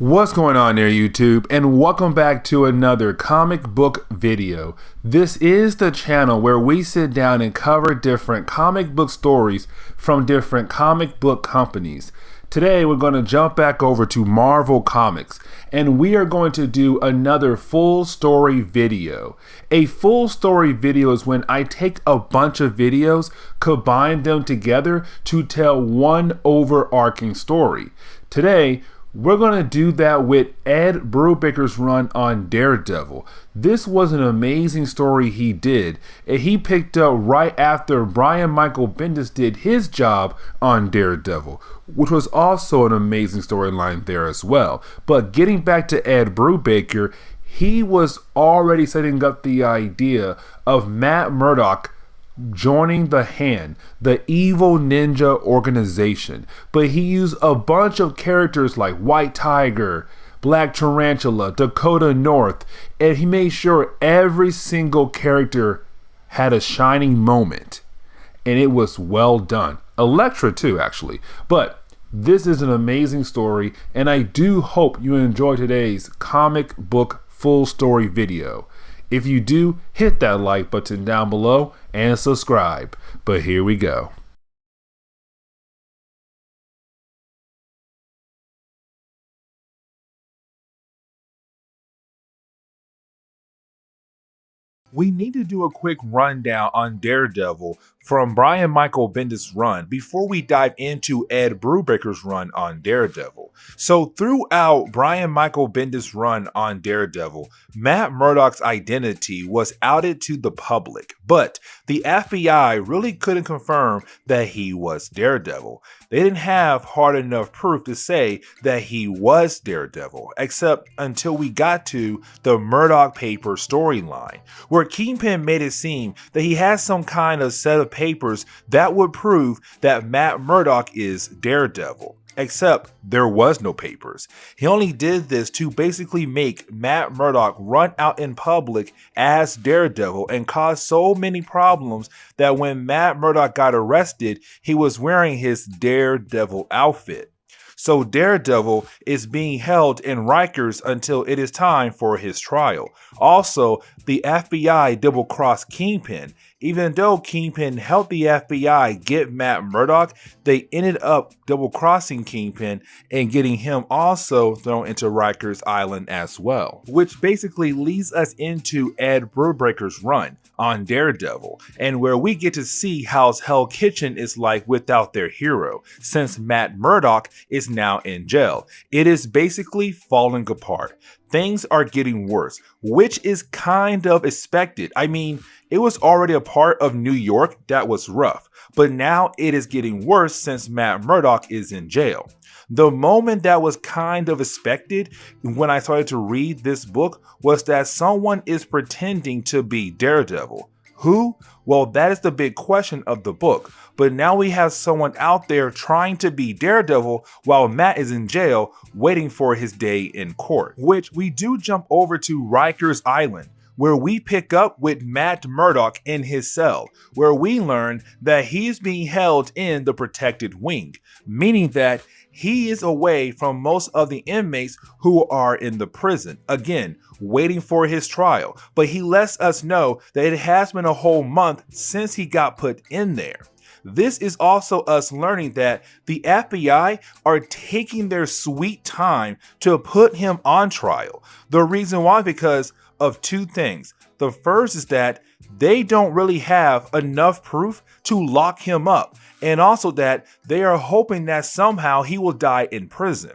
What's going on there, YouTube, and welcome back to another comic book video. This is the channel where we sit down and cover different comic book stories from different comic book companies. Today we're going to jump back over to Marvel Comics, and we are going to do another full story video. A full story video is when I take a bunch of videos, combine them together to tell one overarching story. Today, we're going to do that with Ed Brubaker's run on Daredevil. This was an amazing story he did, and he picked up right after Brian Michael Bendis did his job on Daredevil, which was also an amazing storyline there as well. But getting back to Ed Brubaker, he was already setting up the idea of Matt Murdock joining the Hand, the evil ninja organization, but he used a bunch of characters like White Tiger, Black Tarantula, Dakota North, and he made sure every single character had a shining moment, and it was well done. Elektra too, actually. But this is an amazing story, and I do hope you enjoy today's comic book full story video. If you do, hit that like button down below and subscribe. But here we go. We need to do a quick rundown on Daredevil from Brian Michael Bendis' run before we dive into Ed Brubaker's run on Daredevil. So throughout Brian Michael Bendis' run on Daredevil, Matt Murdock's identity was outed to the public, but the FBI really couldn't confirm that he was Daredevil. They didn't have hard enough proof to say that he was Daredevil, except until we got to the Murdock paper storyline, where Kingpin made it seem that he has some kind of set of papers that would prove that Matt Murdock is Daredevil. Except there was no papers. He only did this to basically make Matt Murdock run out in public as Daredevil and cause so many problems that when Matt Murdock got arrested, he was wearing his Daredevil outfit. So Daredevil is being held in Rikers until it is time for his trial. Also, the FBI double-crossed Kingpin. Even though Kingpin helped the FBI get Matt Murdock, they ended up double-crossing Kingpin and getting him also thrown into Rikers Island as well. Which basically leads us into Ed Brubaker's run on Daredevil, and where we get to see how Hell Kitchen is like without their hero, since Matt Murdock is now in jail. It is basically falling apart. Things are getting worse, which is kind of expected. I mean, it was already a part of New York that was rough, but now it is getting worse since Matt Murdock is in jail. The moment that was kind of expected when I started to read this book was that someone is pretending to be Daredevil. Who? Well, that is the big question of the book. But now we have someone out there trying to be Daredevil while Matt is in jail waiting for his day in court. Which we do jump over to Rikers Island, where we pick up with Matt Murdock in his cell, where we learn that he is being held in the protected wing, meaning that he is away from most of the inmates who are in the prison, again, waiting for his trial. But he lets us know that it has been a whole month since he got put in there. This is also us learning that the FBI are taking their sweet time to put him on trial. The reason why, because of two things. The first is that they don't really have enough proof to lock him up, and also that they are hoping that somehow he will die in prison.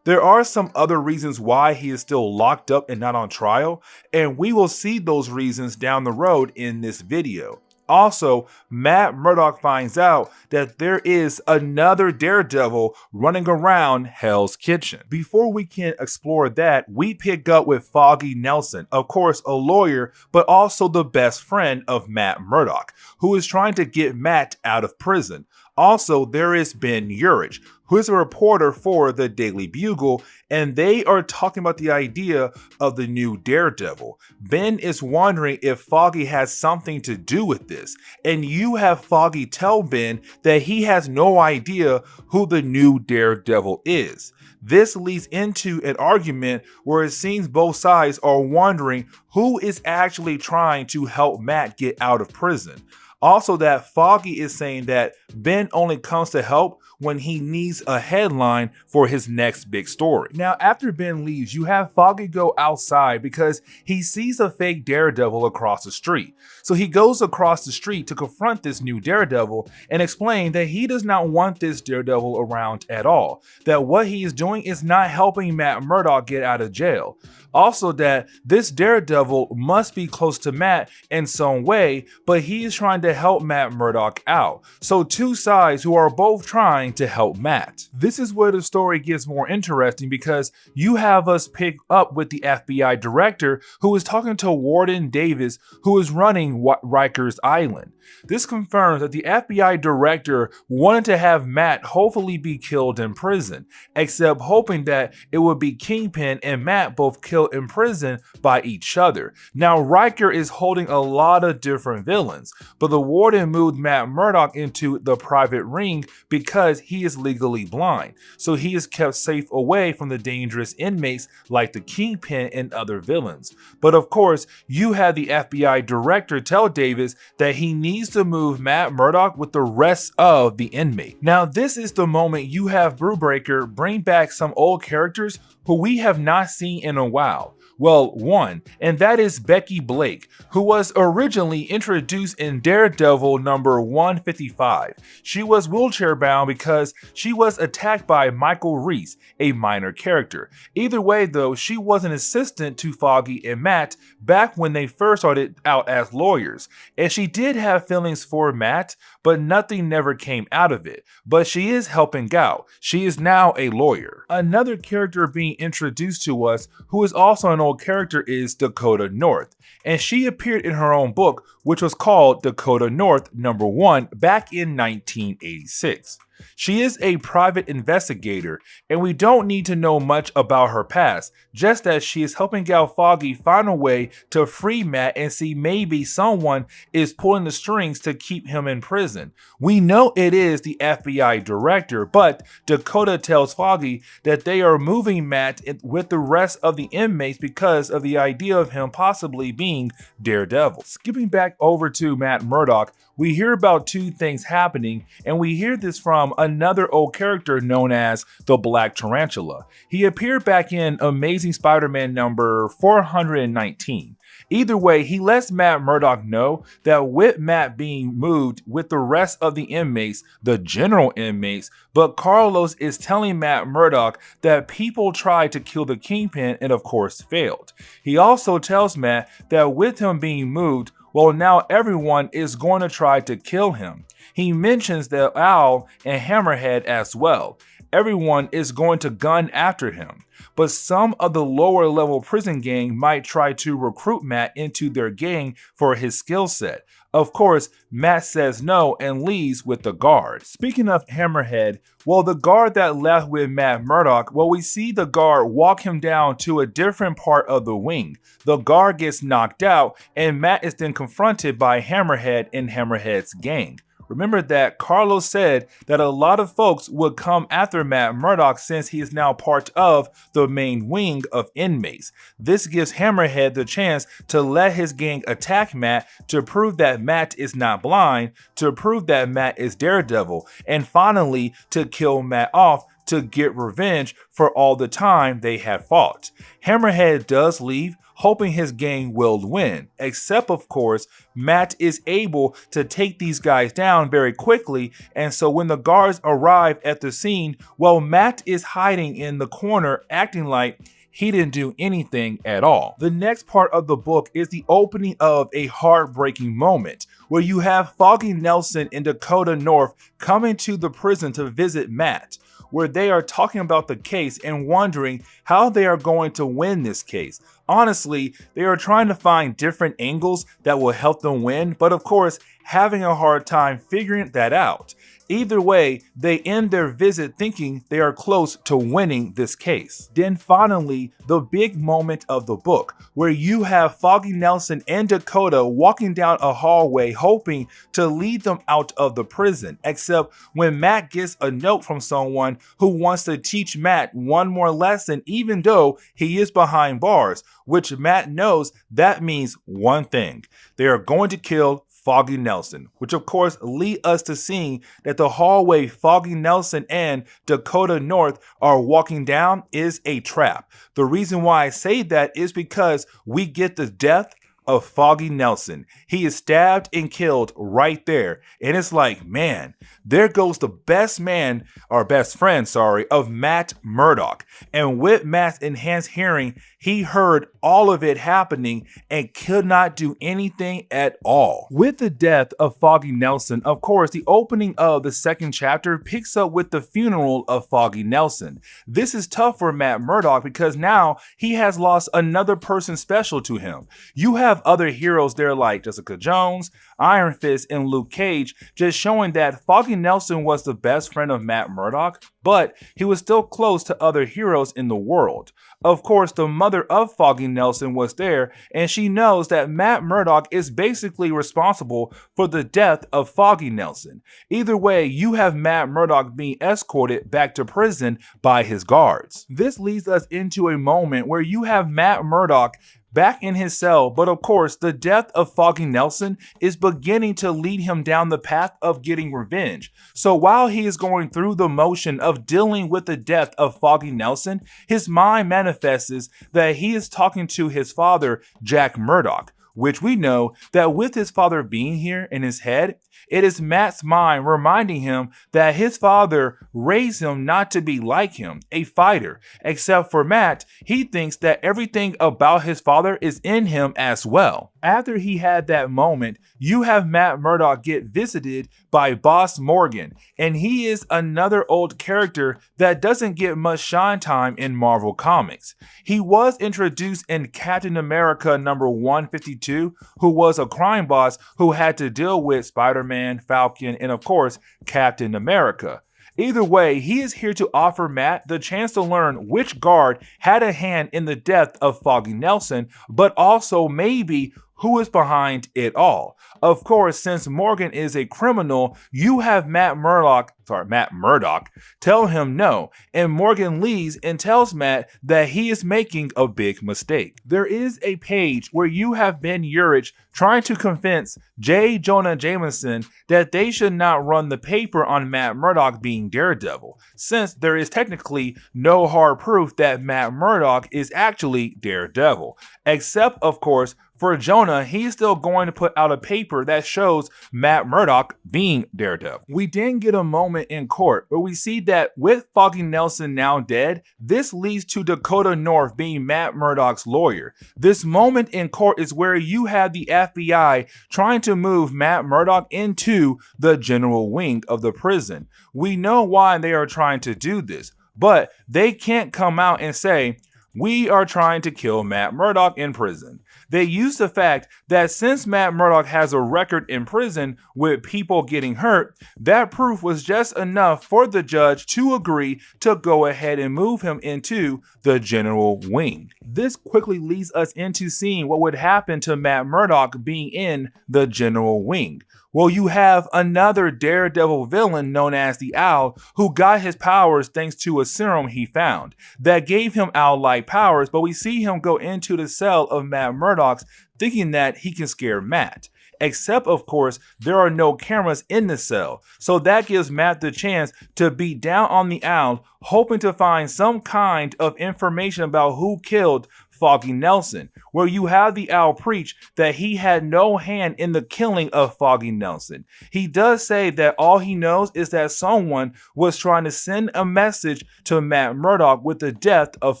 There are some other reasons why he is still locked up and not on trial, and we will see those reasons down the road in this video. Also, Matt Murdock finds out that there is another Daredevil running around Hell's Kitchen. Before we can explore that, we pick up with Foggy Nelson, of course a lawyer, but also the best friend of Matt Murdock, who is trying to get Matt out of prison. Also, there is Ben Urich, who is a reporter for the Daily Bugle, and they are talking about the idea of the new Daredevil. Ben is wondering if Foggy has something to do with this, and you have Foggy tell Ben that he has no idea who the new Daredevil is. This leads into an argument where it seems both sides are wondering who is actually trying to help Matt get out of prison. Also, that Foggy is saying that Ben only comes to help when he needs a headline for his next big story. Now, after Ben leaves, you have Foggy go outside because he sees a fake Daredevil across the street. So he goes across the street to confront this new Daredevil and explain that he does not want this Daredevil around at all, that what he is doing is not helping Matt Murdock get out of jail. Also, that this Daredevil must be close to Matt in some way, but he is trying to help Matt Murdock out. So two sides who are both trying to help Matt. This is where the story gets more interesting because you have us pick up with the FBI director who is talking to Warden Davis, who is running Rikers Island. This confirms that the FBI director wanted to have Matt hopefully be killed in prison, except hoping that it would be Kingpin and Matt both killed in prison by each other. Now, Riker is holding a lot of different villains, but the warden moved Matt Murdock into the private ring because he is legally blind, so he is kept safe away from the dangerous inmates like the Kingpin and other villains. But of course, you have the FBI director tell Davis that he needs to move Matt Murdock with the rest of the inmate. Now, this is the moment you have Brubaker bring back some old characters who we have not seen in a while. Well, one, and that is Becky Blake, who was originally introduced in Daredevil number 155. She was wheelchair bound because she was attacked by Michael Reese, a minor character. Either way though, she was an assistant to Foggy and Matt back when they first started out as lawyers, and she did have feelings for Matt, but nothing never came out of it. But she is helping out. She is now a lawyer. Another character being introduced to us, who is also an old character, is Dakota North, and she appeared in her own book, which was called Dakota North number 1 back in 1986. She is a private investigator, and we don't need to know much about her past, just that she is helping out Foggy find a way to free Matt and see maybe someone is pulling the strings to keep him in prison. We know it is the FBI director, but Dakota tells Foggy that they are moving Matt with the rest of the inmates because of the idea of him possibly being Daredevil. Skipping back over to Matt Murdock, we hear about two things happening, and we hear this from another old character known as the Black Tarantula. He appeared back in Amazing Spider-Man number 419. Either way, he lets Matt Murdock know that with Matt being moved with the rest of the inmates, the general inmates, but Carlos is telling Matt Murdock that people tried to kill the Kingpin and of course failed. He also tells Matt that with him being moved, well, now everyone is going to try to kill him. He mentions the Owl and Hammerhead as well. Everyone is going to gun after him, but some of the lower level prison gang might try to recruit Matt into their gang for his skill set. Of course, Matt says no and leaves with the guard. Speaking of Hammerhead, well, the guard that left with Matt Murdock, well, we see the guard walk him down to a different part of the wing. The guard gets knocked out, and Matt is then confronted by Hammerhead and Hammerhead's gang. Remember that Carlos said that a lot of folks would come after Matt Murdock since he is now part of the main wing of inmates. This gives Hammerhead the chance to let his gang attack Matt to prove that Matt is not blind, to prove that Matt is Daredevil, and finally to kill Matt off to get revenge for all the time they had fought. Hammerhead does leave, hoping his gang will win, except of course Matt is able to take these guys down very quickly, and so when the guards arrive at the scene, well, Matt is hiding in the corner acting like he didn't do anything at all. The next part of the book is the opening of a heartbreaking moment where you have Foggy Nelson and Dakota North coming to the prison to visit Matt, where they are talking about the case and wondering how they are going to win this case. Honestly, they are trying to find different angles that will help them win, but of course, having a hard time figuring that out. Either way, they end their visit thinking they are close to winning this case. Then finally, the big moment of the book, where you have Foggy Nelson and Dakota walking down a hallway hoping to lead them out of the prison, except when Matt gets a note from someone who wants to teach Matt one more lesson even though he is behind bars, which Matt knows that means one thing: they are going to kill Foggy Nelson, which of course lead us to seeing that the hallway Foggy Nelson and Dakota North are walking down is a trap. The reason why I say that is because we get the death of Foggy Nelson. He is stabbed and killed right there. And it's like, man, there goes the best friend, of Matt Murdock. And with Matt's enhanced hearing, he heard all of it happening and could not do anything at all. With the death of Foggy Nelson, of course, the opening of the second chapter picks up with the funeral of Foggy Nelson. This is tough for Matt Murdock because now he has lost another person special to him. You have other heroes there like Jessica Jones, Iron Fist, and Luke Cage, just showing that Foggy Nelson was the best friend of Matt Murdock, but he was still close to other heroes in the world. Of course, the mother of Foggy Nelson was there, and she knows that Matt Murdock is basically responsible for the death of Foggy Nelson. Either way, you have Matt Murdock being escorted back to prison by his guards. This leads us into a moment where you have Matt Murdock back in his cell, but of course, the death of Foggy Nelson is beginning to lead him down the path of getting revenge. So while he is going through the motion of dealing with the death of Foggy Nelson, his mind manifests that he is talking to his father, Jack Murdock, which we know that with his father being here in his head, it is Matt's mind reminding him that his father raised him not to be like him, a fighter. Except for Matt, he thinks that everything about his father is in him as well. After he had that moment, you have Matt Murdock get visited by Boss Morgan, and he is another old character that doesn't get much shine time in Marvel Comics. He was introduced in Captain America number 152, who was a crime boss who had to deal with Spider-Man, Falcon, and of course, Captain America. Either way, he is here to offer Matt the chance to learn which guard had a hand in the death of Foggy Nelson, but also maybe who is behind it all. Of course, since Morgan is a criminal, you have Matt Murdock tell him no, and Morgan leaves and tells Matt that he is making a big mistake. There is a page where you have Ben Urich trying to convince J. Jonah Jameson that they should not run the paper on Matt Murdock being Daredevil, since there is technically no hard proof that Matt Murdock is actually Daredevil, except of course for Jonah, he's still going to put out a paper that shows Matt Murdock being Daredevil. We then get a moment in court where we see that with Foggy Nelson now dead, this leads to Dakota North being Matt Murdock's lawyer. This moment in court is where you have the FBI trying to move Matt Murdock into the general wing of the prison. We know why they are trying to do this, but they can't come out and say, "We are trying to kill Matt Murdock in prison." They use the fact that since Matt Murdock has a record in prison with people getting hurt, that proof was just enough for the judge to agree to go ahead and move him into the general wing. This quickly leads us into seeing what would happen to Matt Murdock being in the general wing. Well, you have another Daredevil villain known as the Owl who got his powers thanks to a serum he found that gave him owl-like powers, but we see him go into the cell of Matt Murdock's thinking that he can scare Matt. Except, of course, there are no cameras in the cell, so that gives Matt the chance to beat down on the Owl, hoping to find some kind of information about who killed Foggy Nelson, where you have the Owl preach that he had no hand in the killing of Foggy Nelson. He does say that all he knows is that someone was trying to send a message to Matt Murdock with the death of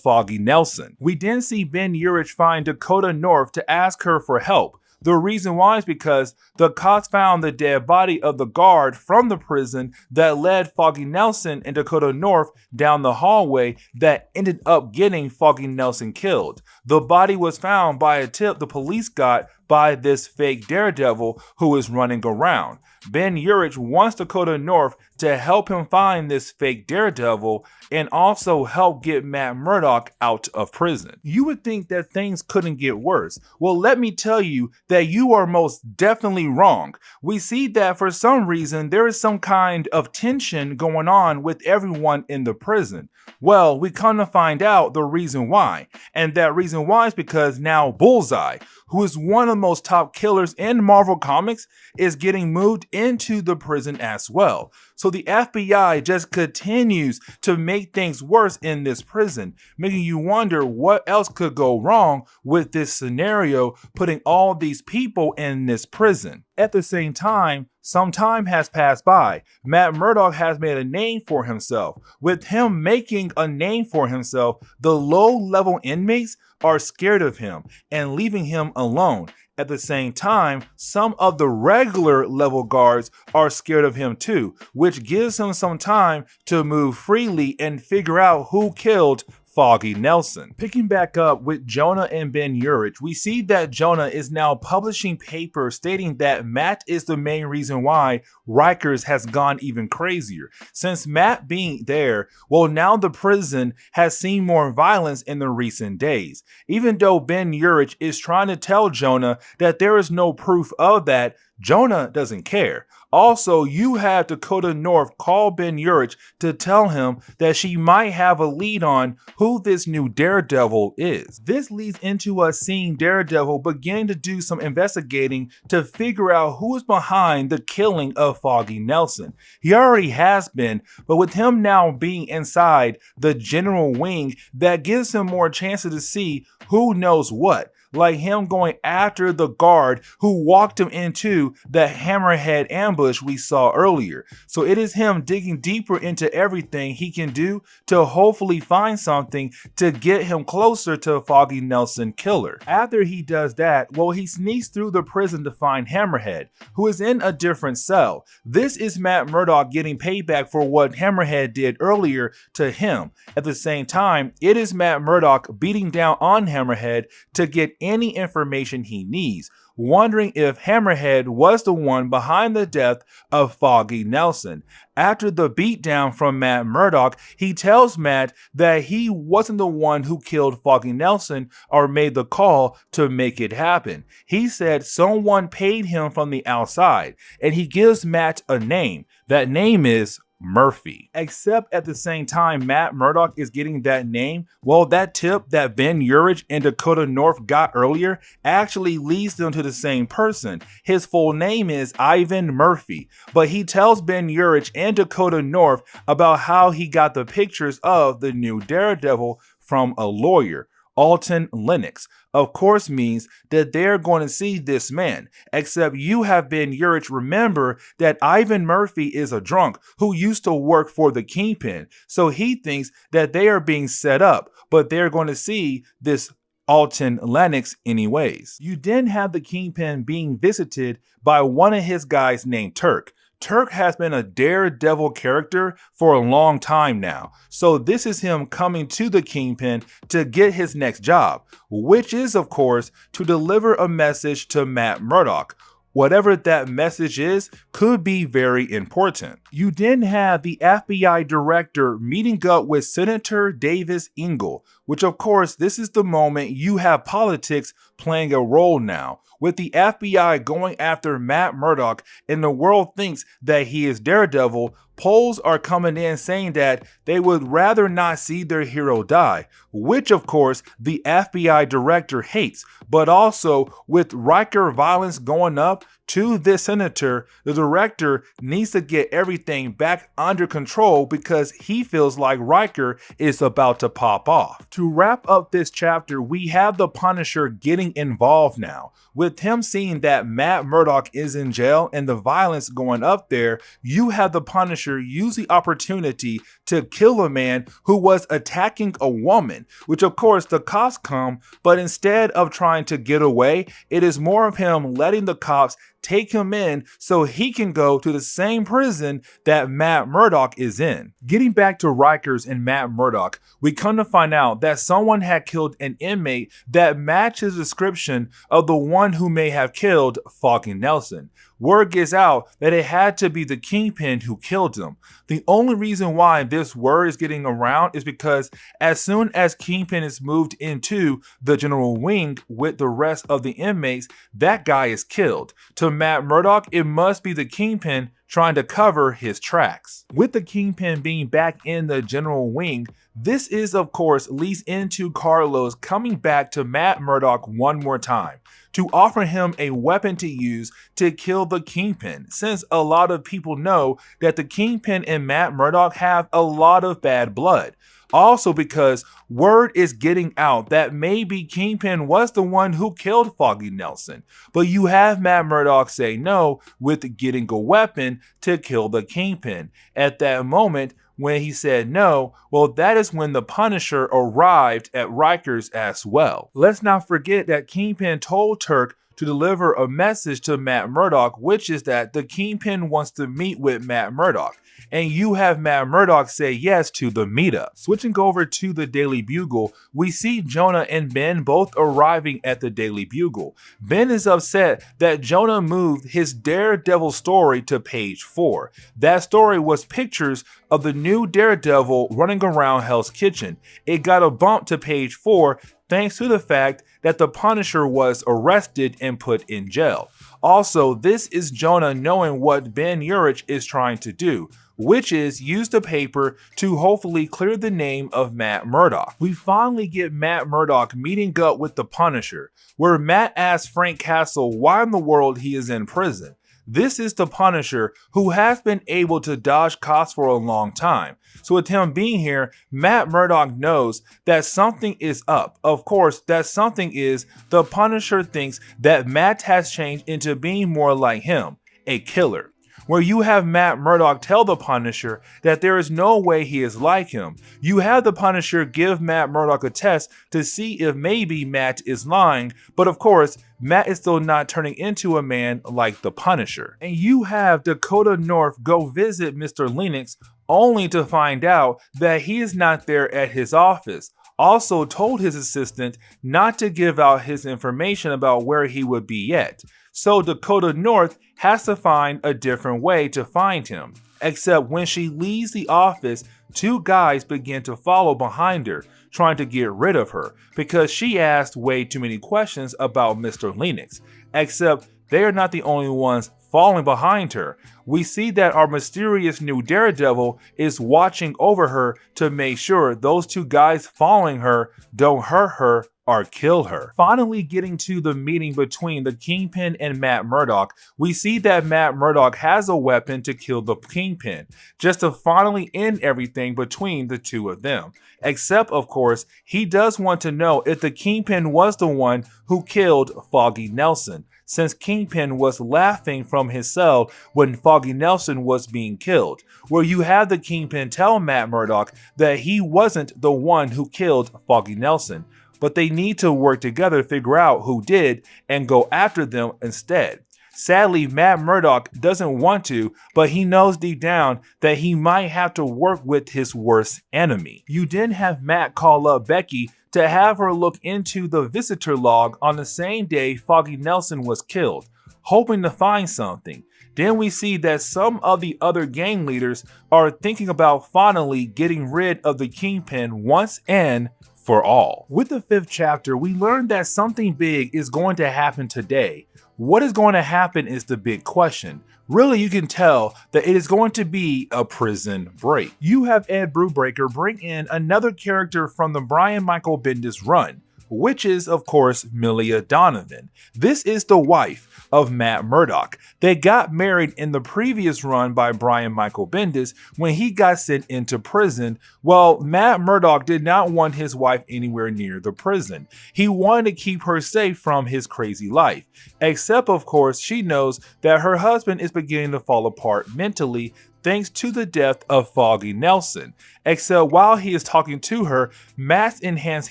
Foggy Nelson. We then see Ben Urich find Dakota North to ask her for help. The reason why is because the cops found the dead body of the guard from the prison that led Foggy Nelson and Dakota North down the hallway that ended up getting Foggy Nelson killed. The body was found by a tip the police got by this fake Daredevil who is running around. Ben Urich wants Dakota North to help him find this fake Daredevil and also help get Matt Murdock out of prison. You would think that things couldn't get worse. Well, let me tell you that you are most definitely wrong. We see that for some reason there is some kind of tension going on with everyone in the prison. Well, we come to find out the reason why. And that reason why is because now Bullseye, who is one of the most top killers in Marvel Comics, is getting moved into the prison as well. So the FBI just continues to make things worse in this prison, making you wonder what else could go wrong with this scenario, putting all these people in this prison. At the same time, some time has passed by. Matt Murdock has made a name for himself. With him making a name for himself, the low-level inmates are scared of him and leaving him alone. At the same time, some of the regular level guards are scared of him too, which gives him some time to move freely and figure out who killed Foggy Nelson. Picking back up with Jonah and Ben Urich, we see that Jonah is now publishing papers stating that Matt is the main reason why Rikers has gone even crazier. Since Matt being there, well, now the prison has seen more violence in the recent days. Even though Ben Urich is trying to tell Jonah that there is no proof of that, Jonah doesn't care. Also, you have Dakota North call Ben Urich to tell him that she might have a lead on who this new Daredevil is. This leads into us seeing Daredevil beginning to do some investigating to figure out who is behind the killing of Foggy Nelson. He already has been, but with him now being inside the general wing, that gives him more chances to see who knows what. Like him going after the guard who walked him into the hammerhead ambush we saw earlier. So it is him digging deeper into everything he can do to hopefully find something to get him closer to Foggy Nelson killer. After he does that, well, he sneaks through the prison to find Hammerhead, who is in a different cell. This is Matt Murdock getting payback for what Hammerhead did earlier to him. At the same time, it is Matt Murdock beating down on Hammerhead to get any information he needs, wondering if Hammerhead was the one behind the death of Foggy Nelson. After the beatdown from Matt Murdock, he tells Matt that he wasn't the one who killed Foggy Nelson or made the call to make it happen. He said someone paid him from the outside, and he gives Matt a name. That name is Murphy. Except at the same time Matt Murdock is getting that name, well, that tip that Ben Urich and Dakota North got earlier actually leads them to the same person. His full name is Ivan Murphy, but he tells Ben Urich and Dakota North about how he got the pictures of the new Daredevil from a lawyer. Alton Lennox, of course, means that they're going to see this man, except you have Ben Urich remember that Ivan Murphy is a drunk who used to work for the Kingpin, so he thinks that they are being set up, but they're going to see this Alton Lennox anyways. You then have the Kingpin being visited by one of his guys named Turk. Turk has been a Daredevil character for a long time now, so this is him coming to the Kingpin to get his next job, which is, of course, to deliver a message to Matt Murdock. Whatever that message is could be very important. You then have the FBI director meeting up with Senator Davis Ingle, which of course this is the moment you have politics playing a role now. With the FBI going after Matt Murdock and the world thinks that he is Daredevil, polls are coming in saying that they would rather not see their hero die, which of course the FBI director hates. But also with Riker violence going up to this senator, the director needs to get everything back under control because he feels like Riker is about to pop off. To wrap up this chapter, we have the Punisher getting involved now. With him seeing that Matt Murdock is in jail and the violence going up there, you have the Punisher use the opportunity to kill a man who was attacking a woman, which of course the cops come, but instead of trying to get away, it is more of him letting the cops take him in so he can go to the same prison that Matt Murdock is in. Getting back to Rikers and Matt Murdock, we come to find out that someone had killed an inmate that matches the description of the one who may have killed Foggy Nelson. Word gets out that it had to be the Kingpin who killed him. The only reason why this word is getting around is because as soon as Kingpin is moved into the general wing with the rest of the inmates, that guy is killed. To Matt Murdock, it must be the Kingpin trying to cover his tracks. With the Kingpin being back in the general wing, this is of course leads into Carlos coming back to Matt Murdock one more time to offer him a weapon to use to kill the Kingpin, since a lot of people know that the Kingpin and Matt Murdock have a lot of bad blood. Also because word is getting out that maybe Kingpin was the one who killed Foggy Nelson, but you have Matt Murdock say no with getting a weapon to kill the Kingpin. At that moment, when he said no, well, that is when the Punisher arrived at Rikers as well. Let's not forget that Kingpin told Turk to deliver a message to Matt Murdock, which is that the Kingpin wants to meet with Matt Murdock. And you have Matt Murdock say yes to the meetup. Switching over to the Daily Bugle, we see Jonah and Ben both arriving at the Daily Bugle. Ben is upset that Jonah moved his Daredevil story to page 4. That story was pictures of the new Daredevil running around Hell's Kitchen. It got a bump to page 4 thanks to the fact that the Punisher was arrested and put in jail. Also, this is Jonah knowing what Ben Urich is trying to do, which is use the paper to hopefully clear the name of Matt Murdock. We finally get Matt Murdock meeting up with the Punisher, where Matt asks Frank Castle why in the world he is in prison. This is the Punisher who has been able to dodge cops for a long time. So with him being here, Matt Murdock knows that something is up. Of course, that something is the Punisher thinks that Matt has changed into being more like him, a killer. Where you have Matt Murdock tell the Punisher that there is no way he is like him. You have the Punisher give Matt Murdock a test to see if maybe Matt is lying, but of course, Matt is still not turning into a man like the Punisher. And you have Dakota North go visit Mr. Lennox only to find out that he is not there at his office. Also told his assistant not to give out his information about where he would be yet. So Dakota North has to find a different way to find him. Except when she leaves the office, two guys begin to follow behind her, trying to get rid of her because she asked way too many questions about Mr. Lennox. Except they are not the only ones falling behind her. We see that our mysterious new Daredevil is watching over her to make sure those two guys following her don't hurt her or kill her. Finally getting to the meeting between the Kingpin and Matt Murdock, we see that Matt Murdock has a weapon to kill the Kingpin, just to finally end everything between the two of them. Except, of course, he does want to know if the Kingpin was the one who killed Foggy Nelson, since Kingpin was laughing from his cell when Foggy Nelson was being killed, where you have the Kingpin tell Matt Murdock that he wasn't the one who killed Foggy Nelson, but they need to work together to figure out who did and go after them instead. Sadly, Matt Murdock doesn't want to, but he knows deep down that he might have to work with his worst enemy. You then have Matt call up Becky to have her look into the visitor log on the same day Foggy Nelson was killed, hoping to find something. Then we see that some of the other gang leaders are thinking about finally getting rid of the Kingpin once and for all. With the 5th chapter, we learned that something big is going to happen today. What is going to happen is the big question. Really, you can tell that it is going to be a prison break. You have Ed Brubaker bring in another character from the Brian Michael Bendis run, which is, of course, Milia Donovan. This is the wife of Matt Murdock. They got married in the previous run by Brian Michael Bendis when he got sent into prison. Well, Matt Murdock did not want his wife anywhere near the prison. He wanted to keep her safe from his crazy life. Except, of course, she knows that her husband is beginning to fall apart mentally thanks to the death of Foggy Nelson. Except while he is talking to her, Matt's enhanced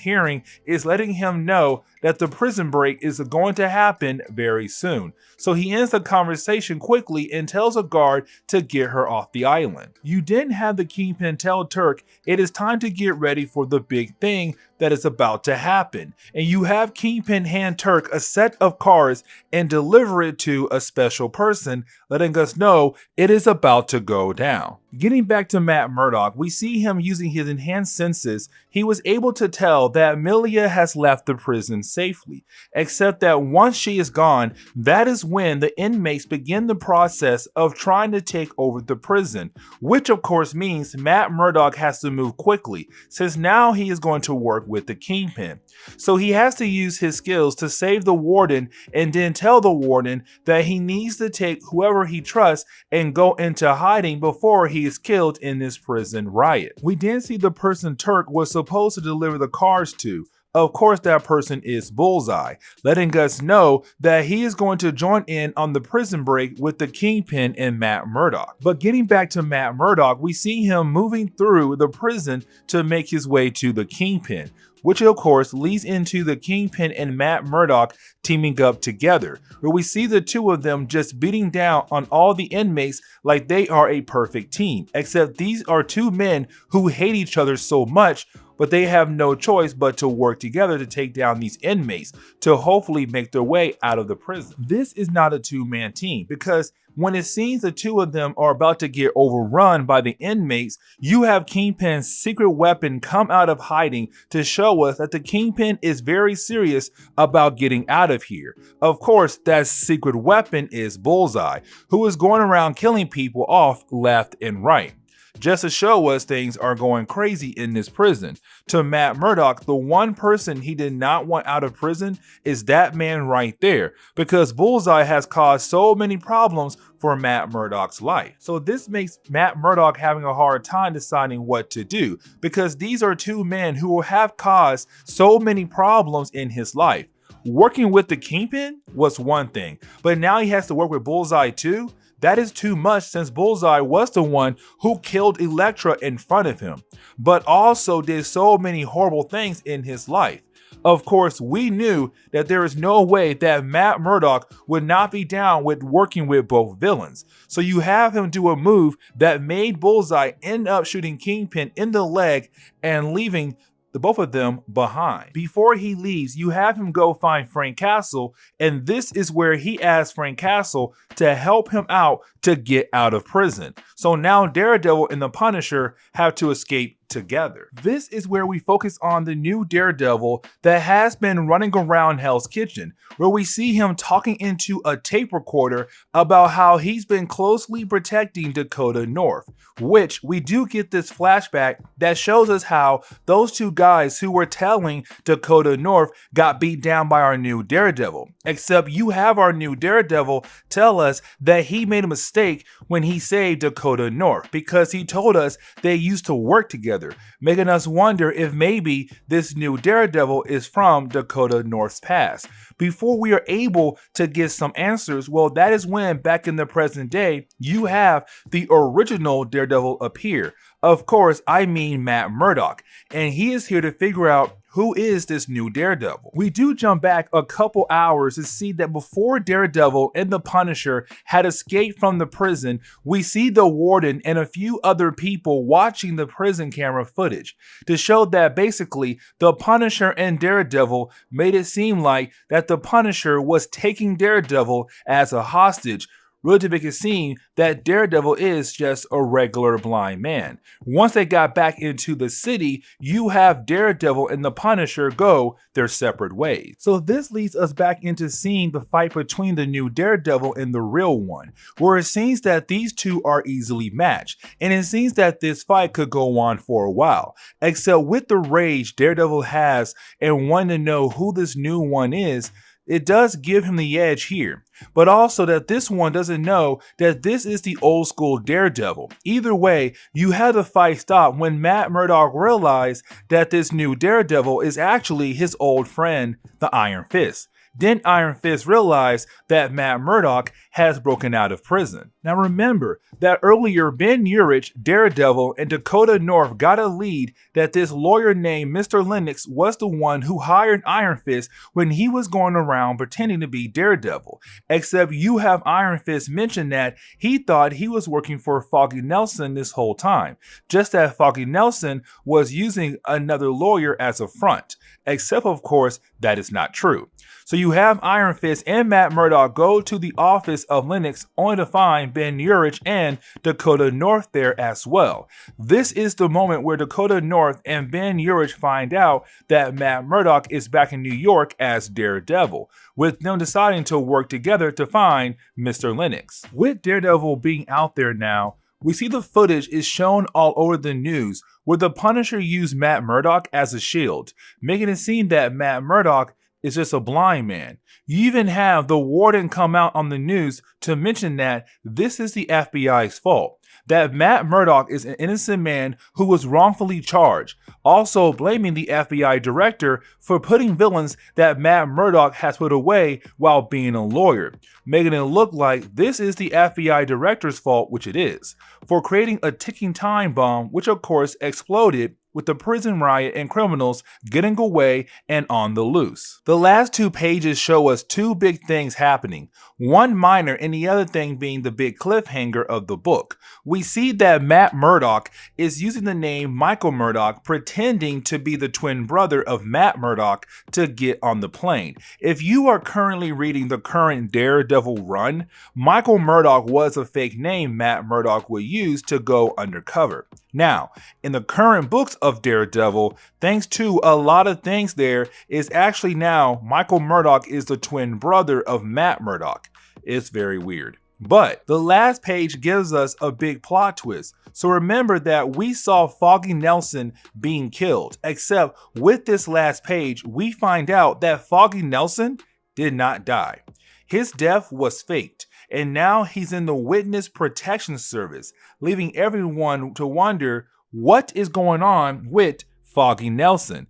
hearing is letting him know that the prison break is going to happen very soon. So he ends the conversation quickly and tells a guard to get her off the island. You then have the Kingpin tell Turk it is time to get ready for the big thing that is about to happen. And you have Kingpin hand Turk a set of cards and deliver it to a special person, letting us know it is about to go down. Getting back to Matt Murdock, we see him using his enhanced senses. He was able to tell that Milia has left the prison safely, except that once she is gone, that is when the inmates begin the process of trying to take over the prison, which of course means Matt Murdock has to move quickly, since now he is going to work with the Kingpin. So he has to use his skills to save the warden and then tell the warden that he needs to take whoever he trusts and go into hiding before he is killed in this prison riot. We then see the person Turk was supposed to deliver the cards to. Of course, that person is Bullseye, letting us know that he is going to join in on the prison break with the Kingpin and Matt Murdock. But getting back to Matt Murdock, we see him moving through the prison to make his way to the Kingpin, which of course leads into the Kingpin and Matt Murdock teaming up together, where we see the two of them just beating down on all the inmates like they are a perfect team, except these are two men who hate each other so much, but they have no choice but to work together to take down these inmates to hopefully make their way out of the prison. This is not a two-man team, because when it seems the two of them are about to get overrun by the inmates, you have Kingpin's secret weapon come out of hiding to show us that the Kingpin is very serious about getting out of here. Of course, that secret weapon is Bullseye, who is going around killing people off left and right, just to show us things are going crazy in this prison. To Matt Murdock, the one person he did not want out of prison is that man right there, because Bullseye has caused so many problems for Matt Murdock's life. So this makes Matt Murdock having a hard time deciding what to do, because these are two men who have caused so many problems in his life. Working with the Kingpin was one thing, but now he has to work with Bullseye too? That is too much, since Bullseye was the one who killed Elektra in front of him, but also did so many horrible things in his life. Of course, we knew that there is no way that Matt Murdock would not be down with working with both villains. So you have him do a move that made Bullseye end up shooting Kingpin in the leg and leaving the both of them behind. Before he leaves, you have him go find Frank Castle, and this is where he asks Frank Castle to help him out to get out of prison. So now Daredevil and the Punisher have to escape together. This is where we focus on the new Daredevil that has been running around Hell's Kitchen, where we see him talking into a tape recorder about how he's been closely protecting Dakota North, which we do get this flashback that shows us how those two guys who were telling Dakota North got beat down by our new Daredevil. Except you have our new Daredevil tell us that he made a mistake when he saved Dakota North, because he told us they used to work together, making us wonder if maybe this new Daredevil is from Dakota North's past. Before we are able to get some answers, well, that is when back in the present day, you have the original Daredevil appear. Of course, I mean Matt Murdock, and he is here to figure out who is this new Daredevil. We do jump back a couple hours to see that before Daredevil and the Punisher had escaped from the prison, we see the warden and a few other people watching the prison camera footage to show that basically the Punisher and Daredevil made it seem like that the Punisher was taking Daredevil as a hostage, really to make it seem that Daredevil is just a regular blind man. Once they got back into the city, you have Daredevil and the Punisher go their separate ways. So this leads us back into seeing the fight between the new Daredevil and the real one, where it seems that these two are easily matched, and it seems that this fight could go on for a while. Except with the rage Daredevil has and wanting to know who this new one is, it does give him the edge here. but also that this one doesn't know that this is the old school Daredevil. Either way, you had the fight stop when Matt Murdock realized that this new Daredevil is actually his old friend, the Iron Fist. Then Iron Fist realized that Matt Murdock has broken out of prison. Now remember that earlier Ben Urich, Daredevil, and Dakota North got a lead that this lawyer named Mr. Lennox was the one who hired Iron Fist when he was going around pretending to be Daredevil. Except you have Iron Fist mention that he thought he was working for Foggy Nelson this whole time, just that Foggy Nelson was using another lawyer as a front. Except of course that is not true. So you have Iron Fist and Matt Murdock go to the office of Lennox only to find Ben Urich and Dakota North there as well. This is the moment where Dakota North and Ben Urich find out that Matt Murdock is back in New York as Daredevil, with them deciding to work together to find Mr. Lennox. With Daredevil being out there now, we see the footage is shown all over the news where the Punisher used Matt Murdock as a shield, making it seem that Matt Murdock is just a blind man. You even have the warden come out on the news to mention that this is the FBI's fault, that Matt Murdock is an innocent man who was wrongfully charged, also blaming the FBI director for putting villains that Matt Murdock has put away while being a lawyer, making it look like this is the FBI director's fault, which it is, for creating a ticking time bomb, which of course exploded with the prison riot and criminals getting away and on the loose. The last 2 pages show us 2 big things happening, one minor and the other thing being the big cliffhanger of the book. We see that Matt Murdock is using the name Michael Murdock, pretending to be the twin brother of Matt Murdock to get on the plane. If you are currently reading the current Daredevil run, Michael Murdock was a fake name Matt Murdock would use to go undercover. Now, in the current books of Daredevil, thanks to a lot of things there, is actually now Michael Murdock is the twin brother of Matt Murdock. It's very weird. But the last page gives us a big plot twist. So remember that we saw Foggy Nelson being killed, except with this last page, we find out that Foggy Nelson did not die. His death was faked, and now he's in the Witness Protection Service, leaving everyone to wonder what is going on with Foggy Nelson.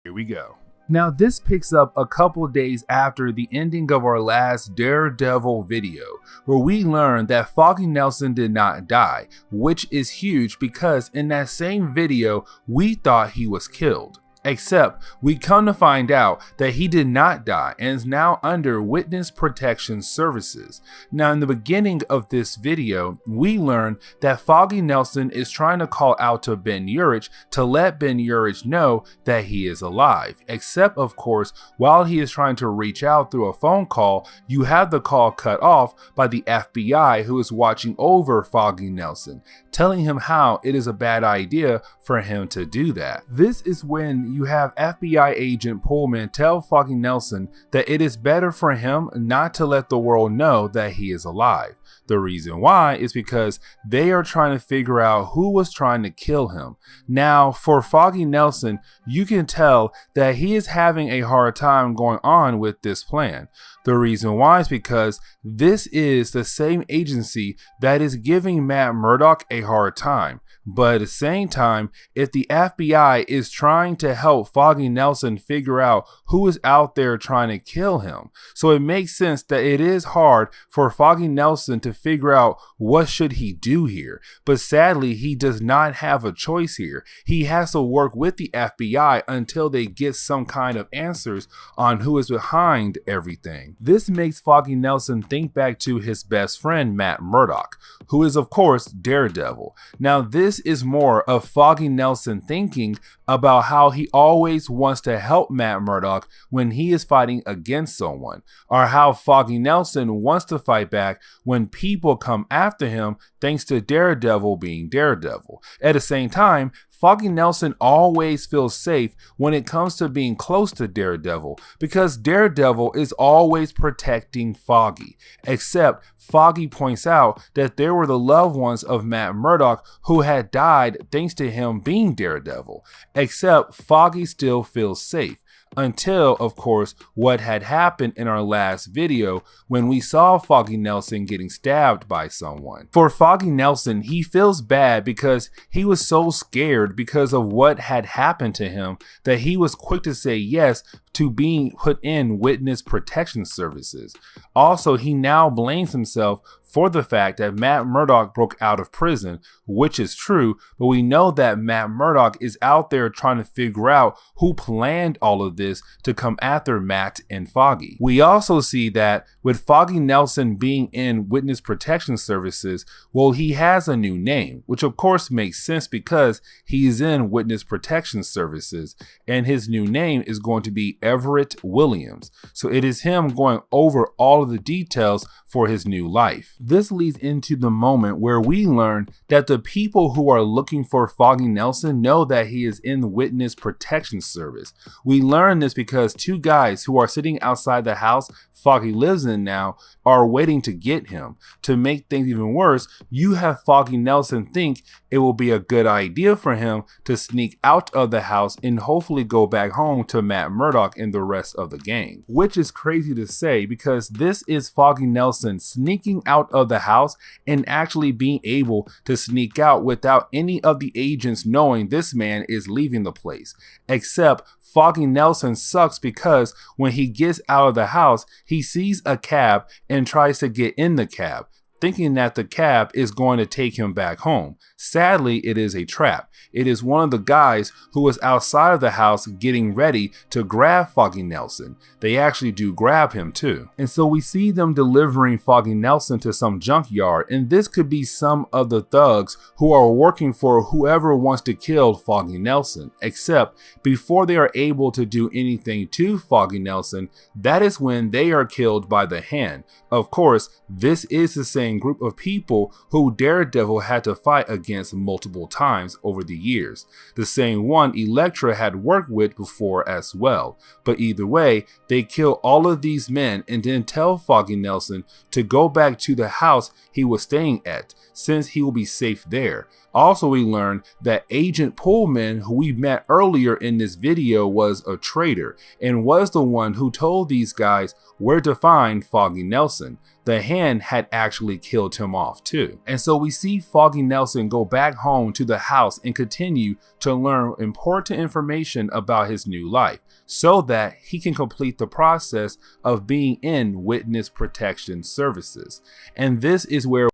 Here we go. Now this picks up a couple days after the ending of our last Daredevil video, where we learned that Foggy Nelson did not die, which is huge because in that same video we thought he was killed. Except we come to find out that he did not die and is now under Witness Protection Services. Now in the beginning of this video, we learn that Foggy Nelson is trying to call out to Ben Urich to let Ben Urich know that he is alive. Except of course, while he is trying to reach out through a phone call, you have the call cut off by the FBI who is watching over Foggy Nelson, telling him how it is a bad idea for him to do that. This is when you have FBI agent Pullman tell Foggy Nelson that it is better for him not to let the world know that he is alive. The reason why is because they are trying to figure out who was trying to kill him. Now, for Foggy Nelson, you can tell that he is having a hard time going on with this plan. The reason why is because this is the same agency that is giving Matt Murdock a hard time. But at the same time, if the FBI is trying to help Foggy Nelson figure out who is out there trying to kill him, so it makes sense that it is hard for Foggy Nelson to figure out what should he do here. But sadly, he does not have a choice here. He has to work with the FBI until they get some kind of answers on who is behind everything. This makes Foggy Nelson think back to his best friend Matt Murdock, who is of course Daredevil. Now this is more of Foggy Nelson thinking about how he always wants to help Matt Murdock when he is fighting against someone, or how Foggy Nelson wants to fight back when people come after him thanks to Daredevil being Daredevil. At the same time, Foggy Nelson always feels safe when it comes to being close to Daredevil because Daredevil is always protecting Foggy, except Foggy points out that there were the loved ones of Matt Murdock who had died thanks to him being Daredevil, except Foggy still feels safe. Until, of course, what had happened in our last video when we saw Foggy Nelson getting stabbed by someone. For Foggy Nelson, he feels bad because he was so scared because of what had happened to him that he was quick to say yes to being put in witness protection services. Also, he now blames himself for the fact that Matt Murdock broke out of prison, which is true, but we know that Matt Murdock is out there trying to figure out who planned all of this to come after Matt and Foggy. We also see that with Foggy Nelson being in witness protection services, well, he has a new name, which of course makes sense because he's in witness protection services, and his new name is going to be Everett Williams. So it is him going over all of the details for his new life. This leads into the moment where we learn that the people who are looking for Foggy Nelson know that he is in the witness protection service. We learn this because two guys who are sitting outside the house Foggy lives in now are waiting to get him. To make things even worse, you have Foggy Nelson think it will be a good idea for him to sneak out of the house and hopefully go back home to Matt Murdock and the rest of the gang. Which is crazy to say because this is Foggy Nelson sneaking out of the house and actually being able to sneak out without any of the agents knowing this man is leaving the place. Except Foggy Nelson sucks because when he gets out of the house, he sees a cab and tries to get in the cab, thinking that the cab is going to take him back home. Sadly, it is a trap. It is one of the guys who was outside of the house getting ready to grab Foggy Nelson. They actually do grab him too. And so we see them delivering Foggy Nelson to some junkyard, and this could be some of the thugs who are working for whoever wants to kill Foggy Nelson. Except before they are able to do anything to Foggy Nelson, that is when they are killed by the Hand. Of course, this is the same group of people who Daredevil had to fight against multiple times over the years. The same one Elektra had worked with before as well. But either way, they kill all of these men and then tell Foggy Nelson to go back to the house he was staying at, since he will be safe there. Also, we learned that Agent Pullman, who we met earlier in this video, was a traitor and was the one who told these guys where to find Foggy Nelson. The Hand had actually killed him off too. And so we see Foggy Nelson go back home to the house and continue to learn important information about his new life so that he can complete the process of being in witness protection services. And this is where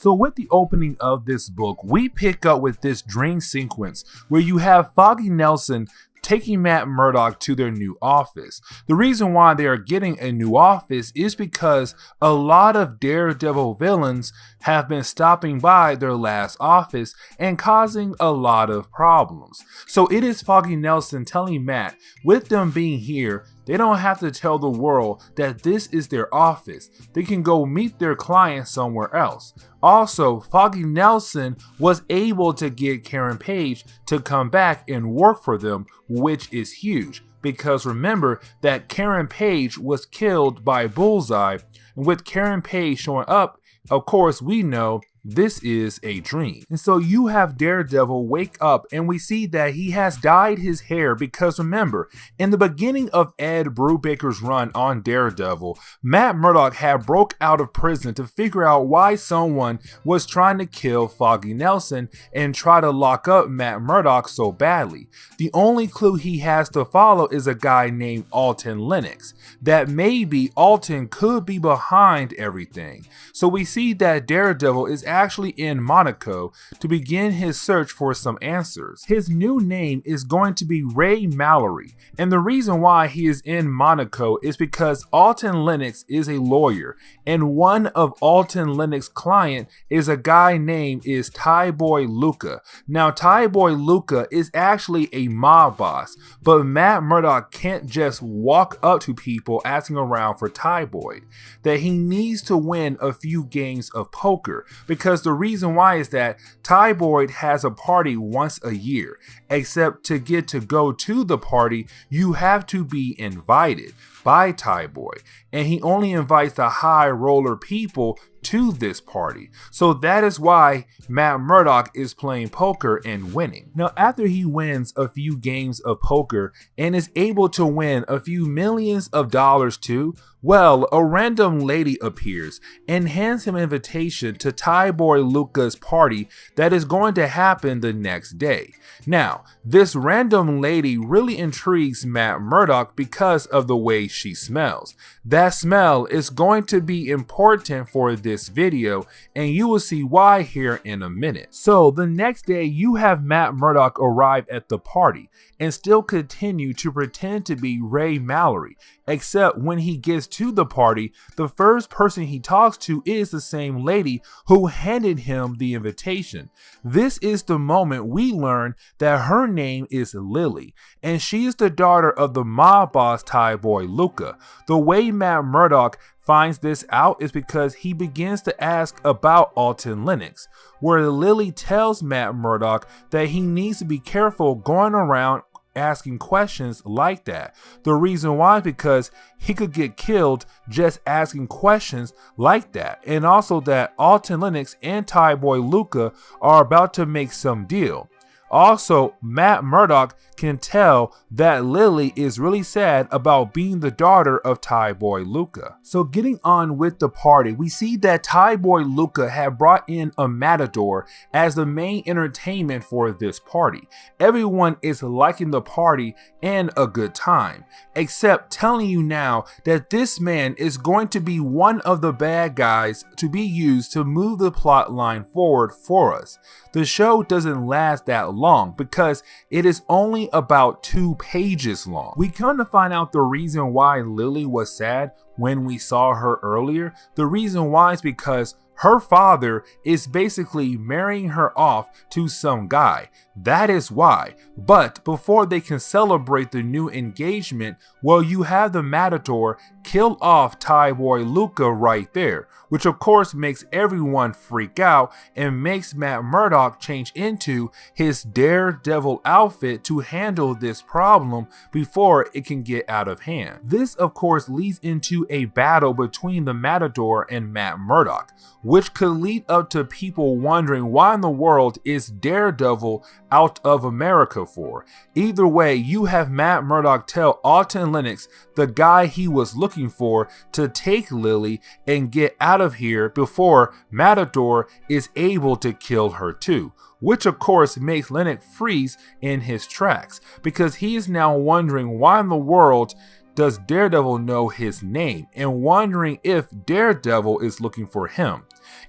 So with the opening of this book, we pick up with this dream sequence where you have Foggy Nelson taking Matt Murdock to their new office. The reason why they are getting a new office is because a lot of Daredevil villains have been stopping by their last office and causing a lot of problems. So it is Foggy Nelson telling Matt, with them being here, they don't have to tell the world that this is their office. They can go meet their clients somewhere else. Also, Foggy Nelson was able to get Karen Page to come back and work for them, which is huge. Because remember that Karen Page was killed by Bullseye, and with Karen Page showing up, of course we know this is a dream. And so you have Daredevil wake up and we see that he has dyed his hair because remember, in the beginning of Ed Brubaker's run on Daredevil, Matt Murdock had broke out of prison to figure out why someone was trying to kill Foggy Nelson and try to lock up Matt Murdock so badly. The only clue he has to follow is a guy named Alton Lennox, that maybe Alton could be behind everything. So we see that Daredevil is actually in Monaco to begin his search for some answers. His new name is going to be Ray Mallory, and the reason why he is in Monaco is because Alton Lennox is a lawyer, and one of Alton Lennox's client is a guy named Thai Boy Luca. Now Thai Boy Luca is actually a mob boss, but Matt Murdock can't just walk up to people asking around for Thai Boy. That he needs to win a few games of poker, because the reason why is that Thai Boy has a party once a year, except to get to go to the party you have to be invited by Thai Boy, and he only invites the high roller people to this party. So that is why Matt Murdock is playing poker and winning. Now after he wins a few games of poker and is able to win a few millions of dollars too, well, a random lady appears and hands him an invitation to Thai Boy Luca's party that is going to happen the next day. Now, this random lady really intrigues Matt Murdock because of the way she smells. That smell is going to be important for this video, and you will see why here in a minute. So the next day you have Matt Murdock arrive at the party and still continue to pretend to be Ray Mallory, except when he gets to the party, the first person he talks to is the same lady who handed him the invitation. This is the moment we learn that her name is Lilly, and she is the daughter of the mob boss Thai Boy Luca. The way Matt Murdock finds this out is because he begins to ask about Alton Lennox, where Lilly tells Matt Murdock that he needs to be careful going around asking questions like that. The reason why is because he could get killed just asking questions like that, and also that Alton Lennox and Thai Boy Luca are about to make some deal. Also, Matt Murdock can tell that Lilly is really sad about being the daughter of Thai Boy Luca. So getting on with the party, we see that Thai Boy Luca had brought in a Matador as the main entertainment for this party. Everyone is liking the party and a good time, except telling you now that this man is going to be one of the bad guys to be used to move the plot line forward for us. The show doesn't last that long because it is only about 2 pages long. We come to find out the reason why Lilly was sad when we saw her earlier. The reason why is because her father is basically marrying her off to some guy. That is why. But before they can celebrate the new engagement, well, you have the Matador kill off Thai Boy Luca right there, which of course makes everyone freak out and makes Matt Murdock change into his Daredevil outfit to handle this problem before it can get out of hand. This of course leads into a battle between the Matador and Matt Murdock, which could lead up to people wondering why in the world is Daredevil out of America for. Either way, you have Matt Murdock tell Alton Lennox, the guy he was looking for, to take Lilly and get out of here before Matador is able to kill her too. Which of course makes Lennox freeze in his tracks, because he is now wondering why in the world does Daredevil know his name, and wondering if Daredevil is looking for him.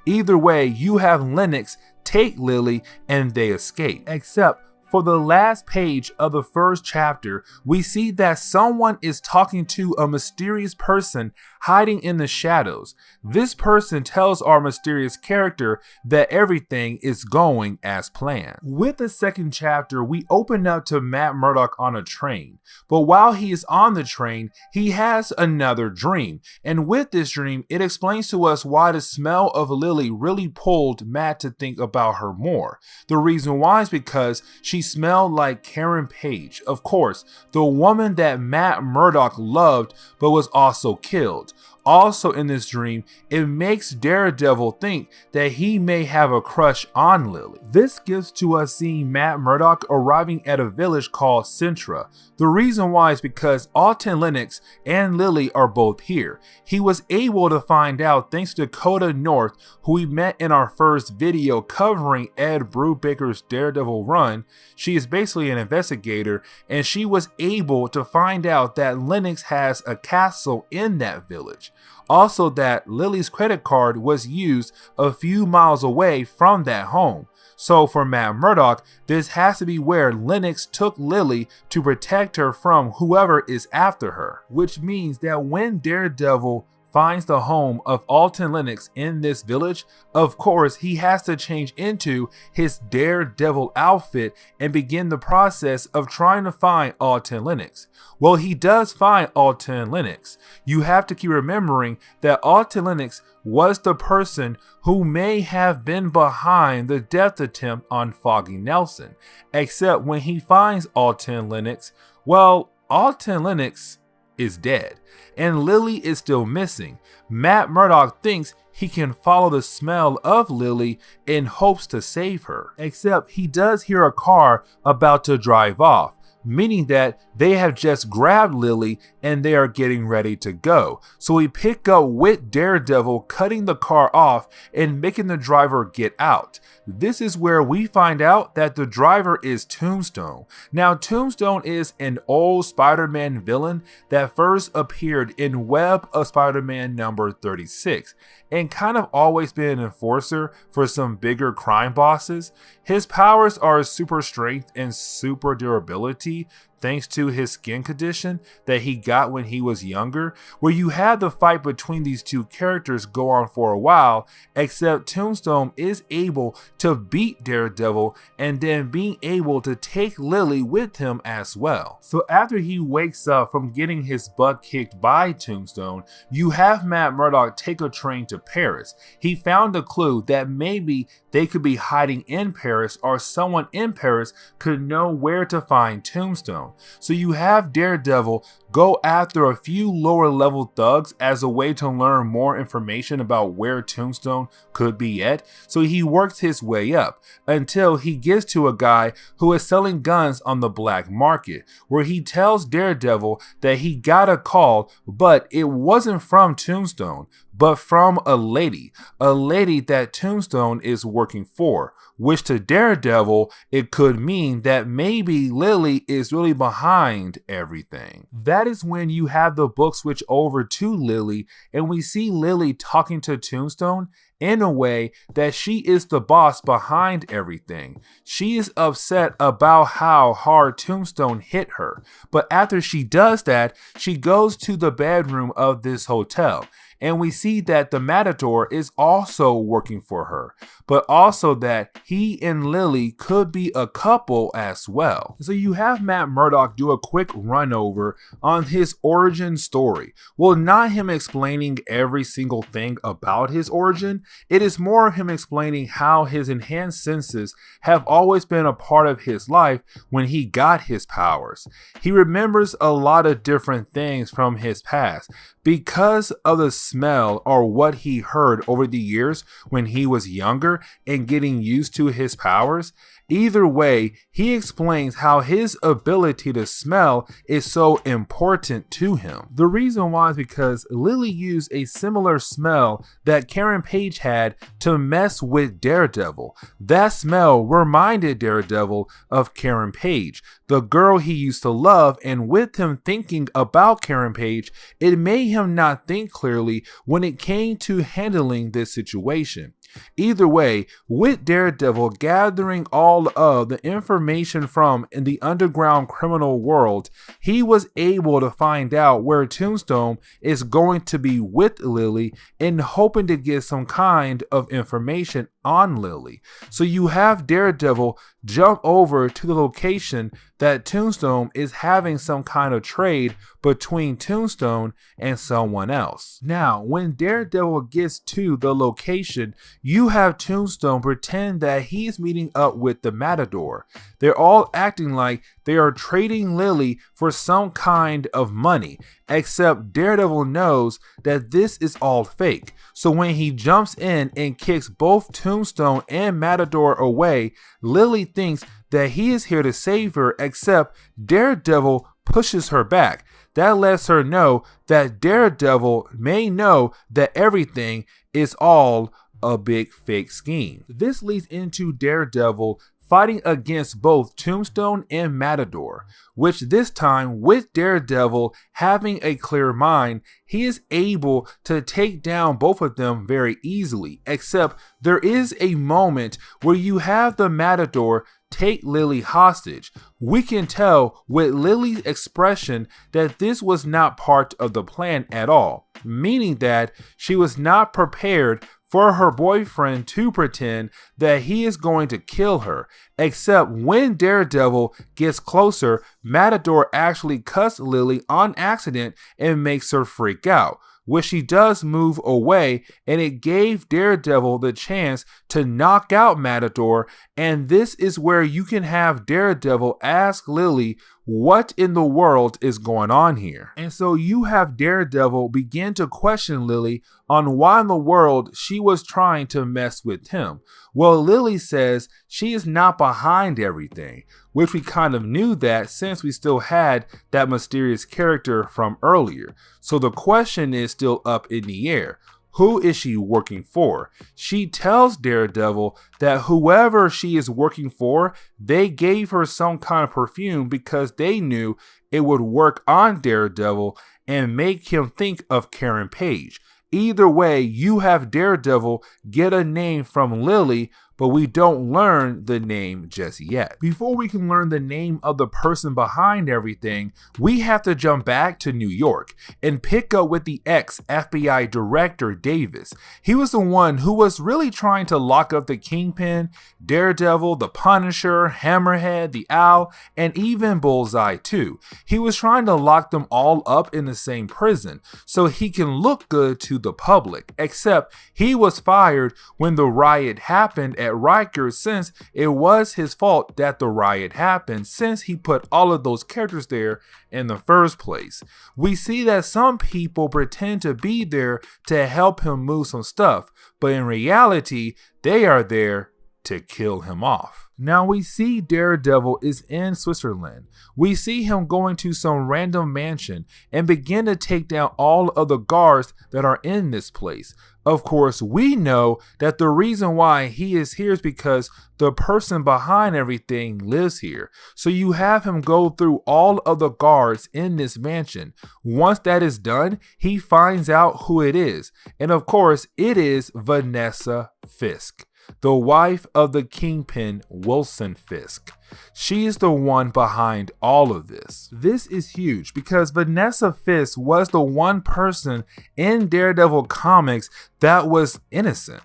Either way, you have Lennox take Lilly and they escape. Except for the last page of the first chapter, we see that someone is talking to a mysterious person hiding in the shadows. This person tells our mysterious character that everything is going as planned. With the second chapter, we open up to Matt Murdock on a train. But while he is on the train, he has another dream. And with this dream, it explains to us why the smell of Lilly really pulled Matt to think about her more. The reason why is because she smelled like Karen Page, of course, the woman that Matt Murdock loved but was also killed. Also in this dream, it makes Daredevil think that he may have a crush on Lilly. This gives to us seeing Matt Murdock arriving at a village called Sintra. The reason why is because Alton Lennox and Lilly are both here. He was able to find out thanks to Dakota North, who we met in our first video covering Ed Brubaker's Daredevil run. She is basically an investigator, and she was able to find out that Lennox has a castle in that village. Also that Lilly's credit card was used a few miles away from that home. So for Matt Murdock, this has to be where Lennox took Lilly to protect her from whoever is after her. Which means that when Daredevil finds the home of Alton Lennox in this village, of course he has to change into his Daredevil outfit and begin the process of trying to find Alton Lennox. Well, he does find Alton Lennox. You have to keep remembering that Alton Lennox was the person who may have been behind the death attempt on Foggy Nelson. Except when he finds Alton Lennox, well, Alton Lennox is dead, and Lilly is still missing. Matt Murdock thinks he can follow the smell of Lilly in hopes to save her. Except he does hear a car about to drive off, meaning that they have just grabbed Lilly and they are getting ready to go. So we pick up with Daredevil cutting the car off and making the driver get out. This is where we find out that the driver is Tombstone. Now, Tombstone is an old Spider-Man villain that first appeared in Web of Spider-Man number 36 and kind of always been an enforcer for some bigger crime bosses. His powers are super strength and super durability, thanks to his skin condition that he got when he was younger, where you had the fight between these two characters go on for a while, except Tombstone is able to beat Daredevil and then being able to take Lilly with him as well. So after he wakes up from getting his butt kicked by Tombstone, you have Matt Murdock take a train to Paris. He found a clue that maybe they could be hiding in Paris, or someone in Paris could know where to find Tombstone. So you have Daredevil go after a few lower level thugs as a way to learn more information about where Tombstone could be at. So he works his way up until he gets to a guy who is selling guns on the black market, where he tells Daredevil that he got a call, but it wasn't from Tombstone, but from a lady that Tombstone is working for, which to Daredevil, it could mean that maybe Lilly is really behind everything. That is when you have the book switch over to Lilly, and we see Lilly talking to Tombstone in a way that she is the boss behind everything. She is upset about how hard Tombstone hit her, but after she does that, she goes to the bedroom of this hotel. And we see that the Matador is also working for her, but also that he and Lilly could be a couple as well. So you have Matt Murdock do a quick run over on his origin story. Well, not him explaining every single thing about his origin. It is more of him explaining how his enhanced senses have always been a part of his life when he got his powers. He remembers a lot of different things from his past because of the smell or what he heard over the years when he was younger and getting used to his powers. Either way, he explains how his ability to smell is so important to him. The reason why is because Lilly used a similar smell that Karen Page had to mess with Daredevil. That smell reminded Daredevil of Karen Page, the girl he used to love, and with him thinking about Karen Page, it made him not think clearly when it came to handling this situation. Either way, with Daredevil gathering all of the information from in the underground criminal world, he was able to find out where Tombstone is going to be with Lilly and hoping to get some kind of information on Lilly. So you have Daredevil jump over to the location that Tombstone is having some kind of trade between Tombstone and someone else. Now, when Daredevil gets to the location, you have Tombstone pretend that he's meeting up with the Matador. They're all acting like they are trading Lilly for some kind of money, except Daredevil knows that this is all fake. So when he jumps in and kicks both Tombstone and Matador away, Lilly thinks that he is here to save her, except Daredevil pushes her back. That lets her know that Daredevil may know that everything is all a big fake scheme. This leads into Daredevil fighting against both Tombstone and Matador, which this time, with Daredevil having a clear mind, he is able to take down both of them very easily, except there is a moment where you have the Matador take Lilly hostage. We can tell with Lilly's expression that this was not part of the plan at all, meaning that she was not prepared for her boyfriend to pretend that he is going to kill her, except when Daredevil gets closer, Matador actually cuts Lilly on accident and makes her freak out, which she does move away, and it gave Daredevil the chance to knock out Matador, and this is where you can have Daredevil ask Lilly what in the world is going on here. And so you have Daredevil begin to question Lilly on why in the world she was trying to mess with him. Well, Lilly says she is not behind everything, which we kind of knew that since we still had that mysterious character from earlier. So the question is still up in the air. Who is she working for? She tells Daredevil that whoever she is working for, they gave her some kind of perfume because they knew it would work on Daredevil and make him think of Karen Page. Either way, you have Daredevil get a name from Lilly, but we don't learn the name just yet. Before we can learn the name of the person behind everything, we have to jump back to New York and pick up with the ex-FBI director Davis. He was the one who was really trying to lock up the Kingpin, Daredevil, the Punisher, Hammerhead, the Owl, and even Bullseye too. He was trying to lock them all up in the same prison so he can look good to the public, except he was fired when the riot happened at Rikers, since it was his fault that the riot happened, since he put all of those characters there in the first place. We see that some people pretend to be there to help him move some stuff, but in reality, they are there to kill him off. Now we see Daredevil is in Switzerland. We see him going to some random mansion and begin to take down all of the guards that are in this place. Of course, we know that the reason why he is here is because the person behind everything lives here. So you have him go through all of the guards in this mansion. Once that is done, he finds out who it is. And of course, it is Vanessa Fisk, the wife of the Kingpin, Wilson Fisk. She is the one behind all of this. This is huge because Vanessa Fisk was the one person in Daredevil comics that was innocent.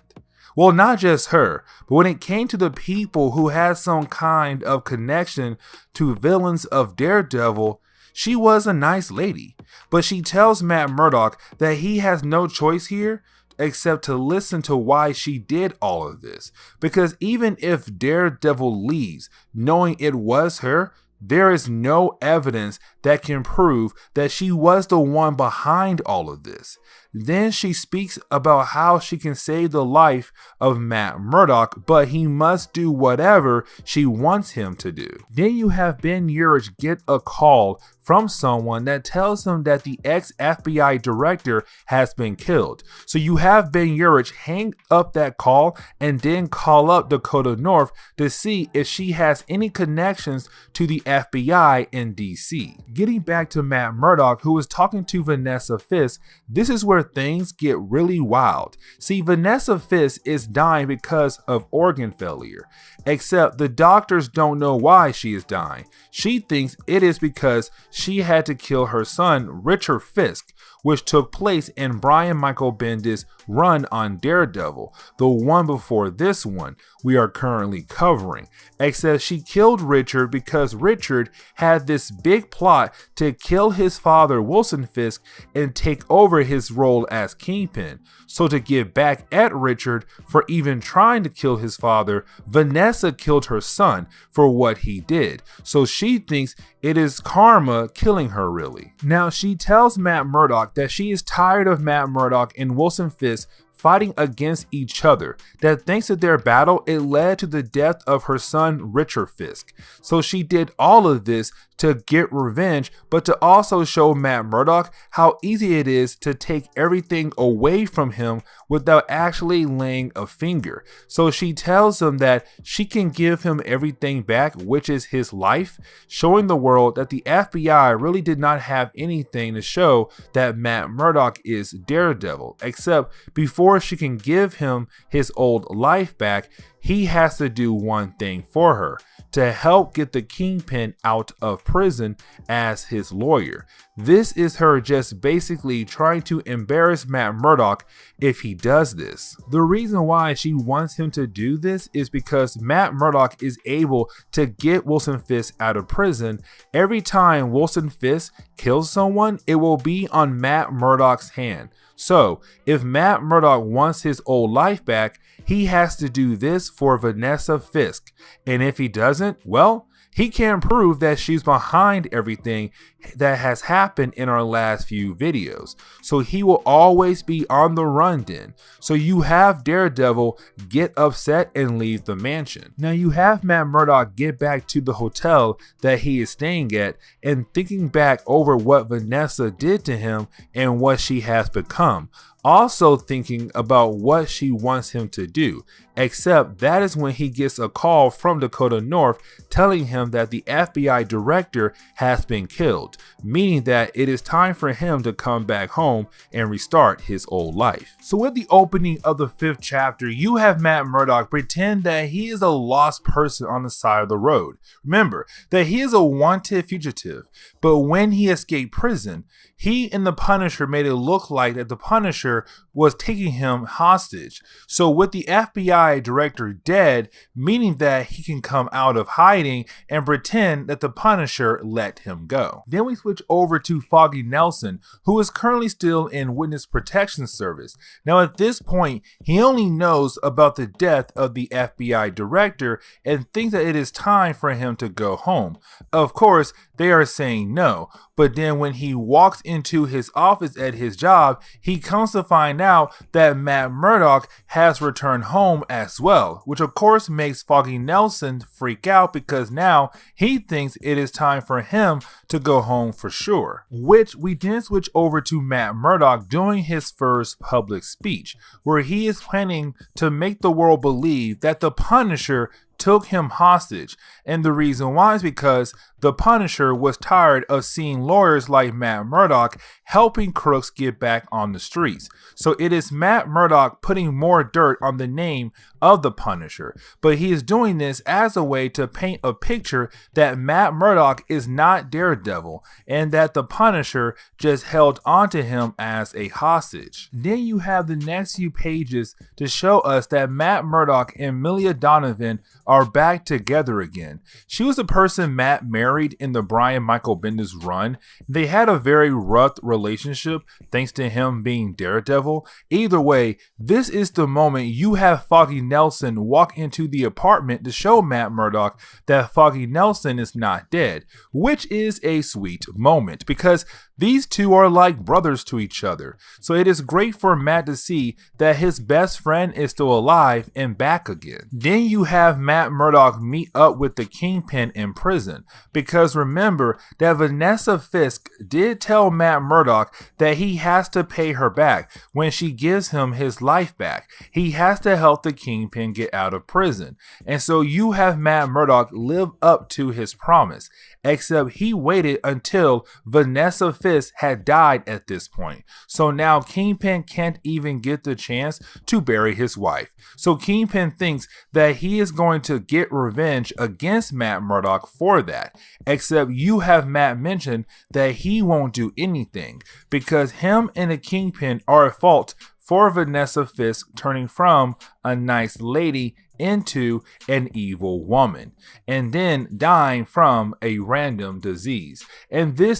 Well, not just her, but when it came to the people who had some kind of connection to villains of Daredevil, she was a nice lady. But she tells Matt Murdock that he has no choice here except to listen to why she did all of this. Because even if Daredevil leaves knowing it was her, there is no evidence that can prove that she was the one behind all of this. Then she speaks about how she can save the life of Matt Murdock, but he must do whatever she wants him to do. Then you have Ben Urich get a call from someone that tells him that the ex-FBI director has been killed. So you have Ben Urich hang up that call and then call up Dakota North to see if she has any connections to the FBI in DC. Getting back to Matt Murdock, who is talking to Vanessa Fisk, this is where things get really wild. See, Vanessa Fisk is dying because of organ failure, except the doctors don't know why she is dying. She thinks it is because she had to kill her son, Richard Fisk, which took place in Brian Michael Bendis' run on Daredevil, the one before this one we are currently covering. Except she killed Richard because Richard had this big plot to kill his father, Wilson Fisk, and take over his role as Kingpin. So to get back at Richard for even trying to kill his father, Vanessa killed her son for what he did. So she thinks it is karma killing her, really. Now she tells Matt Murdock that she is tired of Matt Murdock and Wilson Fisk fighting against each other, that thanks to their battle, it led to the death of her son Richard Fisk. So she did all of this to get revenge, but to also show Matt Murdock how easy it is to take everything away from him without actually laying a finger. So she tells him that she can give him everything back, which is his life, showing the world that the FBI really did not have anything to show that Matt Murdock is Daredevil, except before she can give him his old life back, he has to do one thing for her: to help get the Kingpin out of prison as his lawyer. This is her just basically trying to embarrass Matt Murdock if he does this. The reason why she wants him to do this is because Matt Murdock is able to get Wilson Fisk out of prison. Every time Wilson Fisk kills someone, it will be on Matt Murdock's hand. So if Matt Murdock wants his old life back, he has to do this for Vanessa Fisk. And if he doesn't, well, he can't prove that she's behind everything that has happened in our last few videos. So he will always be on the run then. So you have Daredevil get upset and leave the mansion. Now you have Matt Murdock get back to the hotel that he is staying at and thinking back over what Vanessa did to him and what she has become. Also thinking about what she wants him to do, except that is when he gets a call from Dakota North telling him that the FBI director has been killed, meaning that it is time for him to come back home and restart his old life. So with the opening of the 5th chapter, you have Matt Murdock pretend that he is a lost person on the side of the road. Remember that he is a wanted fugitive, but when he escaped prison, he and the Punisher made it look like that the Punisher was taking him hostage. So with the FBI director dead, meaning that he can come out of hiding and pretend that the Punisher let him go. Then we switch over to Foggy Nelson, who is currently still in witness protection service. Now at this point, he only knows about the death of the FBI director and thinks that it is time for him to go home. Of course, they are saying no, but then when he walks into his office at his job, he comes to find out that Matt Murdock has returned home as well, which of course makes Foggy Nelson freak out because now he thinks it is time for him to go home for sure. Which we then switch over to Matt Murdock doing his first public speech, where he is planning to make the world believe that the Punisher took him hostage, and the reason why is because the Punisher was tired of seeing lawyers like Matt Murdock helping crooks get back on the streets. So it is Matt Murdock putting more dirt on the name of the Punisher, but he is doing this as a way to paint a picture that Matt Murdock is not Daredevil and that the Punisher just held onto him as a hostage. Then you have the next few pages to show us that Matt Murdock and Milia Donovan are back together again. She was the person Matt married in the Brian Michael Bendis run. They had a very rough relationship thanks to him being Daredevil. Either way, this is the moment you have Foggy Nelson walk into the apartment to show Matt Murdock that Foggy Nelson is not dead, which is a sweet moment because these two are like brothers to each other. So it is great for Matt to see that his best friend is still alive and back again. Then you have Matt Murdock meet up with the Kingpin in prison, because remember that Vanessa Fisk did tell Matt Murdock that he has to pay her back when she gives him his life back. He has to help the Kingpin get out of prison. And so you have Matt Murdock live up to his promise, except he waited until Vanessa Fisk had died at this point. So now Kingpin can't even get the chance to bury his wife. So Kingpin thinks that he is going to get revenge against Matt Murdock for that, except you have Matt mention that he won't do anything because him and the Kingpin are at fault for Vanessa Fisk turning from a nice lady into an evil woman and then dying from a random disease. And this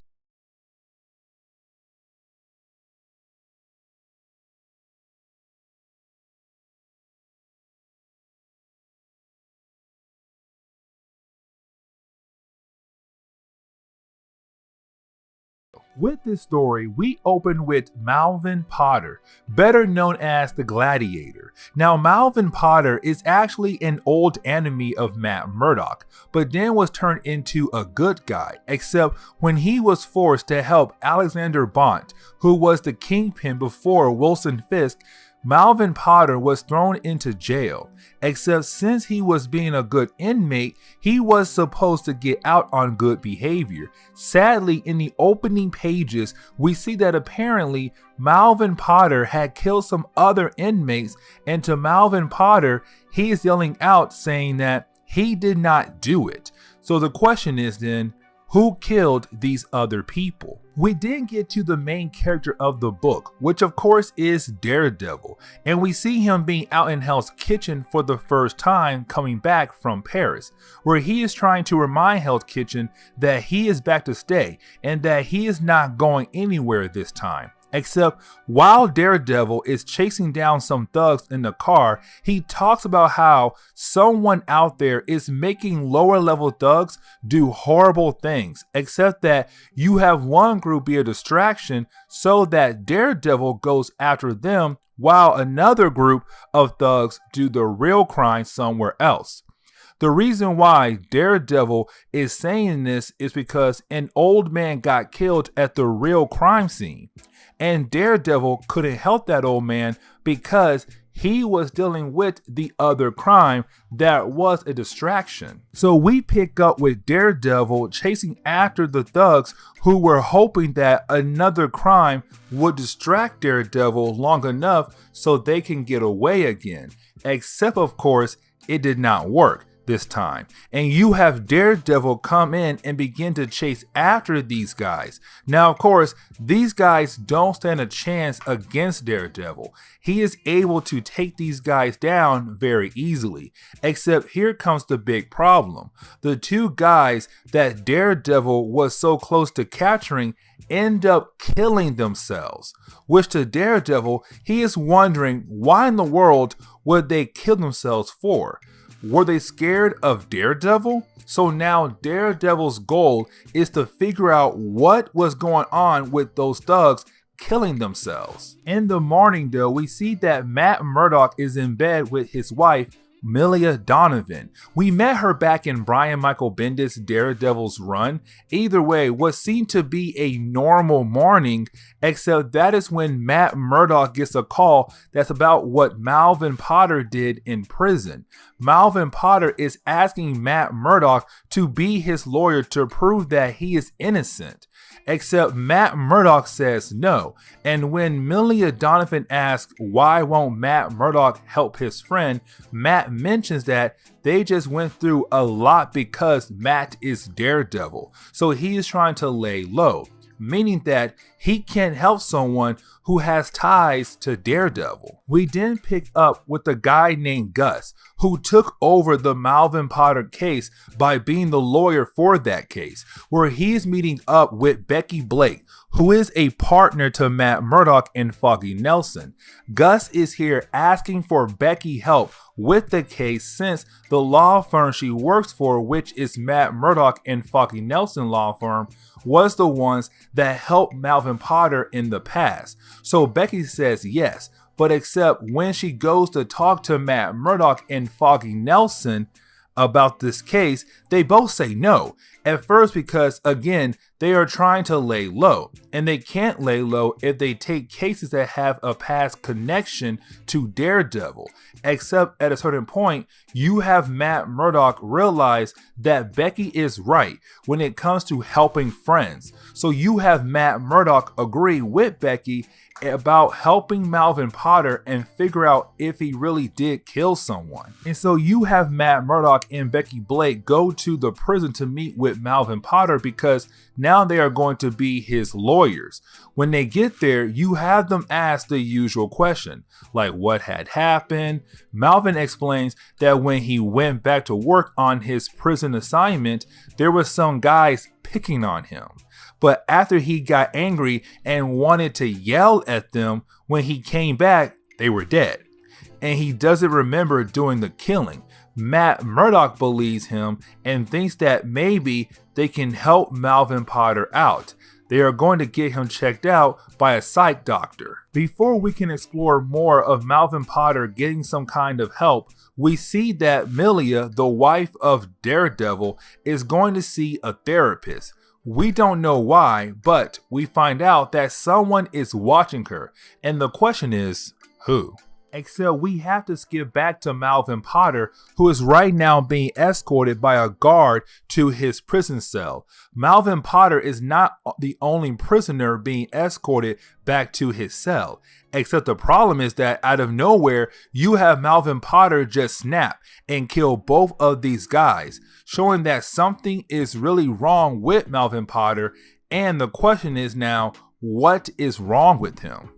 With this story, we open with Malvin Potter, better known as the Gladiator. Now, Malvin Potter is actually an old enemy of Matt Murdock, but then was turned into a good guy, except when he was forced to help Alexander Bont, who was the Kingpin before Wilson Fisk. Malvin Potter was thrown into jail, except since he was being a good inmate, he was supposed to get out on good behavior. Sadly, in the opening pages, we see that apparently Malvin Potter had killed some other inmates, and to Malvin Potter, he is yelling out saying that he did not do it. So the question is then, who killed these other people? We then get to the main character of the book, which of course is Daredevil, and we see him being out in Hell's Kitchen for the first time coming back from Paris, where he is trying to remind Hell's Kitchen that he is back to stay and that he is not going anywhere this time. Except while Daredevil is chasing down some thugs in the car, he talks about how someone out there is making lower level thugs do horrible things, except that you have one group be a distraction so that Daredevil goes after them while another group of thugs do the real crime somewhere else. The reason why Daredevil is saying this is because an old man got killed at the real crime scene. And Daredevil couldn't help that old man because he was dealing with the other crime that was a distraction. So we pick up with Daredevil chasing after the thugs who were hoping that another crime would distract Daredevil long enough so they can get away again. Except of course, it did not work this time, and you have Daredevil come in and begin to chase after these guys. Now of course, these guys don't stand a chance against Daredevil. He is able to take these guys down very easily, except here comes the big problem. The two guys that Daredevil was so close to capturing end up killing themselves, which to Daredevil, he is wondering why in the world would they kill themselves for? Were they scared of Daredevil? So now Daredevil's goal is to figure out what was going on with those thugs killing themselves. In the morning though, we see that Matt Murdock is in bed with his wife, Milia Donovan. We met her back in Brian Michael Bendis' Daredevil's run. Either way, what seemed to be a normal morning, except that is when Matt Murdock gets a call that's about what Malvin Potter did in prison. Malvin Potter is asking Matt Murdock to be his lawyer to prove that he is innocent. Except Matt Murdock says no, and when Milia Donovan asks why won't Matt Murdock help his friend, Matt mentions that they just went through a lot because Matt is Daredevil, so he is trying to lay low, meaning that he can't help someone who has ties to Daredevil. We then pick up with a guy named Gus, who took over the Malvin Potter case by being the lawyer for that case, where he's meeting up with Becky Blake, who is a partner to Matt Murdock and Foggy Nelson. Gus is here asking for Becky help with the case since the law firm she works for, which is Matt Murdock and Foggy Nelson law firm, was the ones that helped Malvin Potter in the past. So Becky says yes, but except when she goes to talk to Matt Murdock and Foggy Nelson about this case, they both say no. At first because, again, they are trying to lay low, and they can't lay low if they take cases that have a past connection to Daredevil. Except at a certain point, you have Matt Murdock realize that Becky is right when it comes to helping friends. So you have Matt Murdock agree with Becky about helping Malvin Potter and figure out if he really did kill someone. And so you have Matt Murdock and Becky Blake go to the prison to meet with Malvin Potter because now they are going to be his lawyers. When they get there, you have them ask the usual question, like what had happened. Malvin explains that when he went back to work on his prison assignment, there were some guys picking on him. But after he got angry and wanted to yell at them, when he came back, they were dead. And he doesn't remember doing the killing. Matt Murdock believes him and thinks that maybe they can help Malvin Potter out. They are going to get him checked out by a psych doctor. Before we can explore more of Malvin Potter getting some kind of help, we see that Milia, the wife of Daredevil, is going to see a therapist. We don't know why, but we find out that someone is watching her, and the question is, who? Except we have to skip back to Malvin Potter, who is right now being escorted by a guard to his prison cell. Malvin Potter is not the only prisoner being escorted back to his cell. Except the problem is that out of nowhere, you have Malvin Potter just snap and kill both of these guys, showing that something is really wrong with Malvin Potter. And the question is now, what is wrong with him?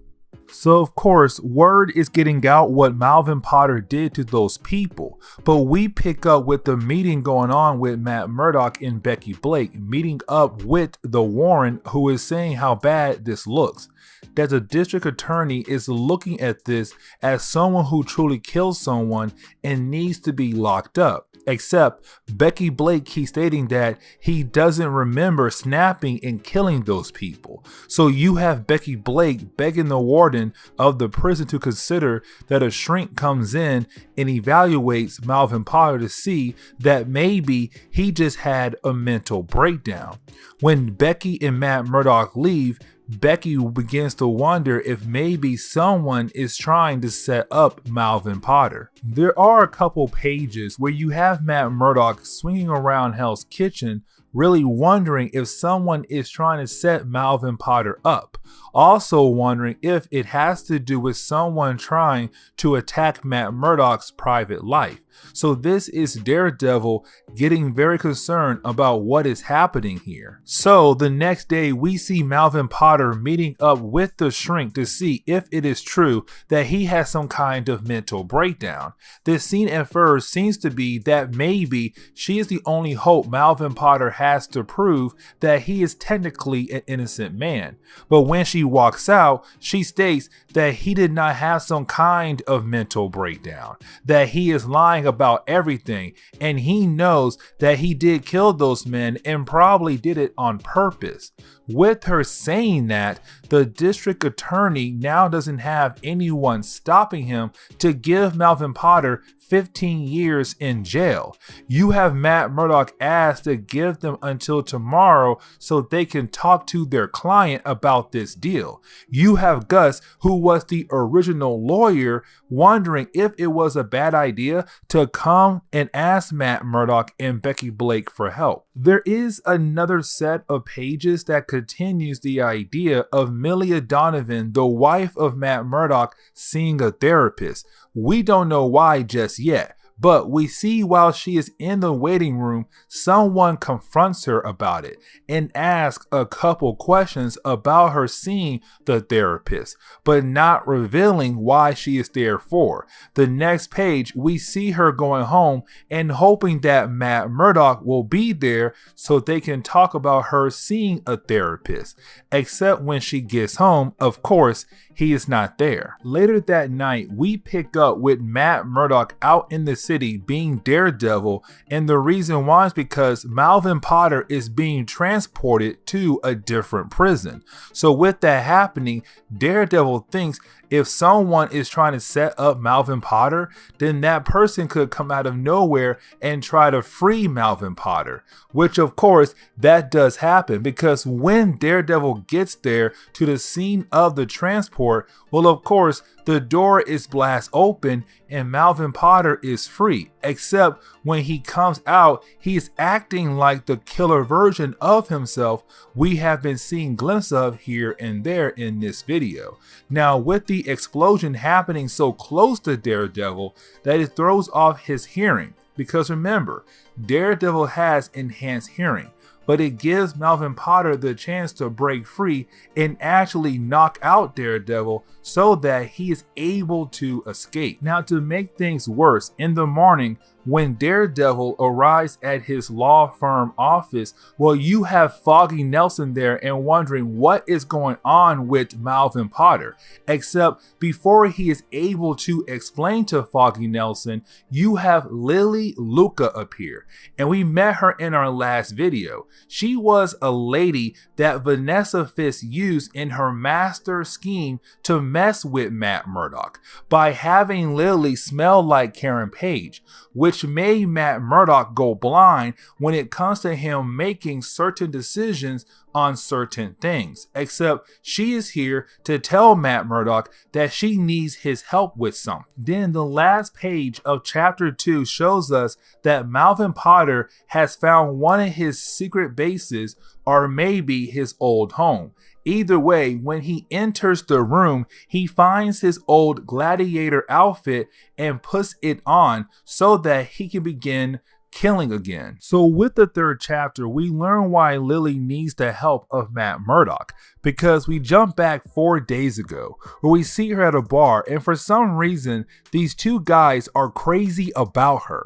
So of course, word is getting out what Malvin Potter did to those people, but we pick up with the meeting going on with Matt Murdock and Becky Blake, meeting up with the Warren, who is saying how bad this looks. That the district attorney is looking at this as someone who truly killed someone and needs to be locked up. Except Becky Blake keeps stating that he doesn't remember snapping and killing those people. So you have Becky Blake begging the warden of the prison to consider that a shrink comes in and evaluates Malvin Potter to see that maybe he just had a mental breakdown. When Becky and Matt Murdock leave, Becky begins to wonder if maybe someone is trying to set up Malvin Potter. There are a couple pages where you have Matt Murdock swinging around Hell's Kitchen, really wondering if someone is trying to set Malvin Potter up. Also wondering if it has to do with someone trying to attack Matt Murdock's private life. So this is Daredevil getting very concerned about what is happening here. So the next day we see Malvin Potter meeting up with the shrink to see if it is true that he has some kind of mental breakdown. This scene at first seems to be that maybe she is the only hope Malvin Potter has to prove that he is technically an innocent man. But when she walks out, she states that he did not have some kind of mental breakdown, that he is lying about everything, and he knows that he did kill those men and probably did it on purpose. With her saying that, the district attorney now doesn't have anyone stopping him to give Malvin Potter 15 years in jail. You have Matt Murdock asked to give them until tomorrow so they can talk to their client about this deal. You have Gus, who was the original lawyer, wondering if it was a bad idea to come and ask Matt Murdock and Becky Blake for help. There is another set of pages that continues the idea of Milia Donovan, the wife of Matt Murdock, seeing a therapist. We don't know why just yet, but we see while she is in the waiting room, someone confronts her about it and asks a couple questions about her seeing the therapist, but not revealing why she is there for. The next page, we see her going home and hoping that Matt Murdock will be there so they can talk about her seeing a therapist. Except when she gets home, of course, he is not there. Later that night, we pick up with Matt Murdock out in the city being Daredevil, and the reason why is because Malvin Potter is being transported to a different prison. So with that happening, Daredevil thinks if someone is trying to set up Malvin Potter, then that person could come out of nowhere and try to free Malvin Potter, which of course that does happen, because when Daredevil gets there to the scene of the transport, well, of course the door is blast open and Malvin Potter is free, except when he comes out, he's acting like the killer version of himself we have been seeing glimpses of here and there in this video. Now, with the explosion happening so close to Daredevil that it throws off his hearing, because remember, Daredevil has enhanced hearing, but it gives Malvin Potter the chance to break free and actually knock out Daredevil so that he is able to escape. Now, to make things worse, in the morning, when Daredevil arrives at his law firm office, well, you have Foggy Nelson there and wondering what is going on with Malvin Potter. Except before he is able to explain to Foggy Nelson, you have Lilly Luca appear. And we met her in our last video. She was a lady that Vanessa Fisk used in her master scheme to mess with Matt Murdock by having Lilly smell like Karen Page, which made Matt Murdock go blind when it comes to him making certain decisions on certain things. Except she is here to tell Matt Murdock that she needs his help with something. Then the last page of chapter 2 shows us that Malvin Potter has found one of his secret bases, or maybe his old home. Either way, when he enters the room, he finds his old Gladiator outfit and puts it on so that he can begin killing again. So with the third chapter, we learn why Lilly needs the help of Matt Murdock, because we jump back 4 days ago where we see her at a bar, and for some reason these two guys are crazy about her.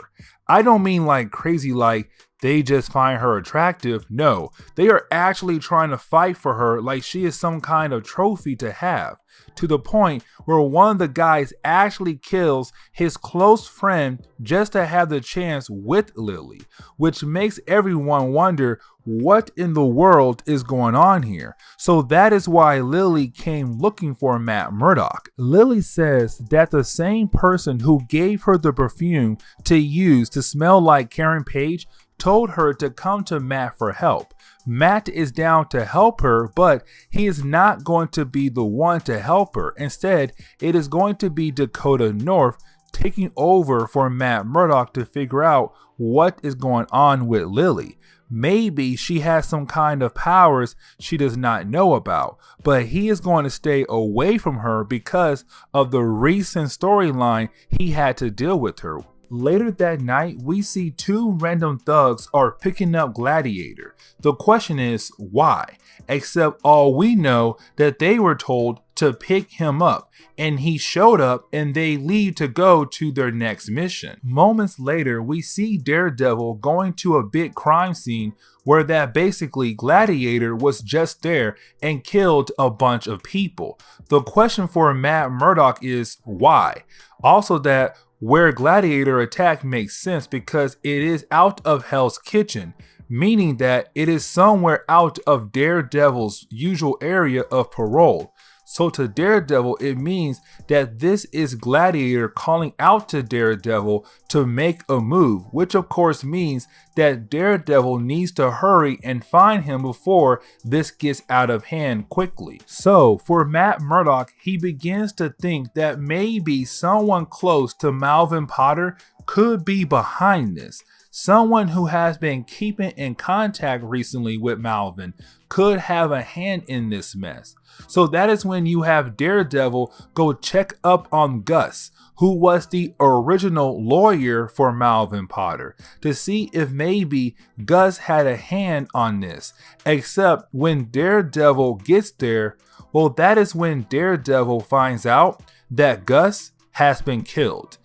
I don't mean like crazy like they just find her attractive. No, they are actually trying to fight for her like she is some kind of trophy to have, to the point where one of the guys actually kills his close friend just to have the chance with Lilly, which makes everyone wonder what in the world is going on here. So that is why Lilly came looking for Matt Murdock. Lilly says that the same person who gave her the perfume to use to smell like Karen Page told her to come to Matt for help. Matt is down to help her, but he is not going to be the one to help her. Instead, it is going to be Dakota North taking over for Matt Murdock to figure out what is going on with Lilly. Maybe she has some kind of powers she does not know about, but he is going to stay away from her because of the recent storyline he had to deal with her. Later that night, we see two random thugs are picking up Gladiator. The question is why? Except all we know that they were told to pick him up, and he showed up and they leave to go to their next mission. Moments later, we see Daredevil going to a big crime scene where that basically Gladiator was just there and killed a bunch of people. The question for Matt Murdock is why? Also, that where Gladiator attacked makes sense because it is out of Hell's Kitchen, meaning that it is somewhere out of Daredevil's usual area of parole. So to Daredevil, it means that this is Gladiator calling out to Daredevil to make a move, which of course means that Daredevil needs to hurry and find him before this gets out of hand quickly. So for Matt Murdock, he begins to think that maybe someone close to Malvin Potter could be behind this. Someone who has been keeping in contact recently with Malvin could have a hand in this mess. So that is when you have Daredevil go check up on Gus, who was the original lawyer for Malvin Potter, to see if maybe Gus had a hand on this. Except when Daredevil gets there, well, that is when Daredevil finds out that Gus has been killed.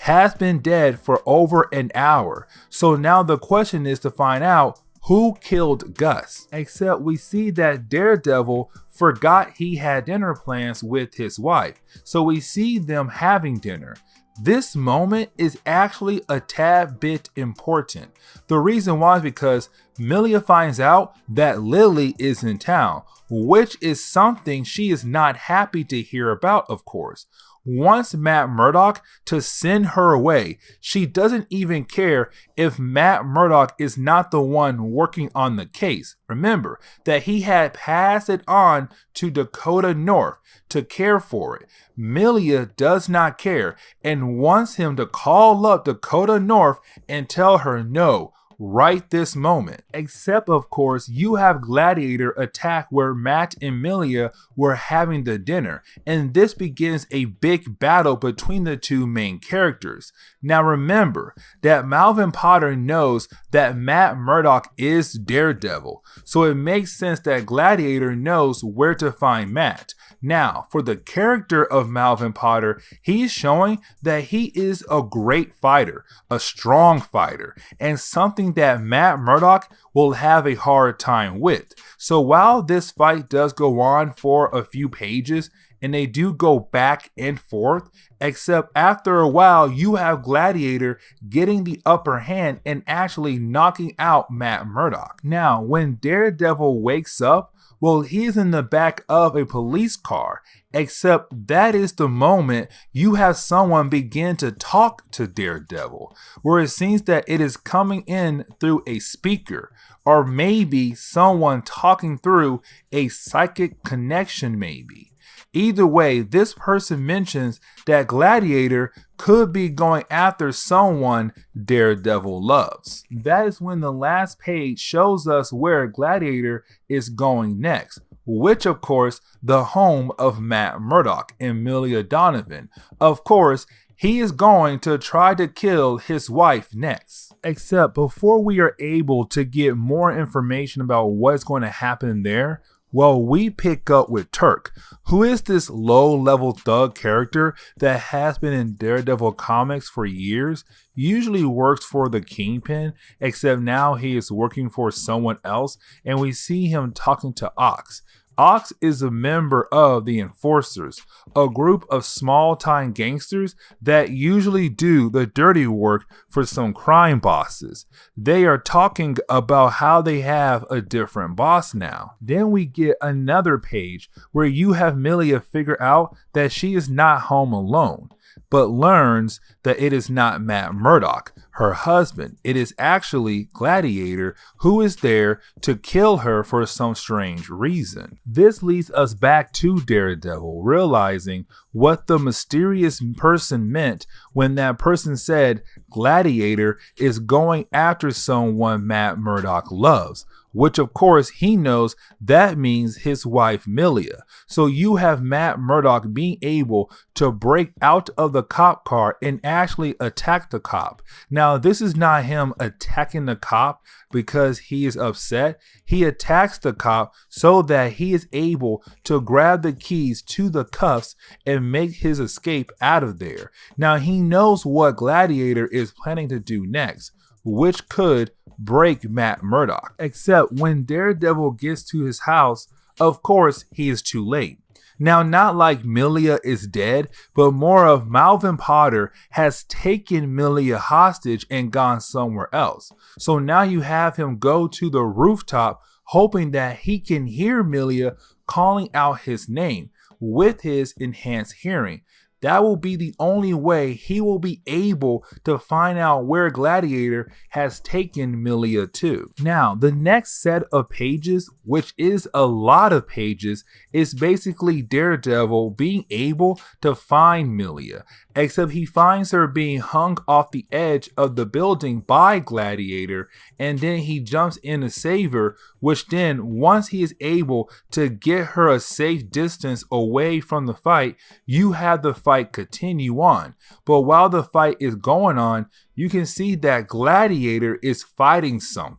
Has been dead for over an hour. So now the question is to find out who killed Gus. Except we see that Daredevil forgot he had dinner plans with his wife. So we see them having dinner. This moment is actually a tad bit important. The reason why is because Milia finds out that Lilly is in town, which is something she is not happy to hear about, of course. Wants Matt Murdock to send her away. She doesn't even care if Matt Murdock is not the one working on the case. Remember that he had passed it on to Dakota North to care for it. Milia does not care and wants him to call up Dakota North and tell her no. Right this moment. Except of course you have Gladiator attack where Matt and Milia were having the dinner, and this begins a big battle between the two main characters. Now remember that Malvin Potter knows that Matt Murdock is Daredevil, so it makes sense that Gladiator knows where to find Matt. Now, for the character of Malvin Potter, he's showing that he is a great fighter, a strong fighter, and something something that Matt Murdock will have a hard time with. So while this fight does go on for a few pages, and they do go back and forth, except after a while you have Gladiator getting the upper hand and actually knocking out Matt Murdock. Now, when Daredevil wakes up, well, he's in the back of a police car, except that is the moment you have someone begin to talk to Daredevil, where it seems that it is coming in through a speaker, or maybe someone talking through a psychic connection maybe. Either way, this person mentions that Gladiator could be going after someone Daredevil loves. That is when the last page shows us where Gladiator is going next, which of course, the home of Matt Murdock and Milia Donovan. Of course, he is going to try to kill his wife next. Except before we are able to get more information about what's going to happen there, well, we pick up with Turk, who is this low-level thug character that has been in Daredevil comics for years, usually works for the Kingpin, except now he is working for someone else, and we see him talking to Ox. Ox is a member of the Enforcers, a group of small-time gangsters that usually do the dirty work for some crime bosses. They are talking about how they have a different boss now. Then we get another page where you have Milia figure out that she is not home alone, but learns that it is not Matt Murdock, her husband. It is actually Gladiator, who is there to kill her for some strange reason. This leads us back to Daredevil, realizing what the mysterious person meant when that person said Gladiator is going after someone Matt Murdock loves, which of course he knows that means his wife Milia. So you have Matt Murdock being able to break out of the cop car and actually attack the cop. Now, this is not him attacking the cop because he is upset. He attacks the cop so that he is able to grab the keys to the cuffs and make his escape out of there. Now, he knows what Gladiator is planning to do next, which could break Matt Murdock. Except when Daredevil gets to his house, of course, he is too late. Now, not like Milia is dead, but more of Malvin Potter has taken Milia hostage and gone somewhere else. So now you have him go to the rooftop hoping that he can hear Milia calling out his name with his enhanced hearing. That will be the only way he will be able to find out where Gladiator has taken Milia to. Now, the next set of pages, which is a lot of pages, is basically Daredevil being able to find Milia, except he finds her being hung off the edge of the building by Gladiator, and then he jumps in to save her, which then, once he is able to get her a safe distance away from the fight, you have the fight continue on. But while the fight is going on, you can see that Gladiator is fighting some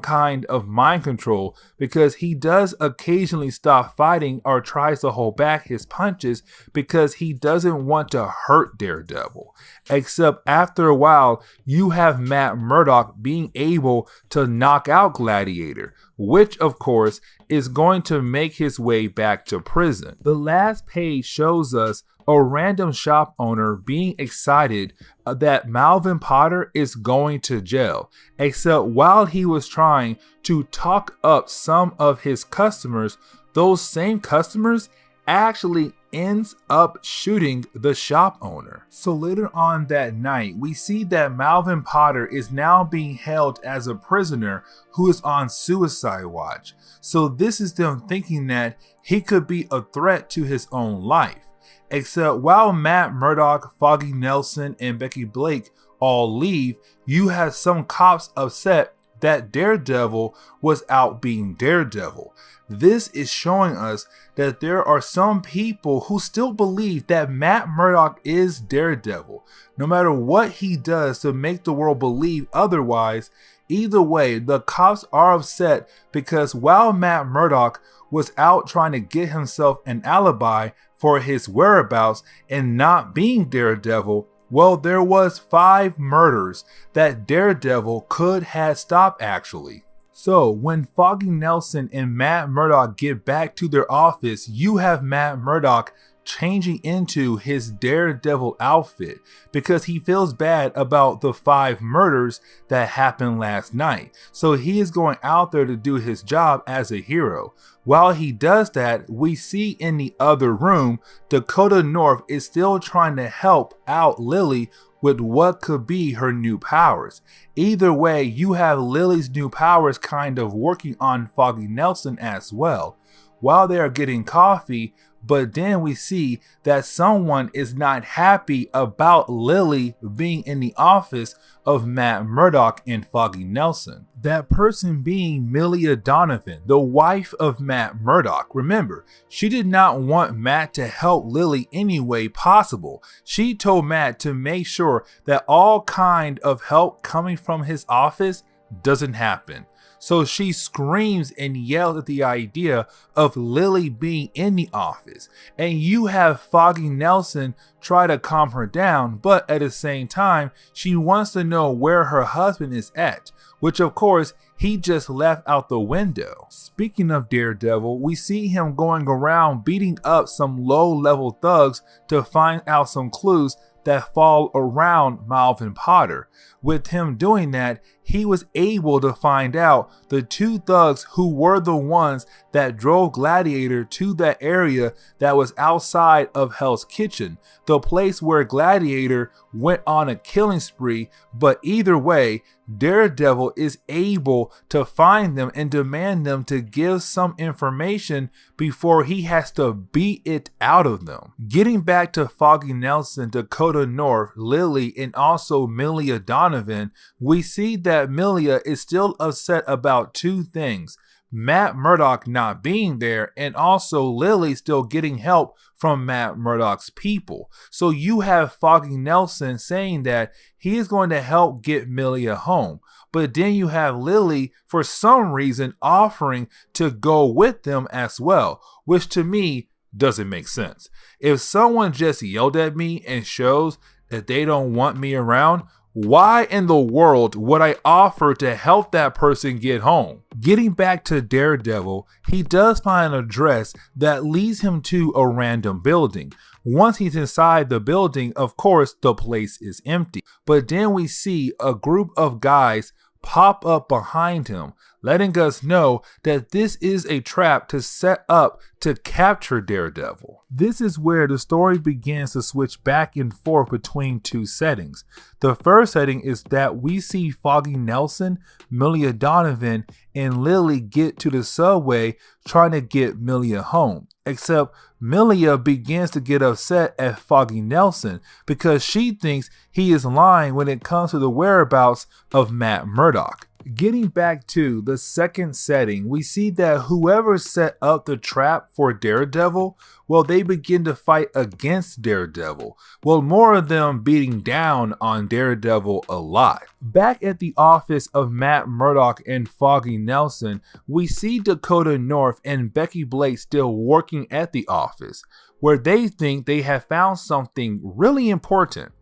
kind of mind control, because he does occasionally stop fighting or tries to hold back his punches because he doesn't want to hurt Daredevil. Except after a while, you have Matt Murdock being able to knock out Gladiator, which of course is going to make his way back to prison. The last page shows us a random shop owner being excited that Malvin Potter is going to jail, except while he was trying to talk up some of his customers, those same customers actually ends up shooting the shop owner. So later on that night, we see that Malvin Potter is now being held as a prisoner who is on suicide watch. So this is them thinking that he could be a threat to his own life. Except while Matt Murdock, Foggy Nelson, and Becky Blake all leave, you have some cops upset that Daredevil was out being Daredevil. This is showing us that there are some people who still believe that Matt Murdock is Daredevil. No matter what he does to make the world believe otherwise, either way, the cops are upset because while Matt Murdock was out trying to get himself an alibi for his whereabouts and not being Daredevil, Well, there was 5 murders that Daredevil could have stopped actually. So when Foggy Nelson and Matt Murdock get back to their office, you have Matt Murdock changing into his Daredevil outfit because he feels bad about the 5 murders that happened last night. So he is going out there to do his job as a hero. While he does that, we see in the other room, Dakota North is still trying to help out Lilly with what could be her new powers. Either way, you have Lilly's new powers kind of working on Foggy Nelson as well. While they are getting coffee, but then we see that someone is not happy about Lilly being in the office of Matt Murdock and Foggy Nelson. That person being Milia Donovan, the wife of Matt Murdock. Remember, she did not want Matt to help Lilly any way possible. She told Matt to make sure that all kind of help coming from his office doesn't happen. So she screams and yells at the idea of Lilly being in the office. And you have Foggy Nelson try to calm her down, but at the same time, she wants to know where her husband is at, which of course, he just left out the window. Speaking of Daredevil, we see him going around beating up some low-level thugs to find out some clues that fall around Malvin Potter. With him doing that, he was able to find out the 2 thugs who were the ones that drove Gladiator to that area that was outside of Hell's Kitchen, the place where Gladiator went on a killing spree. But either way, Daredevil is able to find them and demand them to give some information before he has to beat it out of them. Getting back to Foggy Nelson, Dakota North, Lilly, and also Milia Donovan, we see that Milia is still upset about 2 things. Matt Murdock not being there, and also Lilly still getting help from Matt Murdock's people. So you have Foggy Nelson saying that he is going to help get Milia home. But then you have Lilly, for some reason, offering to go with them as well, which to me doesn't make sense. If someone just yelled at me and shows that they don't want me around, why in the world would I offer to help that person get home? Getting back to Daredevil, he does find an address that leads him to a random building. Once he's inside the building, of course, the place is empty. But then we see a group of guys pop up behind him, letting us know that this is a trap to set up to capture Daredevil. This is where the story begins to switch back and forth between 2 settings. The first setting is that we see Foggy Nelson, Milia Donovan, and Lilly get to the subway trying to get Milia home. Except Milia begins to get upset at Foggy Nelson because she thinks he is lying when it comes to the whereabouts of Matt Murdock. Getting back to the second setting, we see that whoever set up the trap for Daredevil, well, they begin to fight against Daredevil. Well, more of them beating down on Daredevil a lot. Back at the office of Matt Murdock and Foggy Nelson, we see Dakota North and Becky Blake still working at the office, where they think they have found something really important.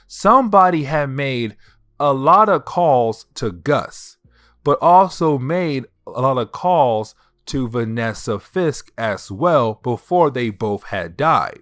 Somebody had made a lot of calls to Gus, but also made a lot of calls to Vanessa Fisk as well before they both had died.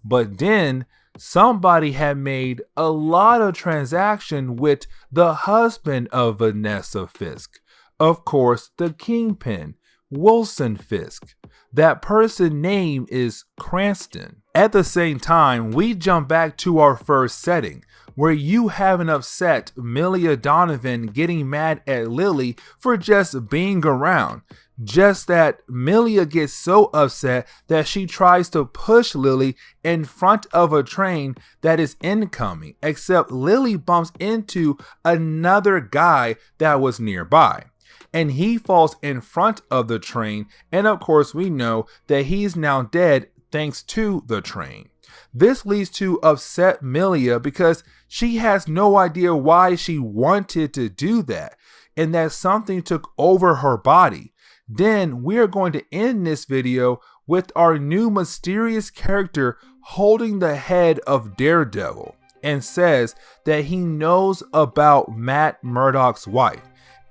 But then somebody had made a lot of transaction with the husband of Vanessa Fisk. Of course, the Kingpin, Wilson Fisk. That person's name is Cranston. At the same time, we jump back to our first setting, where you have an upset Milia Donovan getting mad at Lilly for just being around. Just that Milia gets so upset that she tries to push Lilly in front of a train that is incoming, except Lilly bumps into another guy that was nearby, and he falls in front of the train, and of course we know that he's now dead thanks to the train. This leads to upset Milia because she has no idea why she wanted to do that, and that something took over her body. Then we are going to end this video with our new mysterious character holding the head of Daredevil. and says that he knows about Matt Murdock's wife,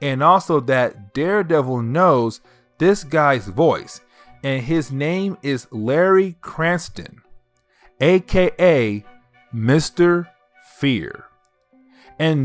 and also that Daredevil knows this guy's voice, and his name is Larry Cranston, aka Mr. Fear. And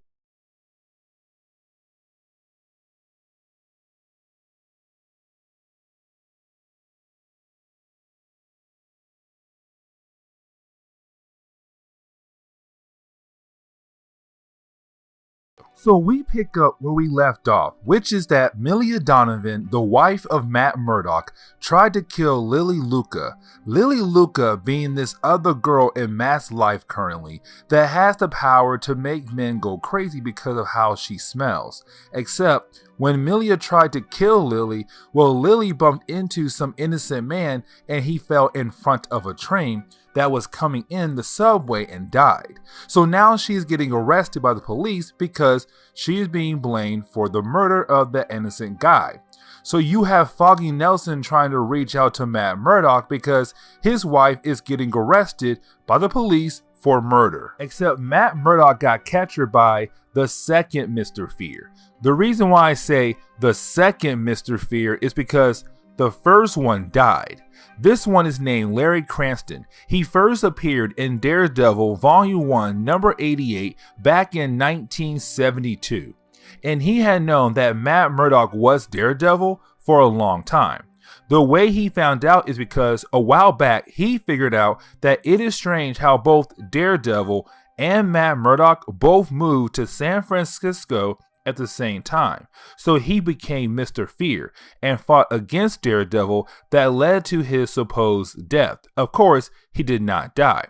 so we pick up where we left off, which is that Milia Donovan, the wife of Matt Murdock, tried to kill Lilly Luca. Lilly Luca being this other girl in Matt's life currently that has the power to make men go crazy because of how she smells. Except when Milia tried to kill Lilly, well, Lilly bumped into some innocent man and he fell in front of a train that was coming in the subway and died. So now she's getting arrested by the police because she is being blamed for the murder of the innocent guy. So you have Foggy Nelson trying to reach out to Matt Murdock because his wife is getting arrested by the police for murder. Except Matt Murdock got captured by the second Mr. Fear. The reason why I say the second Mr. Fear is because the first one died. This one is named Larry Cranston. He first appeared in Daredevil Volume 1, number 88, back in 1972. And he had known that Matt Murdock was Daredevil for a long time. The way he found out is because a while back he figured out that it is strange how both Daredevil and Matt Murdock both moved to San Francisco at the same time. So he became Mr. Fear and fought against Daredevil that led to his supposed death. Of course, he did not die.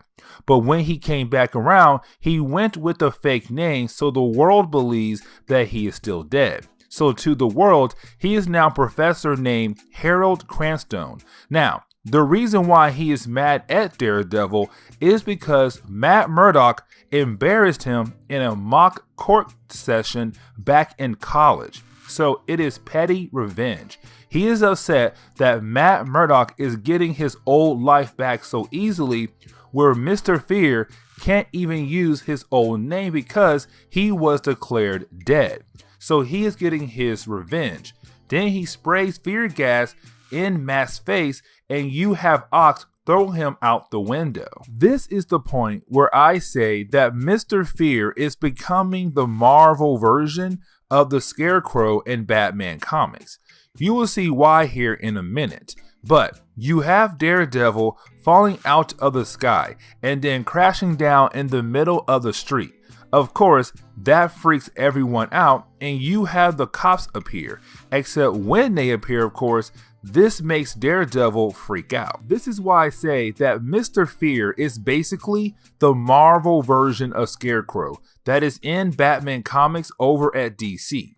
But when he came back around, he went with a fake name so the world believes that he is still dead. So to the world, he is now Professor named Harold Cranston. Now, the reason why he is mad at Daredevil is because Matt Murdock embarrassed him in a mock court session back in college. So it is petty revenge. He is upset that Matt Murdock is getting his old life back so easily, where Mr. Fear can't even use his old name because he was declared dead. So he is getting his revenge. Then he sprays fear gas in Matt's face and you have Ox throw him out the window. This is the point where I say that Mr. Fear is becoming the Marvel version of the Scarecrow in Batman comics. You will see why here in a minute. But you have Daredevil falling out of the sky and then crashing down in the middle of the street. Of course, that freaks everyone out and you have the cops appear. Except when they appear, of course, this makes Daredevil freak out. This is why I say that Mr. Fear is basically the Marvel version of Scarecrow that is in Batman comics over at DC.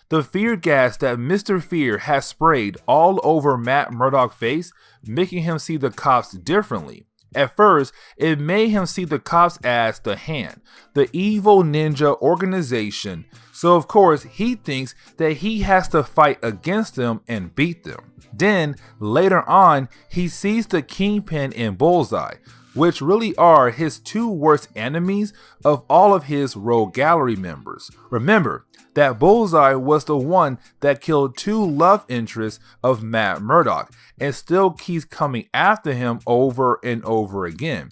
The fear gas that Mr. Fear has sprayed all over Matt Murdock's face, making him see the cops differently. At first, it made him see the cops as the Hand, the evil ninja organization. So of course, he thinks that he has to fight against them and beat them. Then, later on, he sees the Kingpin and Bullseye, which really are his two worst enemies of all of his Rogue Gallery members. Remember that Bullseye was the one that killed two love interests of Matt Murdock and still keeps coming after him over and over again.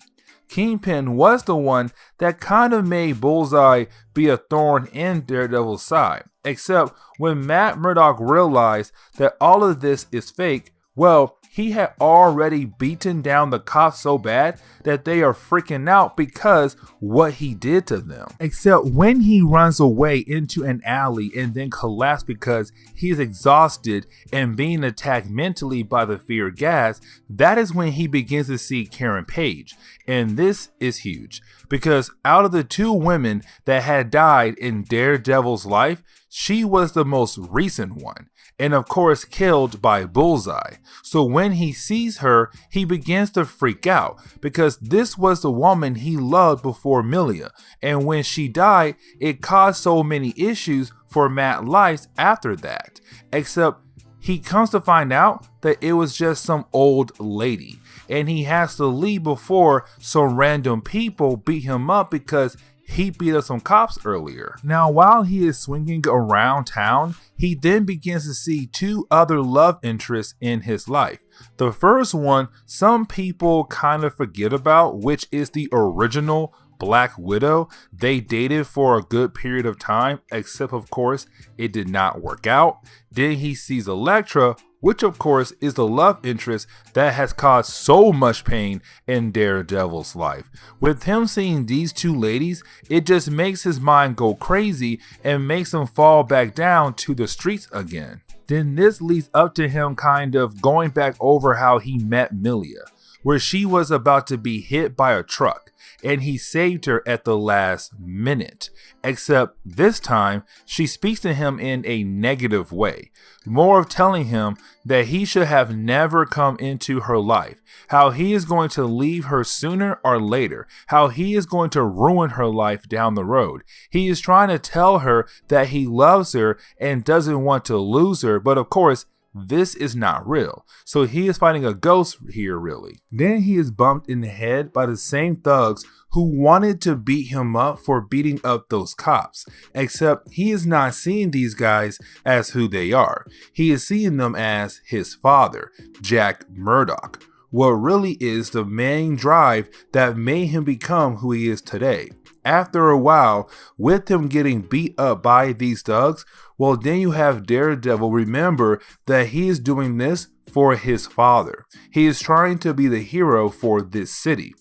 Kingpin was the one that kind of made Bullseye be a thorn in Daredevil's side, except when Matt Murdock realized that all of this is fake, well, he had already beaten down the cops so bad that they are freaking out because what he did to them. Except when he runs away into an alley and then collapses because he's exhausted and being attacked mentally by the fear gas, that is when he begins to see Karen Page. And this is huge because out of the two women that had died in Daredevil's life, she was the most recent one, and of course killed by Bullseye. So when he sees her, he begins to freak out because this was the woman he loved before Milia, and when she died, it caused so many issues for Matt's life after that. Except he comes to find out that it was just some old lady, and he has to leave before some random people beat him up because he beat up some cops earlier. Now, while he is swinging around town, he then begins to see two other love interests in his life. The first one, some people kind of forget about, which is the original Black Widow. They dated for a good period of time, except of course, it did not work out. Then he sees Elektra, which of course is the love interest that has caused so much pain in Daredevil's life. With him seeing these two ladies, it just makes his mind go crazy and makes him fall back down to the streets again. Then this leads up to him kind of going back over how he met Milia, where she was about to be hit by a truck, and he saved her at the last minute. Except this time, she speaks to him in a negative way, more of telling him that he should have never come into her life, how he is going to leave her sooner or later, how he is going to ruin her life down the road. He is trying to tell her that he loves her and doesn't want to lose her, but of course, this is not real. So he is fighting a ghost here, really. Then he is bumped in the head by the same thugs who wanted to beat him up for beating up those cops. Except he is not seeing these guys as who they are. He is seeing them as his father, Jack Murdock. What really is the main drive that made him become who he is today. After a while, with him getting beat up by these thugs, well, then you have Daredevil remember that he is doing this for his father. He is trying to be the hero for this city,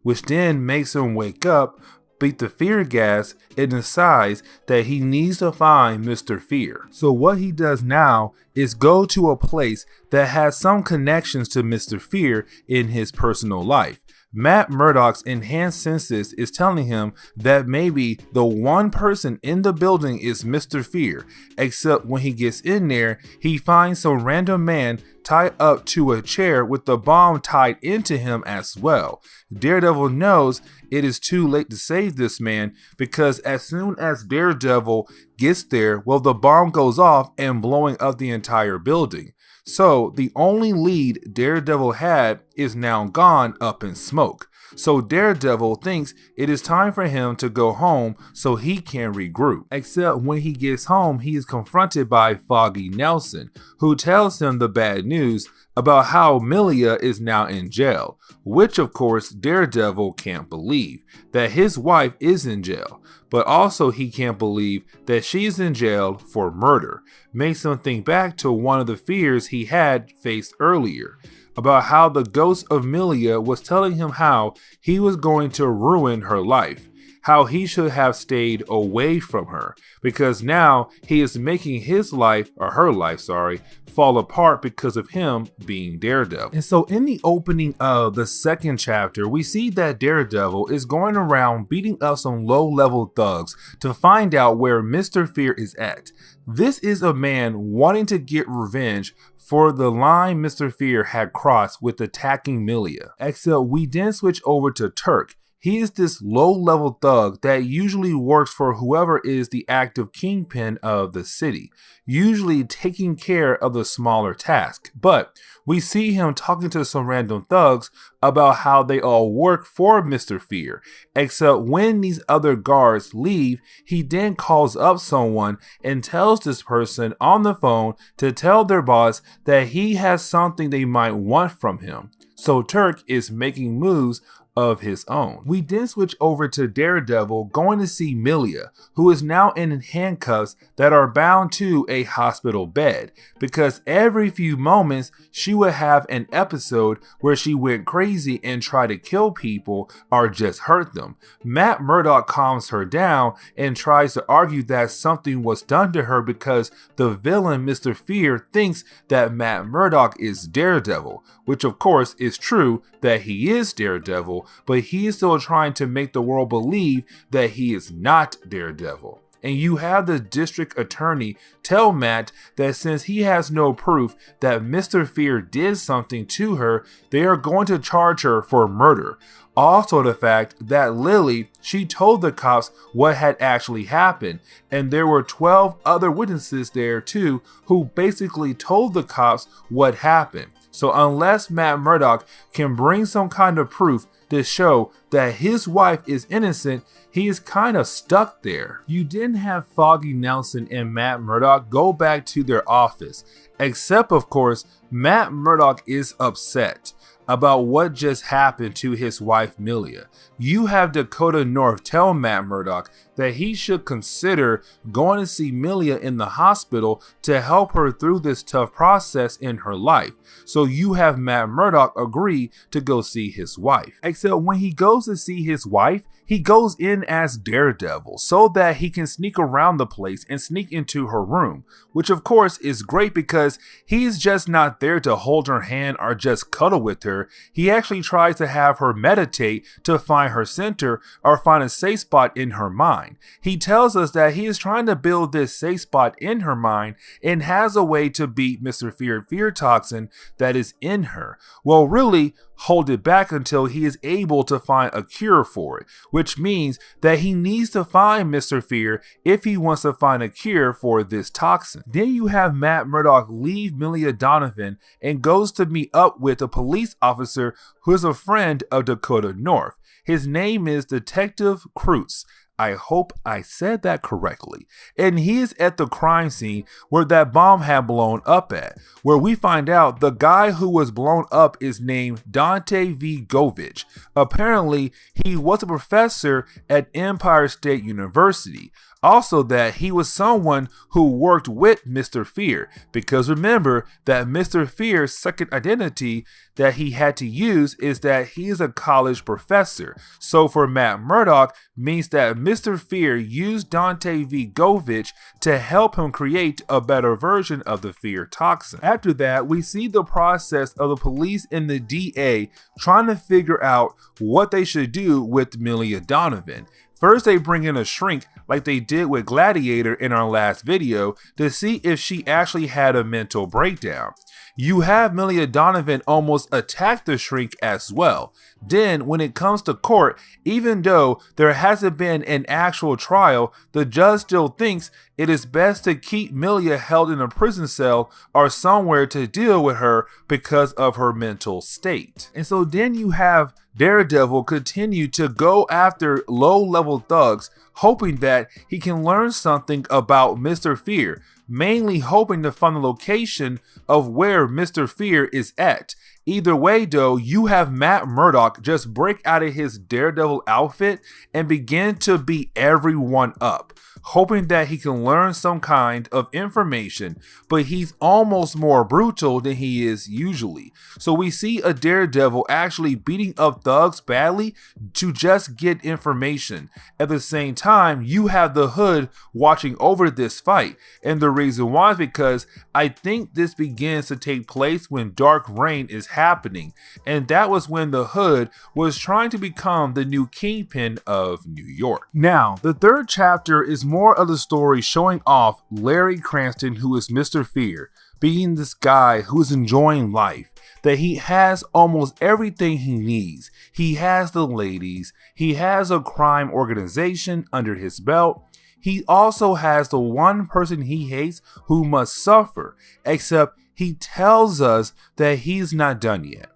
which then makes him wake up, beat the fear gas, and decides that he needs to find Mr. Fear. So what he does now is go to a place that has some connections to Mr. Fear in his personal life. Matt Murdock's enhanced senses is telling him that maybe the one person in the building is Mr. Fear, except when he gets in there, he finds some random man tied up to a chair with the bomb tied into him as well. Daredevil knows it is too late to save this man because as soon as Daredevil gets there, well, the bomb goes off and blowing up the entire building. So the only lead Daredevil had is now gone up in smoke. So Daredevil thinks it is time for him to go home so he can regroup. Except when he gets home, he is confronted by Foggy Nelson, who tells him the bad news about how Milia is now in jail, which of course Daredevil can't believe, that his wife is in jail, but also he can't believe that she's in jail for murder. Makes him think back to one of the fears he had faced earlier, about how the ghost of Milia was telling him how he was going to ruin her life, how he should have stayed away from her, because now he is making his life, or her life, sorry, fall apart because of him being Daredevil. And so in the opening of the second chapter, we see that Daredevil is going around beating up some low-level thugs to find out where Mr. Fear is at. This is a man wanting to get revenge for the line Mr. Fear had crossed with attacking Milia. Except we then switch over to Turk. He is this low-level thug that usually works for whoever is the active kingpin of the city, usually taking care of the smaller tasks. But we see him talking to some random thugs about how they all work for Mr. Fear, except when these other guards leave, he then calls up someone and tells this person on the phone to tell their boss that he has something they might want from him. So Turk is making moves of his own. We then switch over to Daredevil going to see Milia, who is now in handcuffs that are bound to a hospital bed, because every few moments she would have an episode where she went crazy and tried to kill people or just hurt them. Matt Murdock calms her down and tries to argue that something was done to her because the villain Mr. Fear thinks that Matt Murdock is Daredevil, which of course is true that he is Daredevil, but he is still trying to make the world believe that he is not Daredevil. and you have the district attorney tell Matt that since he has no proof that Mr. Fear did something to her, they are going to charge her for murder. Also the fact that Lilly, she told the cops what had actually happened, and there were 12 other witnesses there too who basically told the cops what happened. So unless Matt Murdock can bring some kind of proof to show that his wife is innocent, he is kind of stuck there. You didn't have Foggy Nelson and Matt Murdock go back to their office, except of course Matt Murdock is upset about what just happened to his wife Milia. You have Dakota North tell Matt Murdock that he should consider going to see Milia in the hospital to help her through this tough process in her life. So you have Matt Murdock agree to go see his wife. Except when he goes to see his wife, he goes in as Daredevil so that he can sneak around the place and sneak into her room, which of course is great because he's just not there to hold her hand or just cuddle with her. He actually tries to have her meditate to find her center or find a safe spot in her mind. He tells us that he is trying to build this safe spot in her mind and has a way to beat Mr. Fear toxin that is in her. Well, really, hold it back until he is able to find a cure for it, which means that he needs to find Mr. Fear if he wants to find a cure for this toxin. Then you have Matt Murdock leave Milia Donovan and goes to meet up with a police officer who is a friend of Dakota North. His name is Detective Cruz. I hope I said that correctly. And he is at the crime scene where that bomb had blown up at, where we find out the guy who was blown up is named Dante V. Govich. Apparently, he was a professor at Empire State University. Also that he was someone who worked with Mr. Fear, because remember that Mr. Fear's second identity that he had to use is that he is a college professor. So for Matt Murdock means that Mr. Fear used Dante V. Govich to help him create a better version of the Fear toxin. After that, we see the process of the police and the DA trying to figure out what they should do with Milia Donovan. First, they bring in a shrink like they did with Gladiator in our last video to see if she actually had a mental breakdown. You have Milia Donovan almost attack the shrink as well. Then, when it comes to court, even though there hasn't been an actual trial, the judge still thinks it is best to keep Milia held in a prison cell or somewhere to deal with her because of her mental state. And so then you have Daredevil continue to go after low-level thugs, hoping that he can learn something about Mr. Fear, mainly hoping to find the location of where Mr. Fear is at. Either way though, you have Matt Murdock just break out of his Daredevil outfit and begin to beat everyone up, hoping that he can learn some kind of information, but he's almost more brutal than he is usually. So we see a Daredevil actually beating up thugs badly to just get information. At the same time, you have the Hood watching over this fight, and the reason why is because I think this begins to take place when Dark Reign is happening, and that was when the Hood was trying to become the new Kingpin of New York. Now, the third chapter is more of the story showing off Larry Cranston, who is Mr. Fear, being this guy who is enjoying life, that he has almost everything he needs. He has the ladies, he has a crime organization under his belt, he also has the one person he hates who must suffer, except he tells us that he's not done yet,